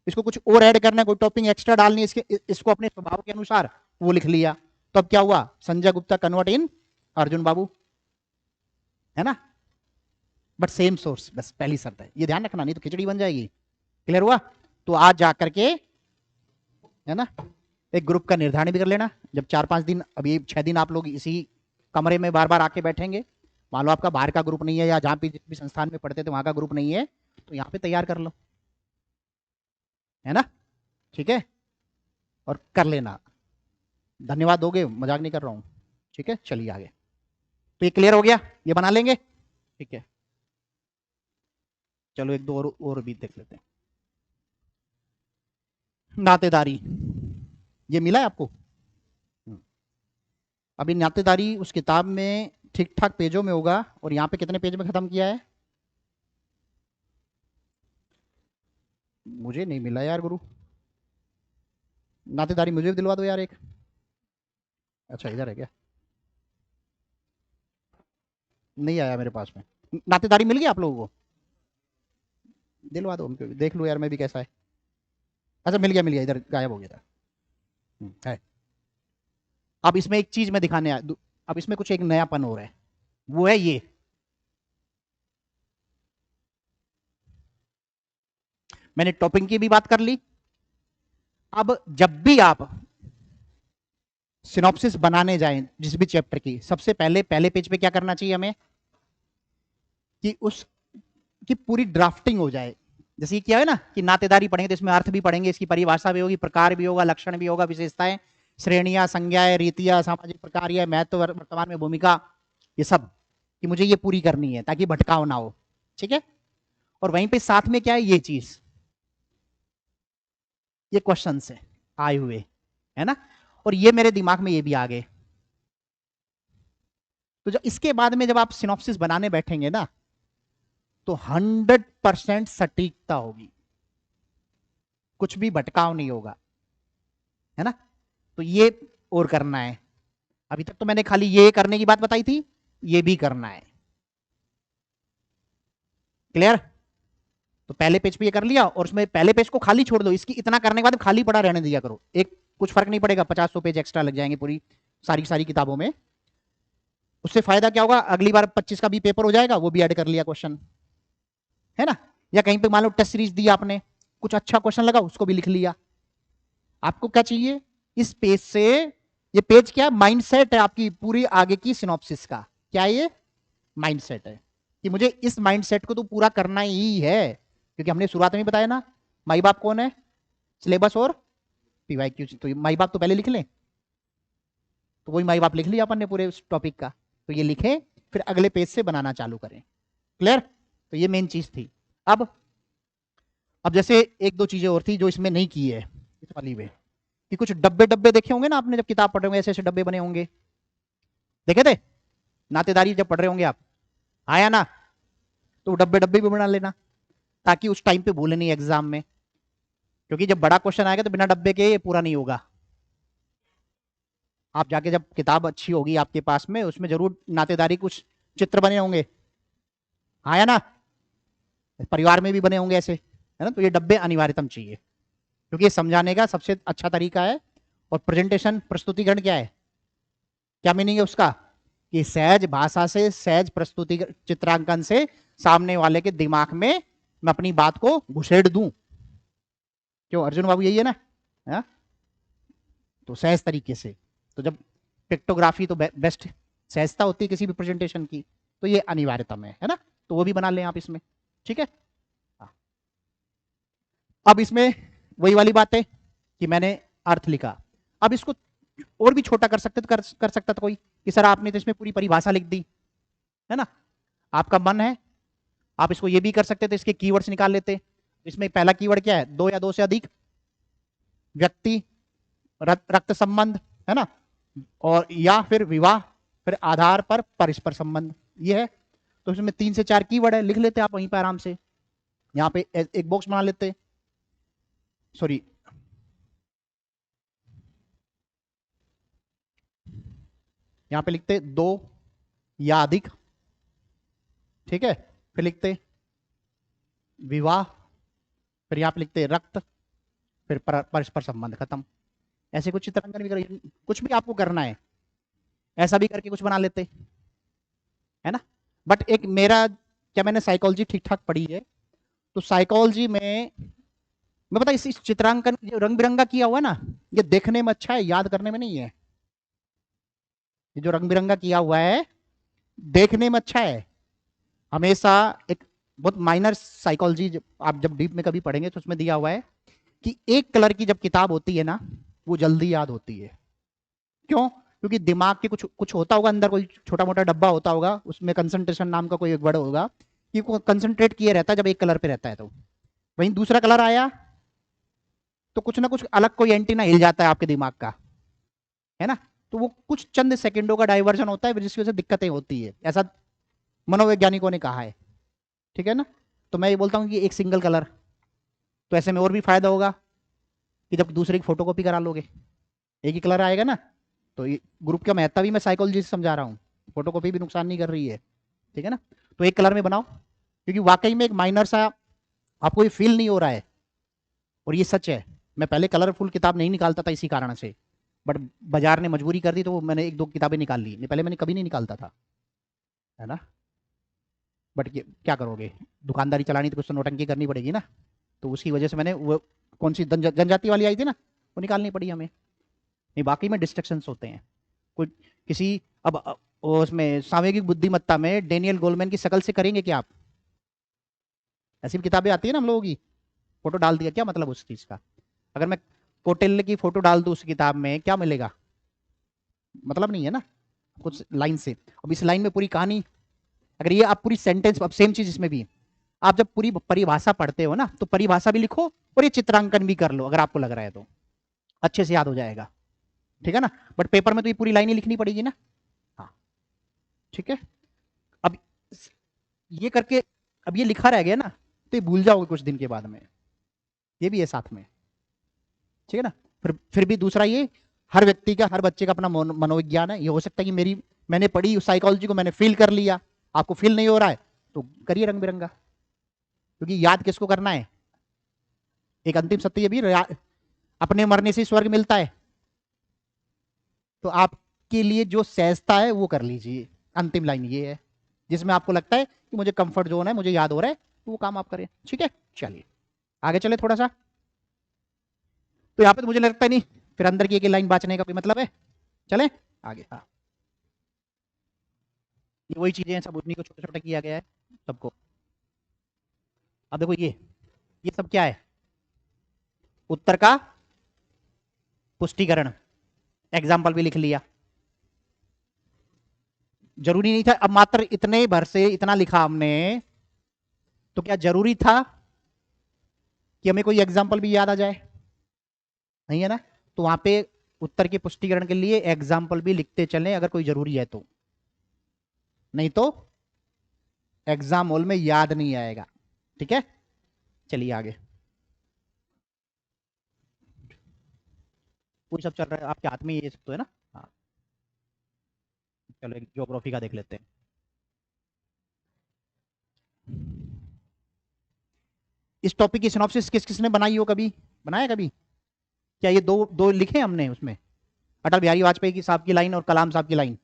[SPEAKER 1] इसको कुछ और ऐड करना है, कोई टॉपिंग एक्स्ट्रा डालनी है इसको अपने स्वभाव के अनुसार, वो लिख लिया। तो अब क्या हुआ? संजय गुप्ता कन्वर्ट इन अर्जुन बाबू, है ना। बट सेम सोर्स, बस पहली शर्त है, ये ध्यान रखना, नहीं तो खिचड़ी बन जाएगी। क्लियर हुआ? तो आज जाकर के, है ना, एक ग्रुप का निर्धारण भी कर लेना। जब 4-5 दिन, अभी 6 दिन आप लोग इसी कमरे में बार बार आके बैठेंगे, मान लो आपका बाहर का ग्रुप नहीं है, या जहां भी संस्थान में पढ़ते थे वहां का ग्रुप नहीं है, तो यहाँ पे तैयार कर लो, है ना। ठीक है, और कर लेना। धन्यवाद दोगे, मजाक नहीं कर रहा हूं। ठीक है, चलिए आगे। तो ये क्लियर हो गया, ये बना लेंगे। ठीक है, चलो एक दो और भी देख लेते हैं। नातेदारी, ये मिला है आपको? अभी नातेदारी उस किताब में ठीक ठाक पेजों में होगा, और यहाँ पे कितने पेज में खत्म किया है? मुझे नहीं मिला यार गुरु, नातेदारी मुझे भी दिलवा दो यार एक। अच्छा इधर है क्या? नहीं आया मेरे पास में। नातेदारी मिल गया आप लोगों को? दिलवा दो हमको, देख लो यार मैं भी कैसा है। अच्छा मिल गया मिल गया, इधर गायब हो गया था। है। अब इसमें एक चीज मैं दिखाने अब इसमें कुछ एक नयापन हो रहा है, वो है ये। मैंने टॉपिंग की भी बात कर ली। अब जब भी आप सिनॉप्सिस बनाने जाएं जिस भी चैप्टर की, सबसे पहले पहले पेज पे क्या करना चाहिए हमें? कि उस की पूरी ड्राफ्टिंग हो जाए। जैसे क्या है ना कि नातेदारी पढ़ेंगे तो इसमें अर्थ भी पढ़ेंगे, इसकी परिभाषा भी होगी, प्रकार भी होगा, लक्षण भी होगा, विशेषताएं, श्रेणियां, संज्ञाएं, रीतियां, सामाजिक प्रकार, या महत्व, वर्तमान में भूमिका, ये सब कि मुझे ये पूरी करनी है ताकि भटकाव ना हो। ठीक है। और वहीं पे साथ में क्या है, ये चीज, ये क्वेश्चन है आए हुए, है ना। और ये मेरे दिमाग में ये भी आ गए। तो जब इसके बाद में जब आप सिनॉप्सिस बनाने बैठेंगे ना, तो 100% सटीकता होगी, कुछ भी भटकाव नहीं होगा, है ना। तो ये और करना है। अभी तक तो मैंने खाली ये करने की बात बताई थी, ये भी करना है। क्लियर? तो पहले पेज पे ये कर लिया, और उसमें पहले पेज को खाली छोड़ दो, इसकी इतना करने के बाद खाली पड़ा रहने दिया करो। एक कुछ फर्क नहीं पड़ेगा, 50-100 पेज एक्स्ट्रा लग जाएंगे पूरी सारी सारी किताबों में। उससे फायदा क्या होगा, अगली बार 25 का भी पेपर हो जाएगा, वो भी ऐड कर लिया क्वेश्चन, है ना। या कहीं पे मान लो टेस्ट सीरीज दी आपने, कुछ अच्छा क्वेश्चन लगा उसको भी लिख लिया। आपको क्या चाहिए इस पेज से, ये पेज क्या है, माइंडसेट है आपकी पूरी आगे की सिनॉप्सिस का। क्या ये माइंडसेट है कि मुझे इस माइंडसेट को तो पूरा करना ही है, क्योंकि हमने शुरुआत में बताया ना माई बाप कौन है, सिलेबस और पीवाईक्यू। तो माई बाप तो पहले लिख लें, तो वही माई बाप लिख लिया अपन ने पूरे उस टॉपिक का, तो ये लिखें फिर अगले पेज से बनाना चालू करें। क्लियर, तो ये मेन चीज थी। अब जैसे एक दो चीजें और थी जो इसमें नहीं की है इस वाली में, कि कुछ डब्बे डब्बे देखे होंगे ना आपने, जब किताब पढ़ रहे होंगे ऐसे ऐसे डब्बे बने होंगे, देखे थे नातेदारी जब पढ़ रहे होंगे आप, आया ना, तो डब्बे डब्बे भी बना लेना ताकि उस टाइम पे भूले नहीं एग्जाम में, क्योंकि जब बड़ा क्वेश्चन आएगा तो बिना डब्बे के ये पूरा नहीं होगा। आप जाके जब किताब अच्छी होगी आपके पास में, उसमें जरूर नातेदारी कुछ चित्र बने होंगे, आया ना, परिवार में भी बने होंगे ऐसे, है ना। तो ये डब्बे अनिवार्यतम चाहिए, क्योंकि ये समझाने का सबसे अच्छा तरीका है। और प्रेजेंटेशन प्रस्तुतिकरण क्या है, क्या मीनिंग है उसका, कि सहज भाषा से, सहज प्रस्तुति चित्रांकन से सामने वाले के दिमाग में मैं अपनी बात को घुसेड़ दूं। क्यों अर्जुन बाबू, यही है ना, है? तो सहज तरीके से, तो जब पिक्टोग्राफी तो बेस्ट सहजता होती है किसी भी प्रेजेंटेशन की, तो ये अनिवार्यतम है ना। तो वो भी बना लें आप इसमें, ठीक है। अब इसमें वही वाली बात है कि मैंने अर्थ लिखा, अब इसको और भी छोटा कर सकते, तो कर सकता था कोई कि सर आपने तो इसमें पूरी परिभाषा लिख दी, है ना। आपका मन है, आप इसको ये भी कर सकते थे, इसके कीवर्ड्स निकाल लेते। इसमें पहला कीवर्ड क्या है, दो या दो से अधिक व्यक्ति, रक्त संबंध, है ना, और या फिर विवाह, फिर आधार पर परस्पर संबंध, ये है। तो इसमें 3 से 4 कीवर्ड है, लिख लेते आप वहीं पर आराम से। यहाँ पे एक बॉक्स बना लेते, सॉरी यहां पे लिखते दो या अधिक, ठीक है, फिर लिखते विवाह, फिर यहां पे लिखते रक्त, फिर परस्पर संबंध, खत्म। ऐसे कुछ चित्रांकन भी करिए, कुछ भी आपको करना है ऐसा भी करके कुछ बना लेते, है ना। बट एक मेरा, क्या मैंने साइकोलॉजी ठीक ठाक पढ़ी है, तो साइकोलॉजी में मैं पता इस चित्रांकन जो रंग बिरंगा किया हुआ है ना, ये देखने में अच्छा है, याद करने में नहीं है। ये जो रंग बिरंगा किया हुआ है देखने में अच्छा है, हमेशा एक बहुत माइनर साइकोलॉजी आप जब डीप में कभी पढ़ेंगे तो उसमें दिया हुआ है कि एक कलर की जब किताब होती है ना, वो जल्दी याद होती है। क्यों, क्योंकि दिमाग के कुछ कुछ होता होगा अंदर, कोई छोटा मोटा डब्बा होता होगा, उसमें कंसंट्रेशन नाम का कोई एक वर्ड होगा, कि वो कंसंट्रेट किए रहता है जब एक कलर पे रहता है। तो वहीं दूसरा कलर आया तो कुछ ना कुछ अलग कोई एंटीना हिल जाता है आपके दिमाग का, है ना। तो वो कुछ चंद सेकंडों का डाइवर्जन होता है, जिसकी वजह से दिक्कतें होती है, ऐसा मनोवैज्ञानिकों ने कहा है, ठीक है ना। तो मैं ये बोलता हूँ कि एक सिंगल कलर, तो ऐसे में और भी फायदा होगा कि जब दूसरे की फोटो कॉपी करा लोगे एक ही कलर आएगा ना। तो ग्रुप का महत्व भी मैं साइकोलॉजी से समझा रहा हूँ, फोटो कॉपी भी नुकसान नहीं कर रही है, ठीक है ना। तो एक कलर में बनाओ, क्योंकि वाकई में एक माइनर सा आपको ये फील नहीं हो रहा है, और ये सच है। मैं पहले कलरफुल किताब नहीं निकालता था इसी कारण से, बट बाजार ने मजबूरी कर दी तो मैंने एक दो किताबें निकाल ली, नहीं पहले मैंने कभी नहीं निकालता था, है ना। बट क्या करोगे, दुकानदारी चलानी तो कुछ तो नोटंकी करनी पड़ेगी ना। तो उसकी वजह से मैंने वो कौन सी जनजाति वाली आई थी ना, वो निकालनी पड़ी हमें, नहीं बाकी में डिस्ट्रक्शंस होते हैं। कोई किसी अब उसमें सामूहिक बुद्धिमत्ता में डेनियल गोलमैन की शक्ल से करेंगे क्या आप, ऐसी भी किताबें आती है ना हम लोगों की, फोटो डाल दिया, क्या मतलब उस चीज का। अगर मैं कौटिल्य की फोटो डाल दूं उस किताब में, क्या मिलेगा, मतलब नहीं है ना, कुछ लाइन से। अब इस लाइन में पूरी कहानी, अगर ये आप पूरी सेंटेंस, अब सेम चीज इसमें भी, आप जब पूरी परिभाषा पढ़ते हो ना, तो परिभाषा भी लिखो और ये चित्रांकन भी कर लो, अगर आपको लग रहा है तो अच्छे से याद हो जाएगा, ठीक है ना। बट पेपर में तो ये पूरी लाइन ही लिखनी पड़ेगी ना, हाँ, ठीक है। अब ये करके, अब ये लिखा रह गया ना, तो ये भूल जाओगे कुछ दिन के बाद में, ये भी है साथ में, ठीक है ना। फिर भी दूसरा ये, हर व्यक्ति का, हर बच्चे का अपना मनोविज्ञान है। ये हो सकता है कि मैंने पढ़ी उस साइकोलॉजी को, मैंने फील कर लिया, आपको फील नहीं हो रहा है, तो करिए रंग बिरंगा, क्योंकि याद किसको करना है, एक अंतिम सत्य ये भी, अपने मरने से स्वर्ग मिलता है, तो आप आपके लिए जो सहजता है वो कर लीजिए। अंतिम लाइन ये है जिसमें आपको लगता है कि मुझे कंफर्ट जोन है, मुझे याद हो रहा है, तो वो काम आप करें। ठीक है, चलिए आगे चले थोड़ा सा। तो यहां पे तो मुझे लगता है नहीं फिर अंदर की एक लाइन बांचने का कोई मतलब है। चले आगे। हाँ, ये वही चीजें हैं, सब उन्हीं को छोटा छोटा किया गया है सबको। अब देखो ये सब क्या है? उत्तर का पुष्टिकरण। एग्जाम्पल भी लिख लिया, जरूरी नहीं था। अब मात्र इतने भर से इतना लिखा हमने, तो क्या जरूरी था कि हमें कोई एग्जाम्पल भी याद आ जाए? नहीं है ना। तो वहां पे उत्तर के पुष्टिकरण के लिए एग्जाम्पल भी लिखते चलें अगर कोई जरूरी है तो, नहीं तो एग्जाम हॉल में याद नहीं आएगा। ठीक है, चलिए आगे। वही सब चल रहा है आपके हाथ में, ये सब तो है ना। हाँ, चलो एक ज्योग्राफी का देख लेते हैं। इस टॉपिक की सिनॉप्सिस किस किसने बनाई हो? कभी बनाया कभी? क्या ये दो दो लिखे हमने उसमें? अटल बिहारी वाजपेयी की साहब की लाइन और कलाम साहब की लाइन।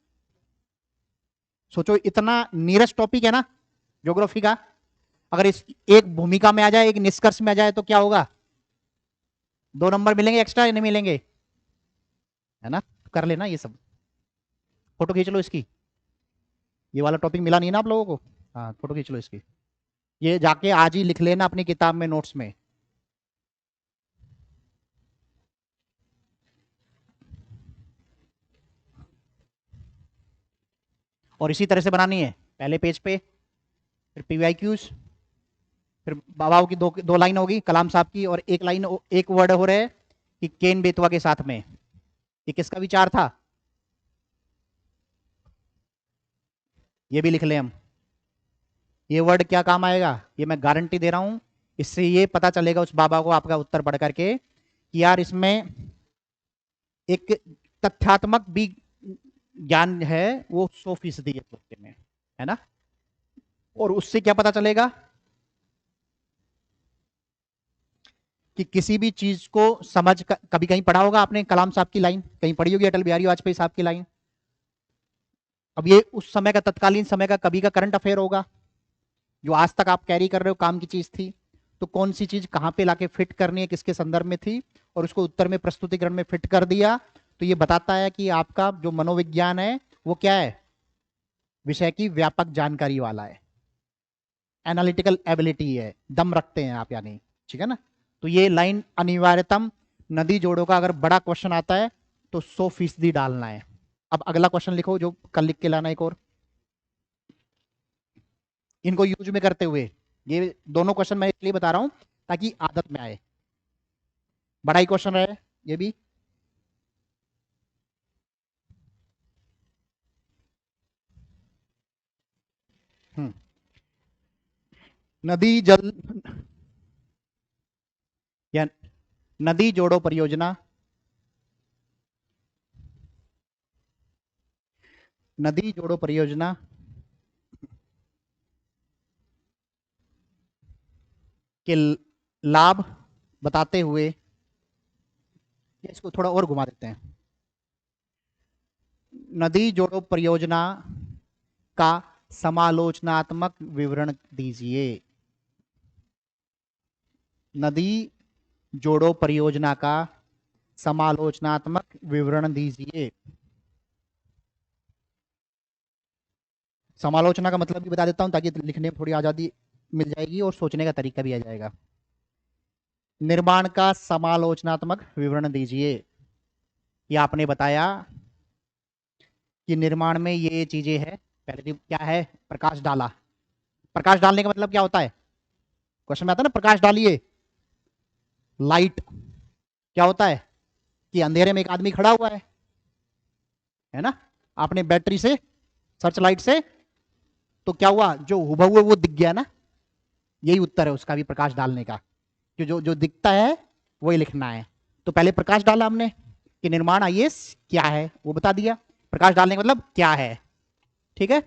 [SPEAKER 1] सोचो इतना नीरस टॉपिक है ना ज्योग्राफी का, अगर इस एक भूमिका में आ जाए, एक निष्कर्ष में आ जाए, तो क्या होगा? 2 नंबर मिलेंगे एक्स्ट्रा या नहीं मिलेंगे? है ना। कर लेना ये सब। फोटो खींच लो इसकी। ये वाला टॉपिक मिला नहीं ना आप लोगों को? हाँ, फोटो खींच लो इसकी। ये जाके आज ही लिख लेना अपनी किताब में, नोट्स में। और इसी तरह से बनानी है, पहले पेज पे, फिर पीवाईक्यूज, फिर बाबाओं की दो दो लाइन होगी कलाम साहब की, और एक लाइन एक वर्ड हो रहा है कि केन बेतवा के साथ में। ये किसका विचार था? ये भी लिख लें हम। ये वर्ड क्या काम आएगा, ये मैं गारंटी दे रहा हूं। इससे ये पता चलेगा उस बाबा को आपका उत्तर पढ़ करके कि यार इसमें एक तथ्यात्मक भी ज्ञान है, वो 100% है उत्तर में, है ना। और उससे क्या पता चलेगा कि किसी भी चीज को समझ कभी कहीं पढ़ा होगा आपने कलाम साहब की लाइन, कहीं पढ़ी होगी अटल बिहारी वाजपेयी साहब की लाइन। अब ये उस समय का, तत्कालीन समय का, कभी का करंट अफेयर होगा जो आज तक आप कैरी कर रहे हो, काम की चीज थी। तो कौन सी चीज कहां पे लाके फिट करनी है, किसके संदर्भ में थी, और उसको उत्तर में प्रस्तुतिकरण में फिट कर दिया। तो ये बताता है कि आपका जो मनोविज्ञान है वो क्या है, विषय की व्यापक जानकारी वाला है, एनालिटिकल एबिलिटी है, दम रखते हैं आप यानी। ठीक है ना। तो ये लाइन अनिवार्यतम नदी जोड़ों का अगर बड़ा क्वेश्चन आता है तो 100% डालना है। अब अगला क्वेश्चन लिखो जो कल लिख के लाना एक और, इनको यूज में करते हुए। ये दोनों क्वेश्चन मैं इसलिए बता रहा हूं ताकि आदत में आए। बड़ा ही क्वेश्चन है ये भी। हम्म, नदी जल या नदी जोड़ो परियोजना, नदी जोड़ो परियोजना के लाभ बताते हुए, इसको थोड़ा और घुमा देते हैं। नदी जोड़ो परियोजना का समालोचनात्मक विवरण दीजिए। नदी जोड़ो परियोजना का समालोचनात्मक विवरण दीजिए। समालोचना का मतलब भी बता देता हूं ताकि लिखने में थोड़ी आजादी मिल जाएगी और सोचने का तरीका भी आ जाएगा। निर्माण का समालोचनात्मक विवरण दीजिए। ये आपने बताया कि निर्माण में ये चीजें हैं। पहले तो क्या है, प्रकाश डाला। प्रकाश डालने का मतलब क्या होता है? क्वेश्चन में आता है ना, प्रकाश डालिए, लाइट। क्या होता है कि अंधेरे में एक आदमी खड़ा हुआ है ना। आपने बैटरी से, सर्च लाइट से, तो क्या हुआ, जो हुबहू है वो दिख गया ना। यही उत्तर है उसका भी, प्रकाश डालने का। कि जो जो दिखता है वही लिखना है। तो पहले प्रकाश डाला हमने कि निर्माण आईएएस क्या है, वो बता दिया। प्रकाश डालने का मतलब क्या है। ठीक है।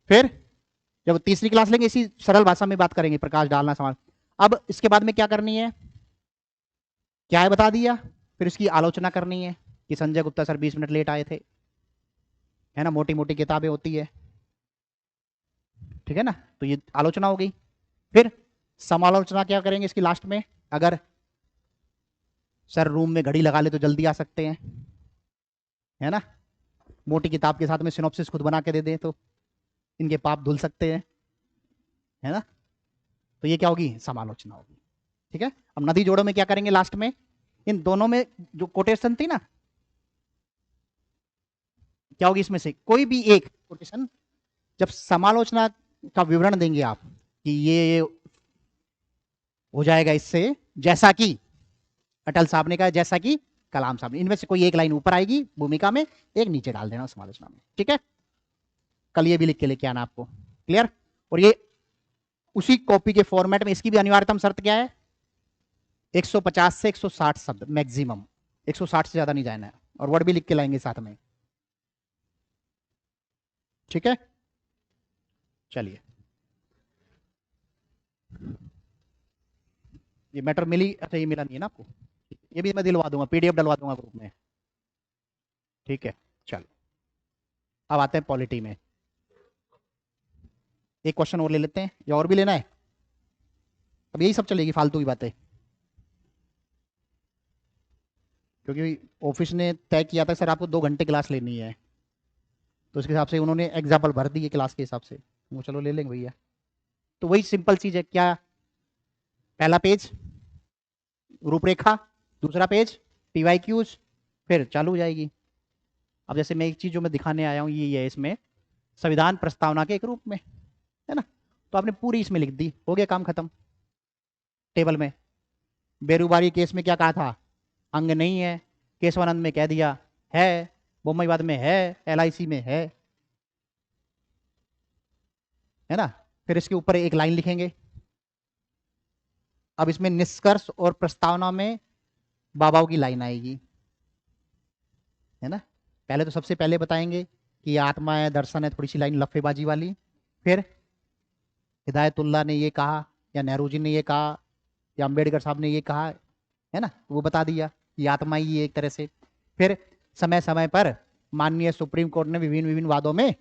[SPEAKER 1] फिर जब तीसरी क्लास लेंगे इसी सरल भाषा में बात करेंगे, प्रकाश डालना सवाल। अब इसके बाद में क्या करनी है, क्या है बता दिया। फिर इसकी आलोचना करनी है कि Sanjay Gupta sir 20 minute late आए थे। है ना, मोटी मोटी किताबें होती है, ठीक है ना। तो ये आलोचना हो गई। फिर समालोचना क्या करेंगे इसकी लास्ट में, अगर सर रूम में घड़ी लगा ले तो जल्दी आ सकते हैं, है ना, मोटी किताब के साथ में सिनॉप्सिस खुद बना के दे दें तो इनके पाप धुल सकते हैं, है ना। तो ये क्या होगी, समालोचना होगी, ठीक है। अब नदी जोड़ों में क्या करेंगे लास्ट में, इन दोनों में जो कोटेशन थी ना, क्या होगी इसमें से कोई भी एक कोटेशन, जब समालोचना का विवरण देंगे आप कि ये हो जाएगा इससे, जैसा कि अटल साहब ने कहा, जैसा कि कलाम साहब ने, इनमें से कोई एक लाइन ऊपर आएगी भूमिका में, एक नीचे डाल देना समालोचना में, ठीक है। कल ये भी लिख के लेके आना आपको, क्लियर। और ये उसी कॉपी के फॉर्मेट में, इसकी भी अनिवार्यतम शर्त क्या है, 150 से 160 शब्द मैक्सिमम, 160 से ज्यादा नहीं जाना है, और वर्ड भी लिख के लाएंगे साथ में, ठीक है। चलिए, ये मैटर मिली, अच्छा ये मिला नहीं है ना आपको, ये भी मैं दिलवा दूंगा, पीडीएफ डलवा दूंगा ग्रुप में, ठीक है। चलो अब आते हैं पॉलिटी में, एक क्वेश्चन और ले लेते हैं, या और भी लेना है, अब यही सब चलेगी फालतू की बातें, क्योंकि ऑफिस ने तय किया था सर आपको 2 घंटे क्लास लेनी है, तो उसके हिसाब से उन्होंने एग्जाम्पल भर दिए क्लास के हिसाब से, वो चलो ले लेंगे भैया। तो वही सिंपल चीज है, क्या, पहला पेज रूपरेखा, दूसरा पेज पीवाईक्यूज, फिर चालू हो जाएगी। अब जैसे मैं एक चीज जो मैं दिखाने आया हूँ ये है, इसमें संविधान प्रस्तावना के एक रूप में, है ना, तो आपने पूरी इसमें लिख दी, हो गया काम खत्म। टेबल में बेरूबारी केस में क्या कहा था, अंग नहीं है, केशवानंद में कह दिया है, बोम्मईवाद में है, एलआईसी में है ना। फिर इसके ऊपर एक लाइन लिखेंगे। अब इसमें निष्कर्ष और प्रस्तावना में बाबाओं की लाइन आएगी, है ना। पहले तो सबसे पहले बताएंगे कि आत्मा है, दर्शन है, थोड़ी सी लाइन लफेबाजी वाली। फिर हिदायतुल्लाह ने ये कहा, या नेहरू जी ने ये कहा, या अंबेडकर साहब ने ये कहा, है ना, वो बता दिया कि आत्मा ही एक तरह से। फिर समय समय पर माननीय सुप्रीम कोर्ट ने विभिन्न विभिन्न वादों में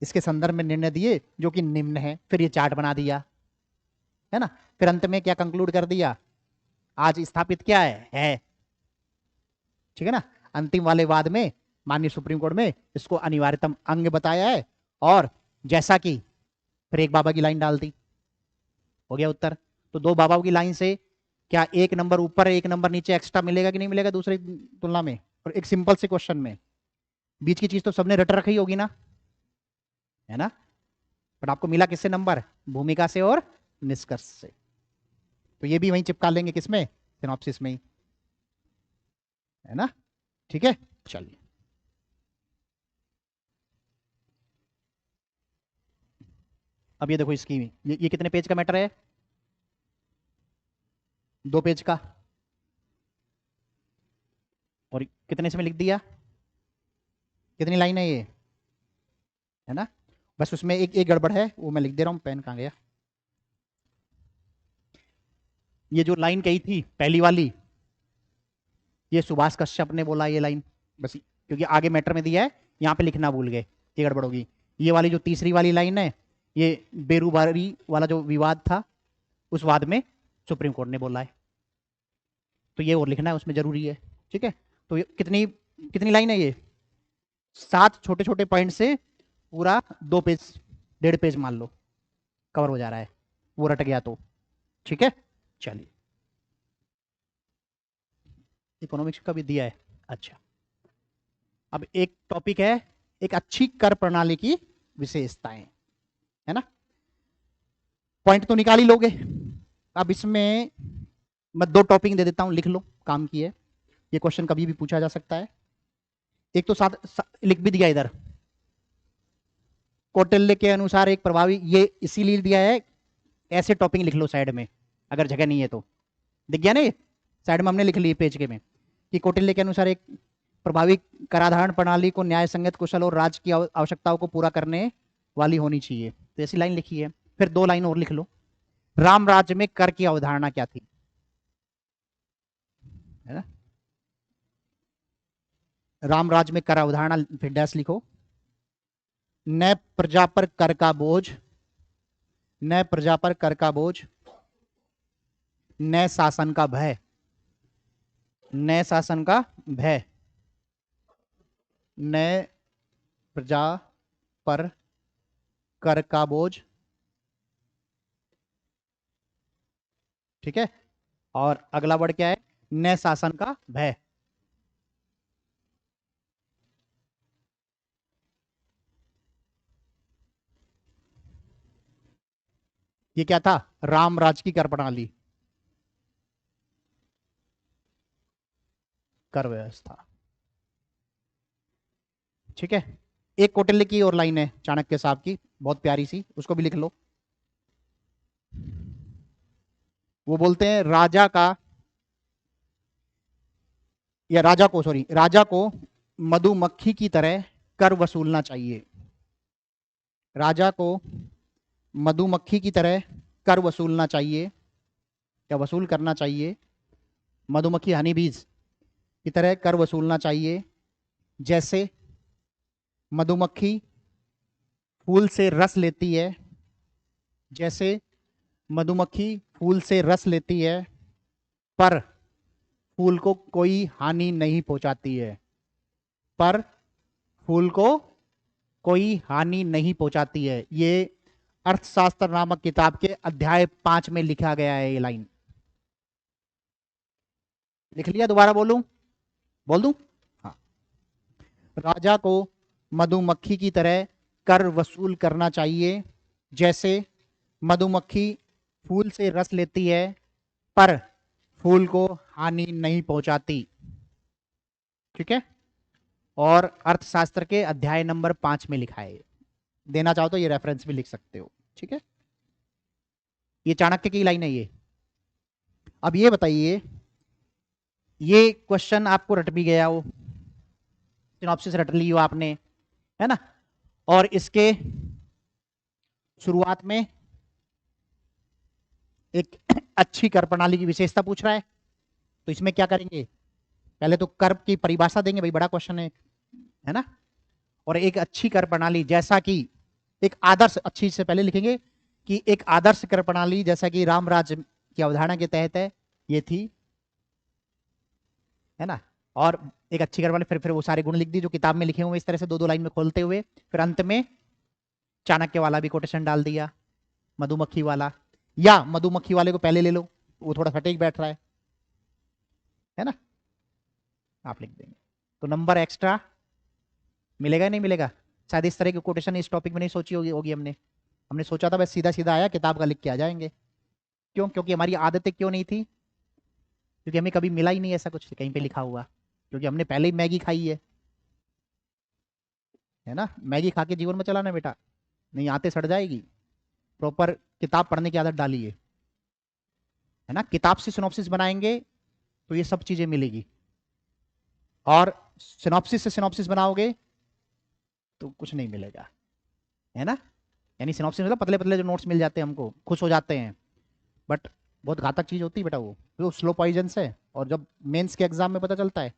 [SPEAKER 1] इसके संदर्भ में निर्णय दिए जो कि निम्न है, फिर ये चार्ट बना दिया, है ना। फिर अंत में क्या कंक्लूड कर दिया, आज स्थापित क्या है, ठीक है ना। अंतिम वाले वाद में माननीय सुप्रीम कोर्ट में इसको अनिवार्यतम अंग बताया है, और जैसा कि फिर एक बाबा की लाइन डाल दी, हो गया उत्तर। तो 2 बाबाओं की लाइन से क्या 1 नंबर ऊपर 1 नंबर नीचे एक्स्ट्रा मिलेगा कि नहीं मिलेगा दूसरी तुलना में, और एक सिंपल से क्वेश्चन में बीच की चीज तो सबने रट रखी होगी ना, है ना। बट आपको मिला किससे नंबर, भूमिका से और निष्कर्ष से, तो ये भी वहीं चिपका लेंगे, किसमें, सिनॉप्सिस में ही, है ना, ठीक है। चलिए अब ये देखो इसकी, ये कितने पेज का मैटर है, 2 पेज का, और कितने इसमें लिख दिया, कितनी लाइन है ये, है ना। बस उसमें एक एक गड़बड़ है, वो मैं लिख दे रहा हूं, पेन कहाँ गया, ये जो लाइन कही थी पहली वाली, ये सुभाष कश्यप ने बोला ये लाइन, बस क्योंकि आगे मैटर में दिया है, यहाँ पे लिखना भूल गए, ये गड़बड़ होगी। ये वाली जो तीसरी वाली लाइन है, ये बेरूबारी वाला जो विवाद था, उस वाद में सुप्रीम कोर्ट ने बोला है, तो ये और लिखना है उसमें, जरूरी है, ठीक है। तो ये कितनी कितनी लाइन है ये, 7 छोटे छोटे पॉइंट से पूरा 2 पेज, 1.5 पेज मान लो कवर हो जा रहा है, वो रट गया तो, ठीक है। चलिए इकोनॉमिक्स का भी दिया है, अच्छा। अब एक टॉपिक है, एक अच्छी कर प्रणाली की विशेषताएं, है ना। पॉइंट तो निकाल ही लोगे। अब इसमें मैं 2 टॉपिक दे देता हूं, लिख लो, काम की है, ये क्वेश्चन कभी भी पूछा जा सकता है। एक तो लिख भी दिया इधर, कौटिल्य के अनुसार एक प्रभावी, ये इसीलिए दिया है, ऐसे टॉपिक लिख लो साइड में, अगर जगह नहीं है तो, दिख गया ना ये, साइड में हमने लिख ली पेज के में, कि कौटिल्य के अनुसार एक प्रभावी कराधारण प्रणाली को न्याय संगत, कुशल और राज्य की आवश्यकताओं को पूरा करने वाली होनी चाहिए, तो ऐसी लाइन लिखी है। फिर 2 लाइन और लिख लो, राम राज्य में कर की अवधारणा क्या थी, है ना। रामराज में कर अवधारणा फिर डैश लिखो। न प्रजा पर कर का बोझ, न प्रजा पर कर का बोझ, न शासन का भय, न शासन का भय, न प्रजा पर कर का बोझ, ठीक है। और अगला वर्ड क्या है? न शासन का भय। ये क्या था? रामराज की कर प्रणाली, कर व्यवस्था, ठीक है। एक कौटिल्य की और लाइन है चाणक्य साहब की, बहुत प्यारी सी, उसको भी लिख लो। वो बोलते हैं राजा का, या राजा को, सॉरी, राजा को मधुमक्खी की तरह कर वसूलना चाहिए। राजा को मधुमक्खी की तरह कर वसूलना चाहिए, या वसूल करना चाहिए, मधुमक्खी हनी बीज की तरह कर वसूलना चाहिए। जैसे मधुमक्खी फूल से रस लेती है, जैसे मधुमक्खी फूल से रस लेती है, पर फूल को कोई हानि नहीं पहुंचाती है, पर फूल को कोई हानि नहीं पहुंचाती है। ये अर्थशास्त्र नामक किताब के अध्याय 5 में लिखा गया है। ये लाइन लिख लिया? दोबारा बोलूं? बोल दूं? हाँ। राजा को मधुमक्खी की तरह कर वसूल करना चाहिए, जैसे मधुमक्खी फूल से रस लेती है, पर फूल को हानि नहीं पहुंचाती, ठीक है। और अर्थशास्त्र के अध्याय नंबर 5 में लिखा है। देना चाहो तो ये रेफरेंस भी लिख सकते हो, ठीक है। ये चाणक्य की लाइन है ये। अब ये बताइए, ये क्वेश्चन आपको रट भी गया हो, सिनॉप्सिस रट ली हो आपने, है ना। और इसके शुरुआत में एक अच्छी कर प्रणाली की विशेषता पूछ रहा है, तो इसमें क्या करेंगे? पहले तो कर की परिभाषा देंगे, भाई बड़ा क्वेश्चन है ना। और एक अच्छी कर प्रणाली, जैसा कि एक आदर्श, अच्छी से पहले लिखेंगे कि एक आदर्श कर प्रणाली जैसा कि रामराज की अवधारणा के तहत है, ये थी, है ना। और एक अच्छी कर प्रणाली, फिर वो सारे गुण लिख दी जो किताब में लिखे हुए, इस तरह से दो दो लाइन में खोलते हुए, फिर अंत में चाणक्य वाला भी कोटेशन डाल दिया, मधुमक्खी वाला, या मधुमक्खी वाले को पहले ले लो, वो थोड़ा सटीक बैठ रहा है ना। आप लिख देंगे तो नंबर एक्स्ट्रा मिलेगा नहीं मिलेगा? शायद इस तरह की कोटेशन इस टॉपिक में नहीं सोची होगी हमने। हमने सोचा था बस सीधा सीधा आया किताब का लिख के आ जाएंगे। क्यों? क्योंकि हमारी आदतें क्यों नहीं थी? क्योंकि हमें कभी मिला ही नहीं ऐसा कुछ कहीं पे लिखा हुआ, क्योंकि हमने पहले ही मैगी खाई है ना। मैगी खा के जीवन में चलाना बेटा, नहीं आते सड़ जाएगी। प्रॉपर किताब पढ़ने की आदत डालिए, है ना। किताब से सिनॉप्सिस बनाएंगे तो ये सब चीजें मिलेगी, और सिनॉप्सिस से सिनॉप्सिस बनाओगे तो कुछ नहीं मिलेगा, है ना। यानी सिनॉप्सिस मतलब पतले पतले जो नोट्स मिल जाते हैं हमको, खुश हो जाते हैं, बट बहुत घातक चीज होती है बेटा वो, जो स्लो पॉइजन है। और जब मेंस के एग्जाम में पता चलता है,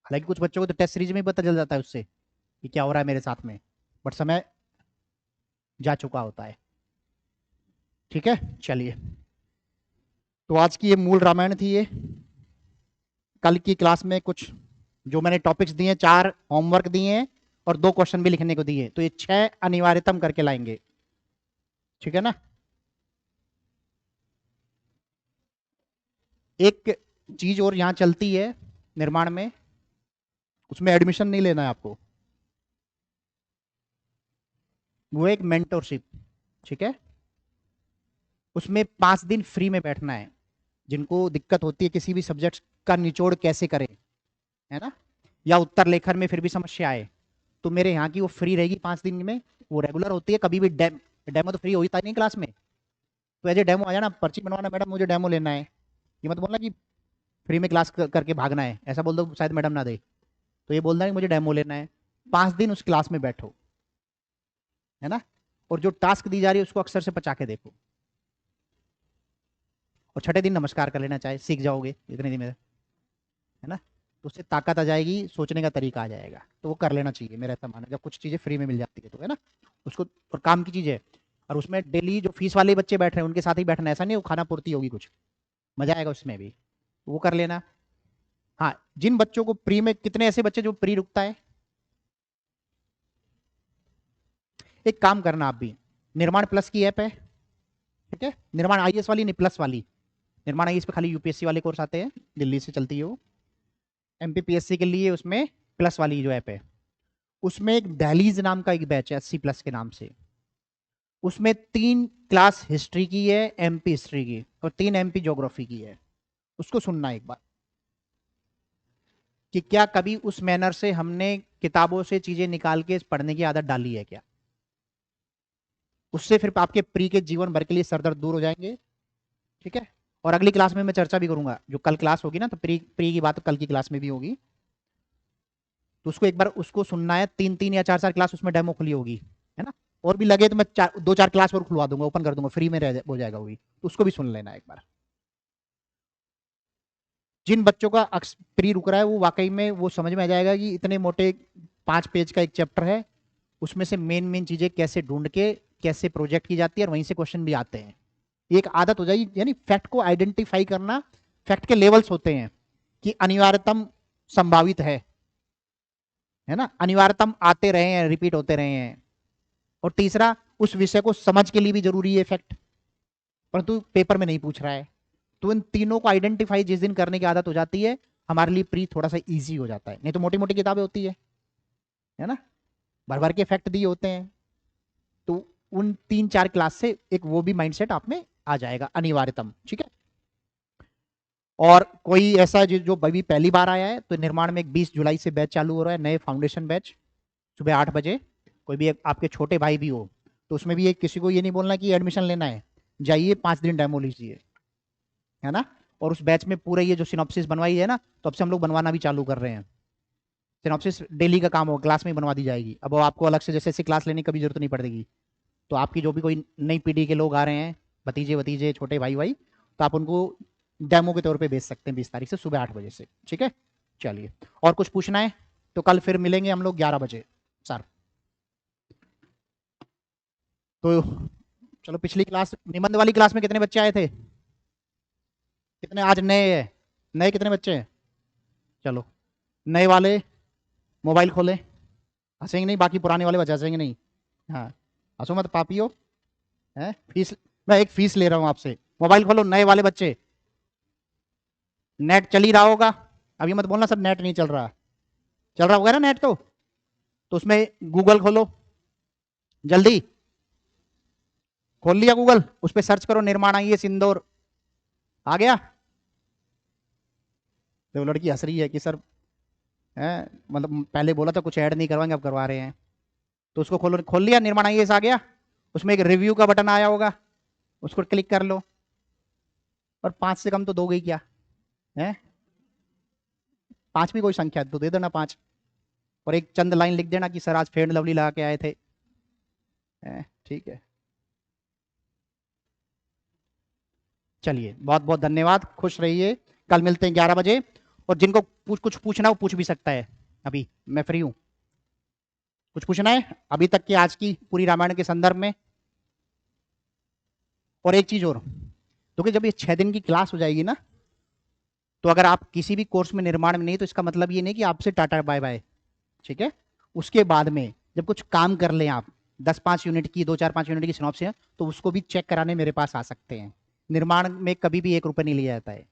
[SPEAKER 1] हालांकि कुछ बच्चों को तो टेस्ट सीरीज में भी पता चल जाता है उससे कि क्या हो रहा है मेरे साथ में, बट समय जा चुका होता है, ठीक है। चलिए, तो आज की ये मूल रामायण थी ये। कल की क्लास में कुछ जो मैंने टॉपिक्स दिए, 4 होमवर्क दिए हैं और 2 क्वेश्चन भी लिखने को दिए, तो ये 6 अनिवार्यतम करके लाएंगे, ठीक है ना। एक चीज और यहां चलती है निर्माण में, उसमें एडमिशन नहीं लेना है आपको, वो एक मेंटरशिप, ठीक है। उसमें 5 दिन फ्री में बैठना है। जिनको दिक्कत होती है किसी भी सब्जेक्ट का निचोड़ कैसे करें, है ना, या उत्तर लेखन में फिर भी समस्या आए, तो मेरे यहाँ की वो फ्री रहेगी 5 दिन में। वो रेगुलर होती है, कभी भी डेमो तो फ्री होता नहीं क्लास में, तो एज ए डेमो आ जाना, पर्ची बनवाना, मैडम मुझे डेमो लेना है। ये मत बोलना कि फ्री में क्लास करके भागना है, ऐसा बोल दो शायद मैडम ना दे। तो ये बोलना है कि मुझे डेमो लेना है, 5 दिन उस क्लास में बैठो, है ना। और जो टास्क दी जा रही है उसको अक्सर से पचा के देखो, और छठे दिन नमस्कार कर लेना, चाहे सीख जाओगे इतने दिन में, है ना। तो उससे ताकत आ जाएगी, सोचने का तरीका आ जाएगा। तो वो कर लेना चाहिए, मेरा ऐसा मानना है। जब कुछ चीज़ें फ्री में मिल जाती है तो, है ना, उसको, और काम की चीज़ है। और उसमें डेली जो फीस वाले बच्चे बैठ रहे हैं उनके साथ ही बैठना, ऐसा नहीं वो खाना पूर्ति होगी, कुछ मजा आएगा उसमें भी, वो कर लेना। हाँ, जिन बच्चों को प्री में, कितने ऐसे बच्चे जो प्री रुकता है, एक काम करना आप भी, निर्माण प्लस की ऐप है, ठीक है, निर्माण आईएएस वाली नहीं, प्लस वाली। निर्माण आईएएस पे खाली यूपीएससी वाले कोर्स आते हैं, दिल्ली से चलती है वो। एमपीपीएससी के लिए उसमें प्लस वाली जो ऐप है, उसमें एक दहलीज नाम का एक बैच है 80+ के नाम से। उसमें 3 क्लास हिस्ट्री की है, एमपी हिस्ट्री की, और 3 एमपी ज्योग्राफी की है। उसको सुनना एक बार, कि क्या कभी उस मैनर से हमने किताबों से चीजें निकाल के पढ़ने की आदत डाली है क्या। उससे फिर आपके प्री के जीवन भर के लिए सरदर्द दूर हो जाएंगे, ठीक है। और अगली क्लास में मैं चर्चा भी करूंगा, जो कल क्लास होगी ना, तो प्री प्री की बात कल की क्लास में भी होगी। तो उसको एक बार उसको सुनना है, 3 3 या 4 4 क्लास उसमें डेमो खुली होगी, है ना। और भी लगे तो मैं 2 4 क्लास और खुलवा दूंगा, ओपन कर दूंगा, फ्री में हो जाएगा वो भी, तो उसको भी सुन लेना एक बार। जिन बच्चों का प्री रुक रहा है वो वाकई में वो समझ में आ जाएगा कि इतने मोटे 5 पेज का एक चैप्टर है, उसमें से मेन मेन चीजें कैसे ढूंढ के कैसे प्रोजेक्ट की जाती है, और वहीं से क्वेश्चन भी आते हैं। एक आदत हो जाएगी, यानी फैक्ट को आइडेंटिफाई करना। फैक्ट के लेवल्स होते हैं कि अनिवार्यतम, संभावित है ना, अनिवार्यतम आते रहे हैं, रिपीट होते रहे हैं। और तीसरा, उस विषय को समझ के लिए भी जरूरी है फैक्ट, परंतु पेपर में नहीं पूछ रहा है। तो इन तीनों को आइडेंटिफाई जिस दिन करने की आदत हो जाती है, हमारे लिए प्री थोड़ा सा इजी हो जाता है। नहीं तो मोटी मोटी किताबें होती है ना, भर भर के फैक्ट दिए होते हैं। तो उन 3 4 क्लास से एक वो भी माइंडसेट आप में आ जाएगा, अनिवार्यतम, ठीक है। और कोई ऐसा जो अभी पहली बार आया है, तो निर्माण में एक 20 जुलाई से बैच चालू हो रहा है, नए फाउंडेशन बैच, सुबह 8 बजे। कोई भी आपके छोटे भाई भी हो तो उसमें भी एक, किसी को ये नहीं बोलना कि एडमिशन लेना है, जाइए 5 दिन डेमो लीजिए, है ना। और उस बैच में पूरा ये जो सिनॉप्सिस बनवाई है ना, तो अब से हम लोग बनवाना भी चालू कर रहे हैं। सिनॉप्सिस डेली का काम होगा, क्लास में ही बनवा दी जाएगी। अब वो आपको अलग से जैसे ऐसी क्लास लेने की कभी जरूरत नहीं पड़ेगी। तो आपकी जो भी कोई नई पीढ़ी के लोग आ रहे हैं, भतीजे भतीजे छोटे भाई भाई, तो आप उनको डेमो के तौर पे भेज सकते हैं 20 तारीख से सुबह 8 बजे से, ठीक है। चलिए, और कुछ पूछना है तो कल फिर मिलेंगे हम लोग 11 बजे सर। तो चलो, पिछली क्लास निबंध वाली क्लास में कितने बच्चे आए थे, कितने आज नए है, नए कितने बच्चे हैं। चलो, नए वाले मोबाइल खोले, हंसेंगे नहीं, बाकी पुराने वाले बचा हंसेंगे नहीं। हाँ, हंसो मत पापियो, है फीस, मैं एक फीस ले रहा हूँ आपसे। मोबाइल खोलो नए वाले बच्चे, नेट चल ही रहा होगा, अभी मत बोलना सर नेट नहीं चल रहा, चल रहा होगा ना नेट तो उसमें गूगल खोलो, जल्दी खोल लिया गूगल, उस पर सर्च करो निर्माण आईएएस इंदौर, आ गया। तो लड़की हंस रही है कि सर, है मतलब पहले बोला था कुछ ऐड नहीं करवाएंगे, अब करवा रहे हैं। तो उसको खोलो, खोल लिया, निर्माण आईएएस आ गया। उसमें एक रिव्यू का बटन आया होगा, उसको क्लिक कर लो। और 5 से कम तो दोगे ही क्या, है 5 भी कोई संख्या है तो दे देना 5। और एक चंद लाइन लिख देना कि सर आज फेयर लवली लगा के आए थे, ठीक है। चलिए, बहुत बहुत धन्यवाद, खुश रहिए, कल मिलते हैं 11 बजे। और जिनको कुछ पूछना हो पूछ भी सकता है, अभी मैं फ्री हूं। कुछ पूछना है अभी तक की आज की पूरी रामायण के संदर्भ में। और एक चीज और, क्योंकि जब ये 6 दिन की क्लास हो जाएगी ना, तो अगर आप किसी भी कोर्स में निर्माण में नहीं, तो इसका मतलब ये नहीं कि आपसे टाटा बाय बाय, ठीक है। उसके बाद में जब कुछ काम कर लें आप, 10 5 यूनिट की, 2 4 5 यूनिट की सिनॉप्सिस है, तो उसको भी चेक कराने मेरे पास आ सकते हैं। निर्माण में कभी भी 1 रुपये नहीं लिया जाता है,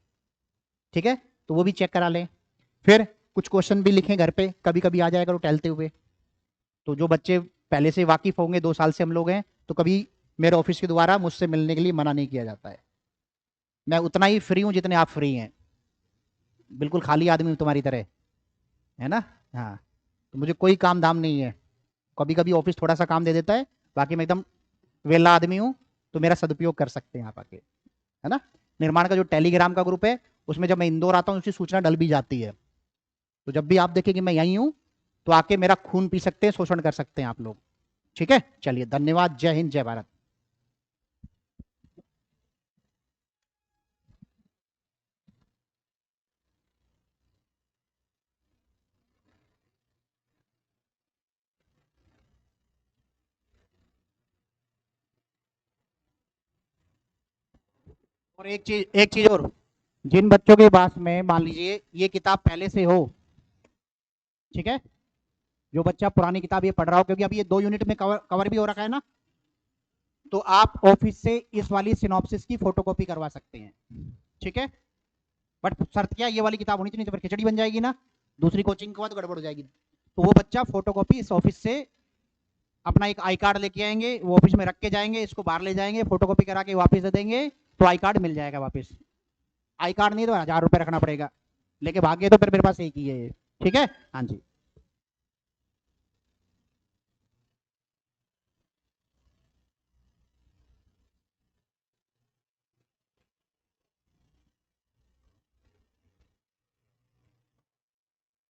[SPEAKER 1] ठीक है। तो वो भी चेक करा लें। फिर कुछ क्वेश्चन भी लिखें घर पे, कभी कभी आ जाएगा वो टहलते हुए। तो जो बच्चे पहले से वाकिफ होंगे, 2 साल से हम लोग हैं, तो कभी मेरे ऑफिस के द्वारा मुझसे मिलने के लिए मना नहीं किया जाता है। मैं उतना ही फ्री हूं जितने आप फ्री हैं, बिल्कुल खाली आदमी हूं तुम्हारी तरह, है ना। हाँ, तो मुझे कोई काम धाम नहीं है। कभी कभी ऑफिस थोड़ा सा काम दे देता है, बाकी मैं एकदम वेला आदमी हूं। तो मेरा सदुपयोग कर सकते हैं आप आके, है ना। निर्माण का जो टेलीग्राम का ग्रुप है, उसमें जब मैं इंदौर आता हूँ उसकी सूचना डल भी जाती है। तो जब भी आप देखें कि मैं यहीं हूं, तो आके मेरा खून पी सकते हैं, शोषण कर सकते हैं आप लोग, ठीक है। चलिए, धन्यवाद, जय हिंद, जय भारत। और एक चीज और, जिन बच्चों के पास में मान लीजिए ये किताब पहले से हो, ठीक है, जो बच्चा पुरानी किताब ये पढ़ रहा हो, क्योंकि अभी ये 2 यूनिट में कवर भी हो रखा है ना, तो आप ऑफिस से इस वाली सिनॉप्सिस की फोटोकॉपी करवा सकते हैं, ठीक है। बट शर्त क्या, ये वाली किताब होनी चाहिए, तो फिर खिचड़ी बन जाएगी ना, दूसरी कोचिंग के बाद गड़बड़ हो जाएगी। तो वो बच्चा फोटोकॉपी इस ऑफिस से अपना एक आई कार्ड लेके आएंगे, वो ऑफिस में रख के जाएंगे, इसको बाहर ले जाएंगे, फोटोकॉपी करा के वापस दे देंगे, तो आई कार्ड मिल जाएगा वापस। आई कार्ड नहीं तो 1000 रुपये रखना पड़ेगा, लेके भागे तो फिर मेरे पास एक ही है, ठीक है। हाँ जी।